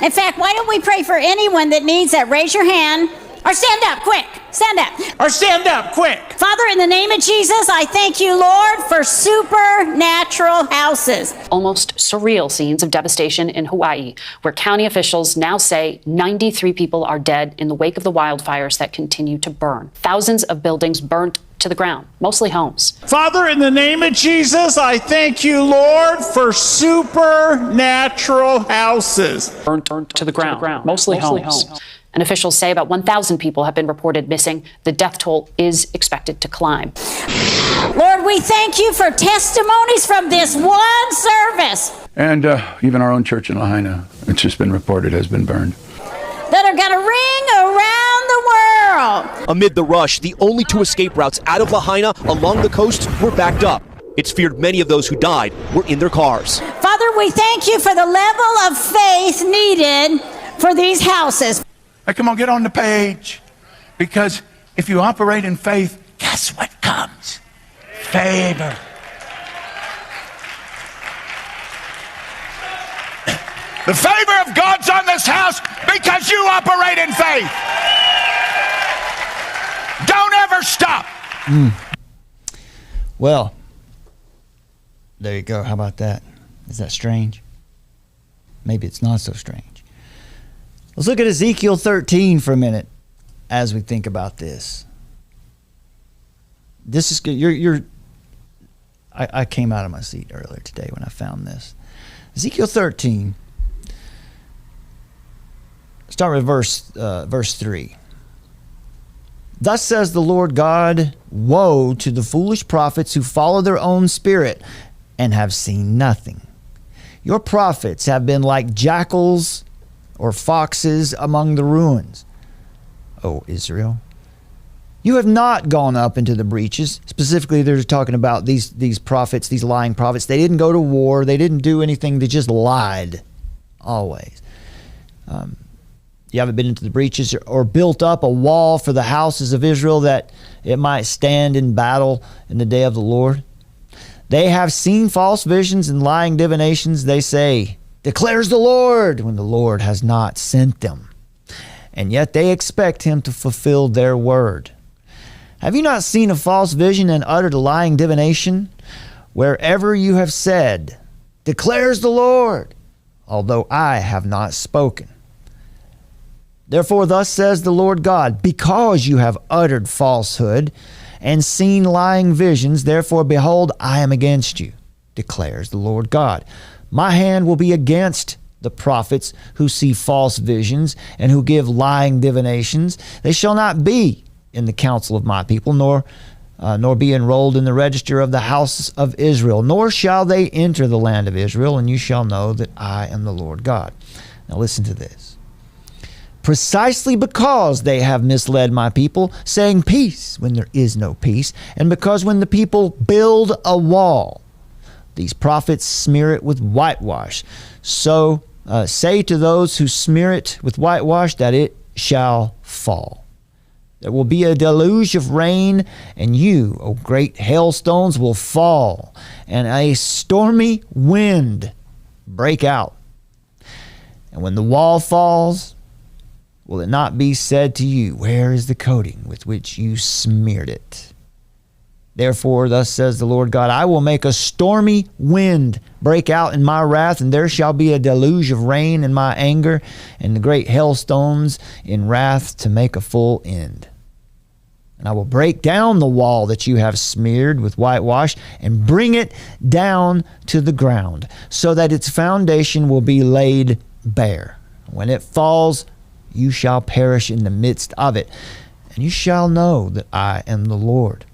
In fact, why don't we pray for anyone that needs that? Raise your hand. Or stand up, quick. Stand up. Or stand up, quick. Father, in the name of Jesus, I thank you, Lord, for supernatural houses. Almost surreal scenes of devastation in Hawaii, where county officials now say 93 people are dead in the wake of the wildfires that continue to burn. Thousands of buildings burnt to the ground, mostly homes. Father, in the name of Jesus, I thank you, Lord, for supernatural houses. Burnt to the ground, mostly homes. And officials say about 1,000 people have been reported missing. The death toll is expected to climb. Lord, we thank you for testimonies from this one service. And even our own church in Lahaina, it's just been reported, has been burned. That are going to ring around the world. Amid the rush, the only two escape routes out of Lahaina along the coast were backed up. It's feared many of those who died were in their cars. Father, we thank you for the level of faith needed for these houses. Now, come on, get on the page. Because if you operate in faith, guess what comes? Favor. The favor of God's on this house because you operate in faith. Don't ever stop. Well, there you go. How about that? Is that strange? Maybe it's not so strange. Let's look at Ezekiel 13 for a minute as we think about this. This is good. I came out of my seat earlier today when I found this. Ezekiel 13. Start with verse 3. Thus says the Lord God, woe to the foolish prophets who follow their own spirit and have seen nothing. Your prophets have been like jackals or foxes among the ruins, O Israel. You have not gone up into the breaches. Specifically, they're talking about these prophets, these lying prophets. They didn't go to war. They didn't do anything. They just lied, always. You haven't been into the breaches or built up a wall for the houses of Israel that it might stand in battle in the day of the Lord. They have seen false visions and lying divinations. They say, declares the Lord, when the Lord has not sent them. And yet they expect him to fulfill their word. Have you not seen a false vision and uttered a lying divination? Wherever you have said, declares the Lord, although I have not spoken. Therefore thus says the Lord God, because you have uttered falsehood and seen lying visions, therefore behold, I am against you, declares the Lord God. My hand will be against the prophets who see false visions and who give lying divinations. They shall not be in the council of my people, nor be enrolled in the register of the house of Israel, nor shall they enter the land of Israel, and you shall know that I am the Lord God. Now listen to this. Precisely because they have misled my people, saying peace when there is no peace, and because when the people build a wall, these prophets smear it with whitewash. So say to those who smear it with whitewash that it shall fall. There will be a deluge of rain, and you, O great hailstones, will fall, and a stormy wind break out. And when the wall falls, will it not be said to you, where is the coating with which you smeared it? Therefore, thus says the Lord God, I will make a stormy wind break out in my wrath, and there shall be a deluge of rain in my anger, and the great hailstones in wrath to make a full end. And I will break down the wall that you have smeared with whitewash and bring it down to the ground, so that its foundation will be laid bare. When it falls, you shall perish in the midst of it, and you shall know that I am the Lord.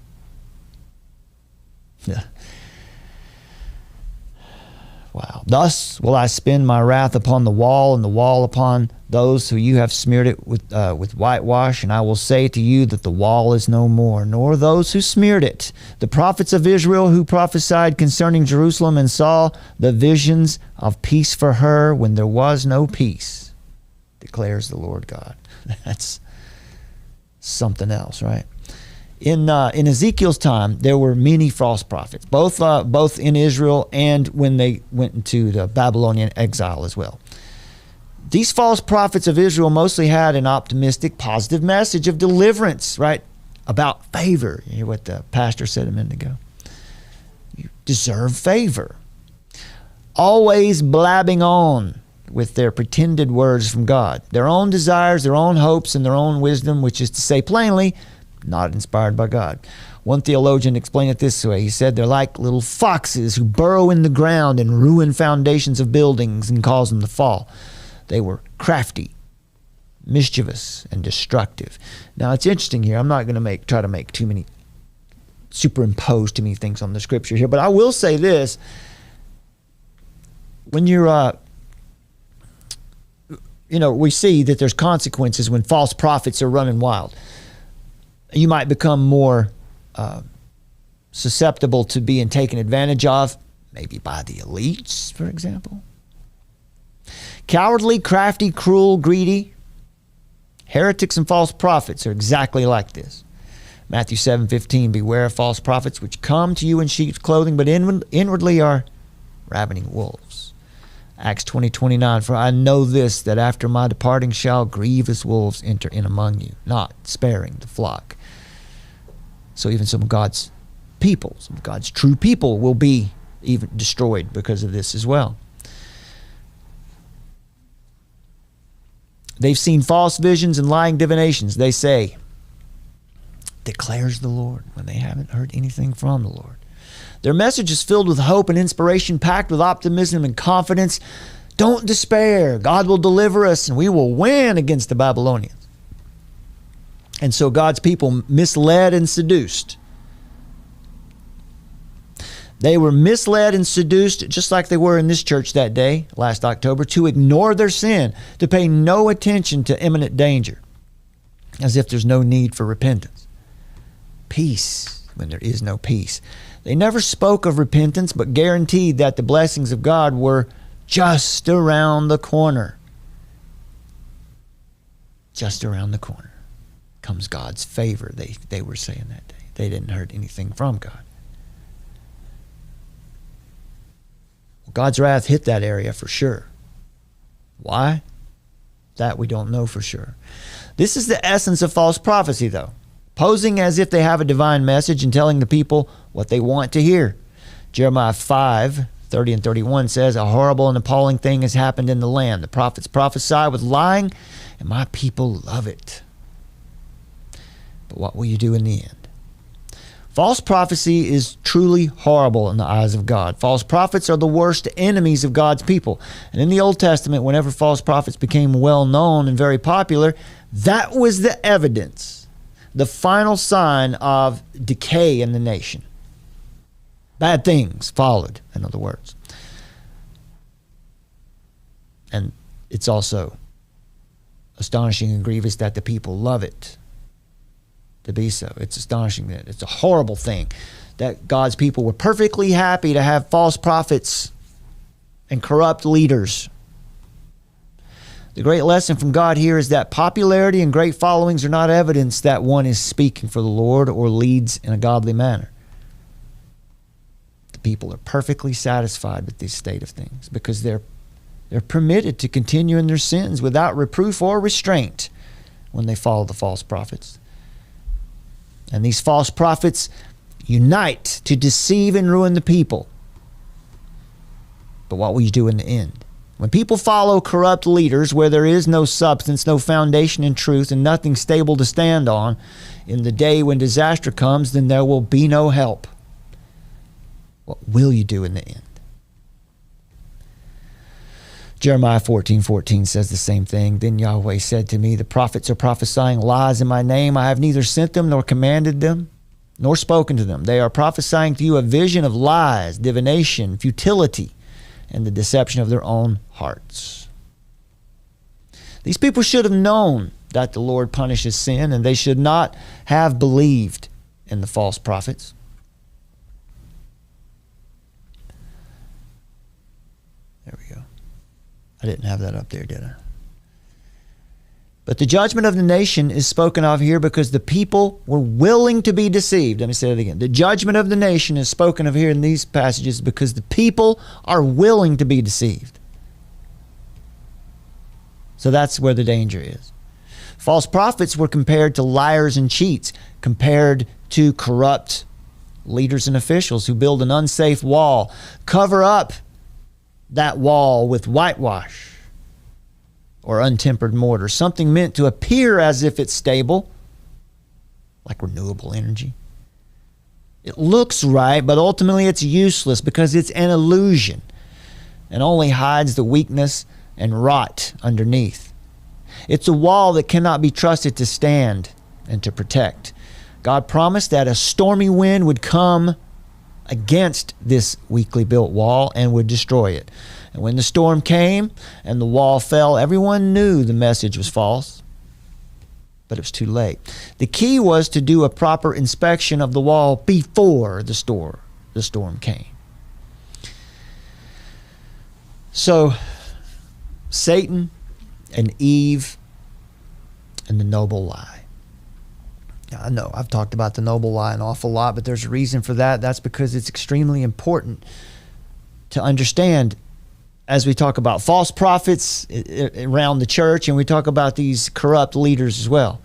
Wow. Thus will I spend my wrath upon the wall, and the wall upon those who you have smeared it with whitewash. And I will say to you that the wall is no more, nor those who smeared it. The prophets of Israel who prophesied concerning Jerusalem and saw the visions of peace for her when there was no peace, declares the Lord God. That's something else, right? In Ezekiel's time, there were many false prophets, both in Israel and when they went into the Babylonian exile as well. These false prophets of Israel mostly had an optimistic, positive message of deliverance, right? About favor. You hear what the pastor said a minute ago. You deserve favor. Always blabbing on with their pretended words from God. Their own desires, their own hopes, and their own wisdom, which is to say plainly, not inspired by God. One theologian explained it this way. He said they're like little foxes who burrow in the ground and ruin foundations of buildings and cause them to fall. They were crafty, mischievous, and destructive. Now it's interesting here. I'm not going to try to make too many, superimpose too many things on the scripture here, but I will say this. When you're, we see that there's consequences when false prophets are running wild. You might become more susceptible to being taken advantage of, maybe by the elites, for example. Cowardly, crafty, cruel, greedy. Heretics and false prophets are exactly like this. Matthew 7:15, beware of false prophets which come to you in sheep's clothing, but inwardly are ravening wolves. Acts 20:29, for I know this, that after my departing shall grievous wolves enter in among you, not sparing the flock. So even some of God's people, some of God's true people will be even destroyed because of this as well. They've seen false visions and lying divinations. They say, declares the Lord, when they haven't heard anything from the Lord. Their message is filled with hope and inspiration, packed with optimism and confidence. Don't despair. God will deliver us and we will win against the Babylonians. And so God's people misled and seduced. They were misled and seduced, just like they were in this church that day, last October, to ignore their sin, to pay no attention to imminent danger, as if there's no need for repentance. Peace when there is no peace. They never spoke of repentance, but guaranteed that the blessings of God were just around the corner. Just around the corner comes God's favor, they were saying that day. They didn't hear anything from God. God's wrath hit that area for sure. Why? That we don't know for sure. This is the essence of false prophecy, though. Posing as if they have a divine message and telling the people what they want to hear. Jeremiah 5:30 and 31 says, a horrible and appalling thing has happened in the land. The prophets prophesy with lying, and my people love it. But what will you do in the end? False prophecy is truly horrible in the eyes of God. False prophets are the worst enemies of God's people. And in the Old Testament, whenever false prophets became well known and very popular, that was the evidence, the final sign of decay in the nation. Bad things followed, in other words. And it's also astonishing and grievous that the people love it to be so. It's astonishing that it's a horrible thing that God's people were perfectly happy to have false prophets and corrupt leaders. The great lesson from God here is that popularity and great followings are not evidence that one is speaking for the Lord or leads in a godly manner. The people are perfectly satisfied with this state of things because they're permitted to continue in their sins without reproof or restraint when they follow the false prophets. And these false prophets unite to deceive and ruin the people. But what will you do in the end? When people follow corrupt leaders where there is no substance, no foundation in truth, and nothing stable to stand on, in the day when disaster comes, then there will be no help. What will you do in the end? Jeremiah 14:14 says the same thing. Then Yahweh said to me, the prophets are prophesying lies in my name. I have neither sent them nor commanded them, nor spoken to them. They are prophesying to you a vision of lies, divination, futility, and the deception of their own hearts. These people should have known that the Lord punishes sin, and they should not have believed in the false prophets. There we go. I didn't have that up there, did I? But the judgment of the nation is spoken of here because the people were willing to be deceived. Let me say it again. The judgment of the nation is spoken of here in these passages because the people are willing to be deceived. So that's where the danger is. False prophets were compared to liars and cheats, compared to corrupt leaders and officials who build an unsafe wall, cover up that wall with whitewash or untempered mortar, something meant to appear as if it's stable, like renewable energy. It looks right, but ultimately it's useless because it's an illusion and only hides the weakness and rot underneath. It's a wall that cannot be trusted to stand and to protect. God promised that a stormy wind would come against this weakly built wall and would destroy it. And when the storm came and the wall fell, everyone knew the message was false, but it was too late. The key was to do a proper inspection of the wall before the storm came. So Satan and Eve and the noble lie. Now, I know I've talked about the noble lie an awful lot, but there's a reason for that. That's because it's extremely important to understand as we talk about false prophets around the church and we talk about these corrupt leaders as well.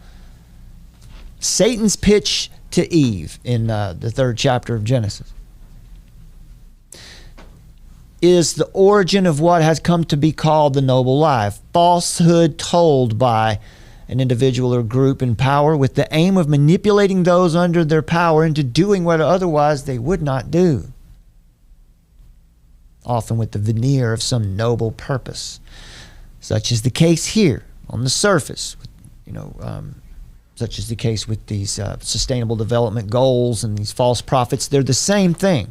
Satan's pitch to Eve in the 3rd chapter of Genesis is the origin of what has come to be called the noble lie, falsehood told by an individual or group in power with the aim of manipulating those under their power into doing what otherwise they would not do, often with the veneer of some noble purpose. Such is the case here on the surface, such is the case with these sustainable development goals and these false prophets. They're the same thing.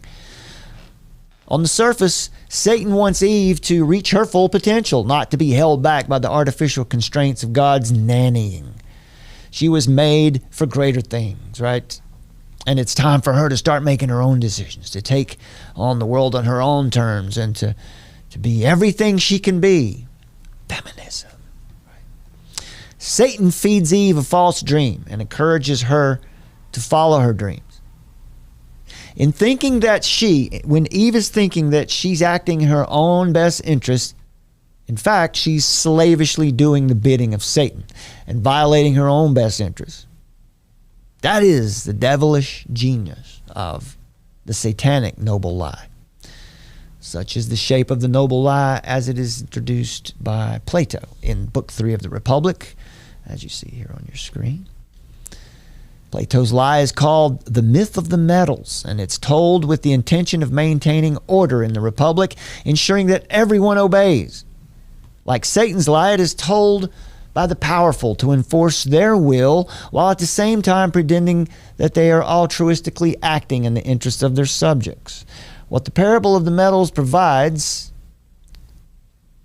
On the surface, Satan wants Eve to reach her full potential, not to be held back by the artificial constraints of God's nannying. She was made for greater things, right? And it's time for her to start making her own decisions, to take on the world on her own terms and to be everything she can be. Feminism. Right? Satan feeds Eve a false dream and encourages her to follow her dreams. In thinking that when Eve is thinking that she's acting in her own best interest, in fact, she's slavishly doing the bidding of Satan and violating her own best interest. That is the devilish genius of the satanic noble lie. Such is the shape of the noble lie as it is introduced by Plato in Book 3 of the Republic, as you see here on your screen. Plato's lie is called the myth of the metals, and it's told with the intention of maintaining order in the Republic, ensuring that everyone obeys. Like Satan's lie, it is told by the powerful to enforce their will, while at the same time pretending that they are altruistically acting in the interests of their subjects. What the parable of the metals provides,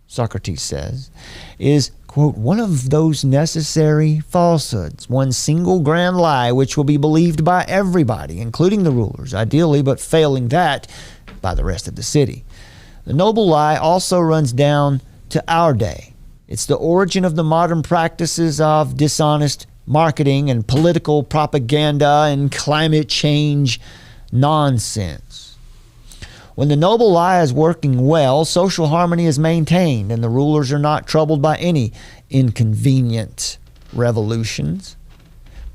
Socrates says, is, quote, one of those necessary falsehoods, one single grand lie which will be believed by everybody, including the rulers, ideally, but failing that, by the rest of the city. The noble lie also runs down to our day. It's the origin of the modern practices of dishonest marketing and political propaganda and climate change nonsense. When the noble lie is working well, social harmony is maintained and the rulers are not troubled by any inconvenient revolutions.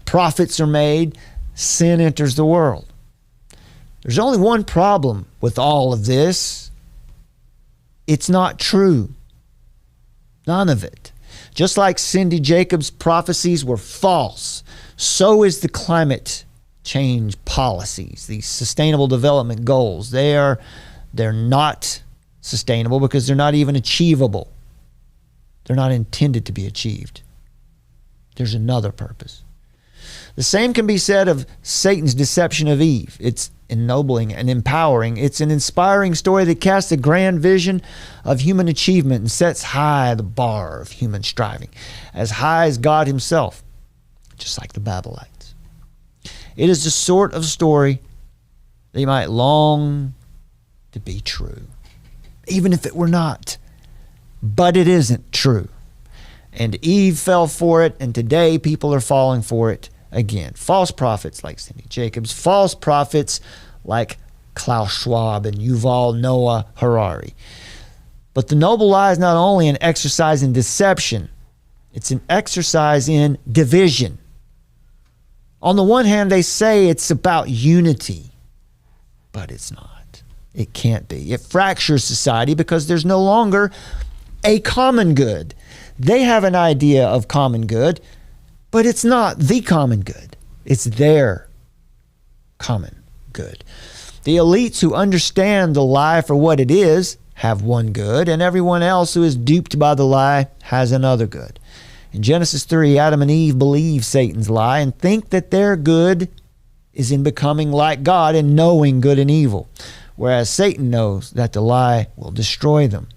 Profits are made, sin enters the world. There's only one problem with all of this. It's not true. None of it. Just like Cindy Jacobs' prophecies were false, so is the climate change policies, these sustainable development goals. They're not sustainable because they're not even achievable. They're not intended to be achieved. There's another purpose. The same can be said of Satan's deception of Eve. It's ennobling and empowering. It's an inspiring story that casts a grand vision of human achievement and sets high the bar of human striving, as high as God himself, just like the Babylonites. It is the sort of story that you might long to be true, even if it were not. But it isn't true. And Eve fell for it, and today people are falling for it again. False prophets like Cindy Jacobs, false prophets like Klaus Schwab and Yuval Noah Harari. But the noble lie is not only an exercise in deception, it's an exercise in division. On the one hand, they say it's about unity, but it's not. It can't be. It fractures society because there's no longer a common good. They have an idea of common good, but it's not the common good. It's their common good. The elites who understand the lie for what it is have one good, and everyone else who is duped by the lie has another good. In Genesis 3, Adam and Eve believe Satan's lie and think that their good is in becoming like God and knowing good and evil, whereas Satan knows that the lie will destroy them,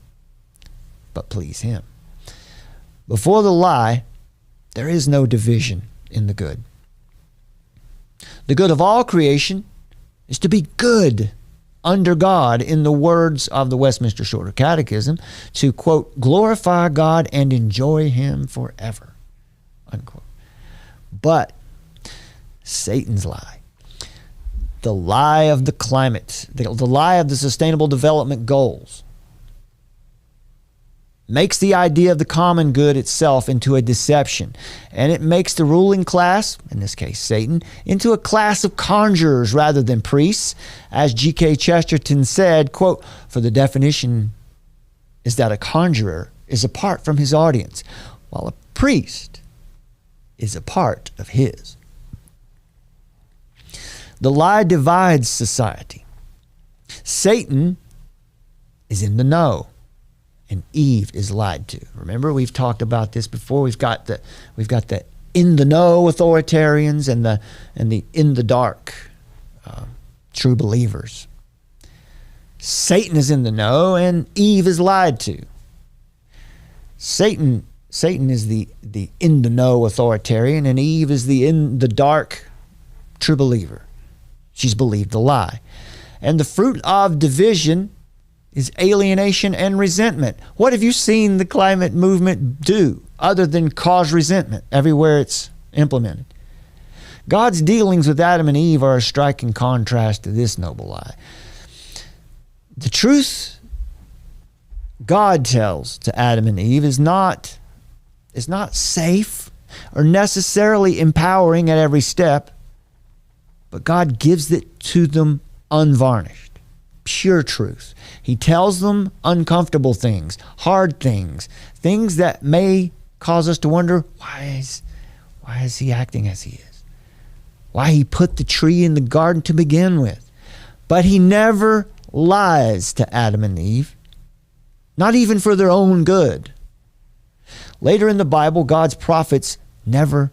but please him. Before the lie, there is no division in the good. The good of all creation is to be good under God, in the words of the Westminster Shorter Catechism, to, quote, glorify God and enjoy him forever, unquote. But Satan's lie, the lie of the climate, the lie of the Sustainable Development Goals, makes the idea of the common good itself into a deception. And it makes the ruling class, in this case Satan, into a class of conjurers rather than priests. As G.K. Chesterton said, quote, for the definition is that a conjurer is apart from his audience, while a priest is a part of his. The lie divides society. Satan is in the know, and Eve is lied to. Remember, we've talked about this before. We've got the in the know authoritarians and the in the dark true believers. Satan is in the know, and Eve is lied to. Satan is the in the know authoritarian, and Eve is the in the dark true believer. She's believed the lie, and the fruit of division is alienation and resentment. What have you seen the climate movement do other than cause resentment everywhere it's implemented? God's dealings with Adam and Eve are a striking contrast to this noble lie. The truth God tells to Adam and Eve is not safe or necessarily empowering at every step, but God gives it to them unvarnished. Pure truth. He tells them uncomfortable things, hard things, things that may cause us to wonder, why is he acting as he is? Why he put the tree in the garden to begin with. But he never lies to Adam and Eve, not even for their own good. Later in the Bible, God's prophets never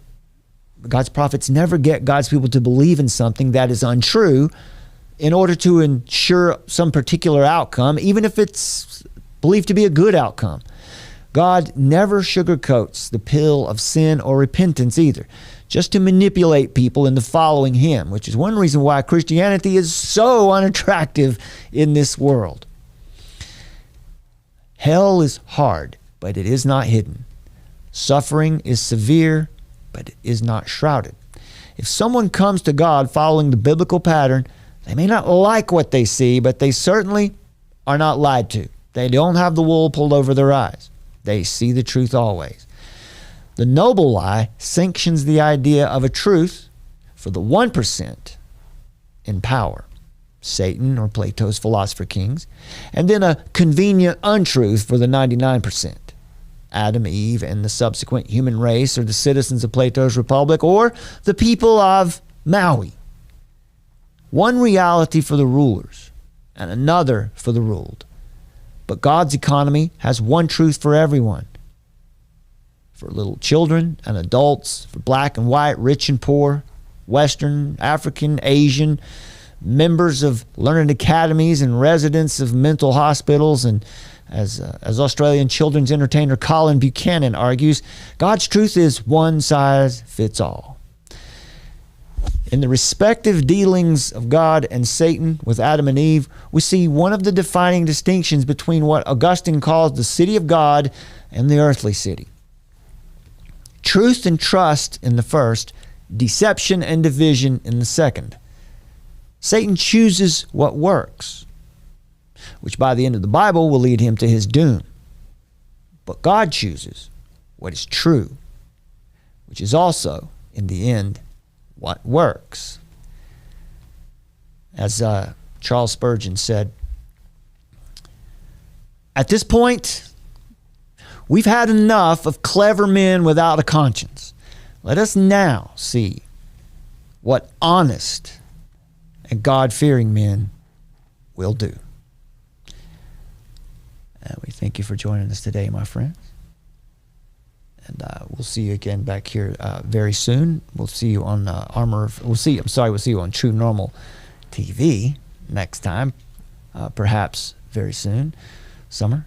get God's people to believe in something that is untrue in order to ensure some particular outcome, even if it's believed to be a good outcome. God never sugarcoats the pill of sin or repentance either, just to manipulate people into following him, which is one reason why Christianity is so unattractive in this world. Hell is hard, but it is not hidden. Suffering is severe, but it is not shrouded. If someone comes to God following the biblical pattern, they may not like what they see, but they certainly are not lied to. They don't have the wool pulled over their eyes. They see the truth always. The noble lie sanctions the idea of a truth for the 1% in power. Satan or Plato's philosopher kings, and then a convenient untruth for the 99%. Adam, Eve, and the subsequent human race are the citizens of Plato's republic, or the people of Maui. One reality for the rulers and another for the ruled. But God's economy has one truth for everyone. For little children and adults, for black and white, rich and poor, Western, African, Asian, members of learned academies and residents of mental hospitals, and as Australian children's entertainer Colin Buchanan argues, God's truth is one size fits all. In the respective dealings of God and Satan with Adam and Eve, we see one of the defining distinctions between what Augustine calls the city of God and the earthly city. Truth and trust in the first, deception and division in the second. Satan chooses what works, which by the end of the Bible will lead him to his doom. But God chooses what is true, which is also, in the end, what works. As Charles Spurgeon said, at this point, we've had enough of clever men without a conscience. Let us now see what honest and God-fearing men will do. And we thank you for joining us today, my friends. And we'll see you again back here very soon. We'll see you on we'll see you on True Normal TV next time, perhaps very soon. Summer,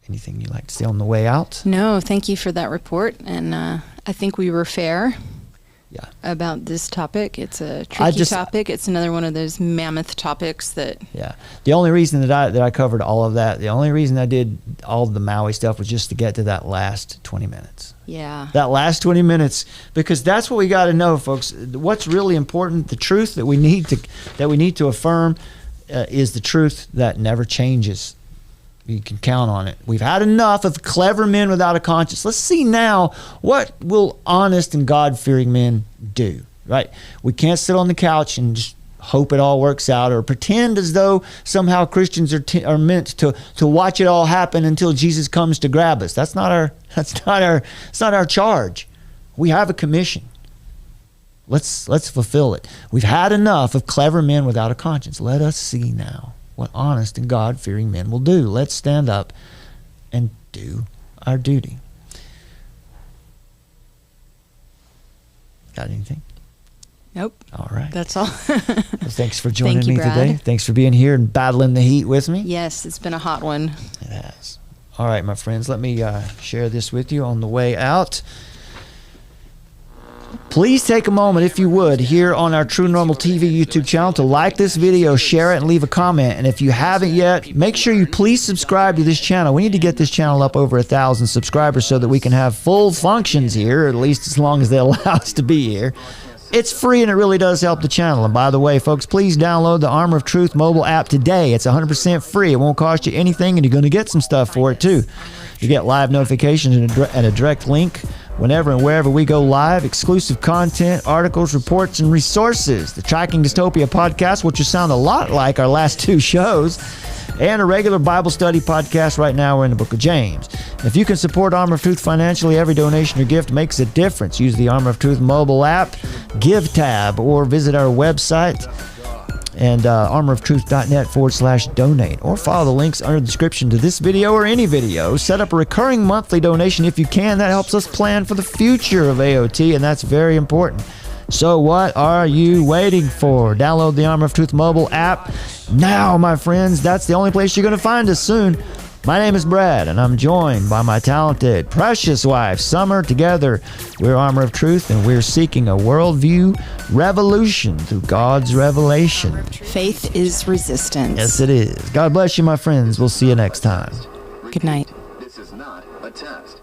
anything you'd like to say on the way out? No, thank you for that report. And I think we were fair about this topic. It's a tricky topic. It's another one of those mammoth topics that... Yeah. The only reason that I covered all of that, the only reason I did all of the Maui stuff was just to get to that last 20 minutes. Yeah. That last 20 minutes, because that's what we got to know, folks. What's really important, the truth that we need to affirm is the truth that never changes. You can count on it. We've had enough of clever men without a conscience. Let's see now, what will honest and God-fearing men do, right? We can't sit on the couch and just hope it all works out, or pretend as though somehow Christians are meant to watch it all happen until Jesus comes to grab us. That's not our charge. We have a commission. Let's fulfill it. We've had enough of clever men without a conscience. Let us see now what honest and God-fearing men will do. Let's stand up and do our duty. Got anything? Nope. All right. That's all. Well, thanks for joining Thank you, me Brad. today. Thanks for being here and battling the heat with me. Yes, it's been a hot one. It has. All right, my friends, let me share this with you on the way out. Please take a moment, if you would, here on our True Normal TV YouTube channel to like this video, share it, and leave a comment. And if you haven't yet, make sure you please subscribe to this channel. We need to get this channel up over 1,000 subscribers so that we can have full functions here, at least as long as they allow us to be here. It's free and it really does help the channel. And by the way, folks, please download the Armor of Truth mobile app today. It's 100% free. It won't cost you anything, and you're going to get some stuff for it too. You get live notifications and a direct link whenever and wherever we go live, exclusive content, articles, reports, and resources. The Tracking Dystopia podcast, which will sound a lot like our last two shows, and a regular Bible study podcast. Right now we're in the book of James. If you can support Armor of Truth financially, every donation or gift makes a difference. Use the Armor of Truth mobile app, Give tab, or visit our website and armoroftruth.net/donate, or follow the links under the description to this video or any video. Set up a recurring monthly donation if you can. That helps us plan for the future of AOT, and that's very important. So what are you waiting for? Download the Armor of Truth mobile app now, my friends. That's the only place you're going to find us soon. My name is Brad, and I'm joined by my talented, precious wife, Summer. Together, we're Armor of Truth, and we're seeking a worldview revolution through God's revelation. Faith is resistance. Yes, it is. God bless you, my friends. We'll see you next time. Good night. This is not a test.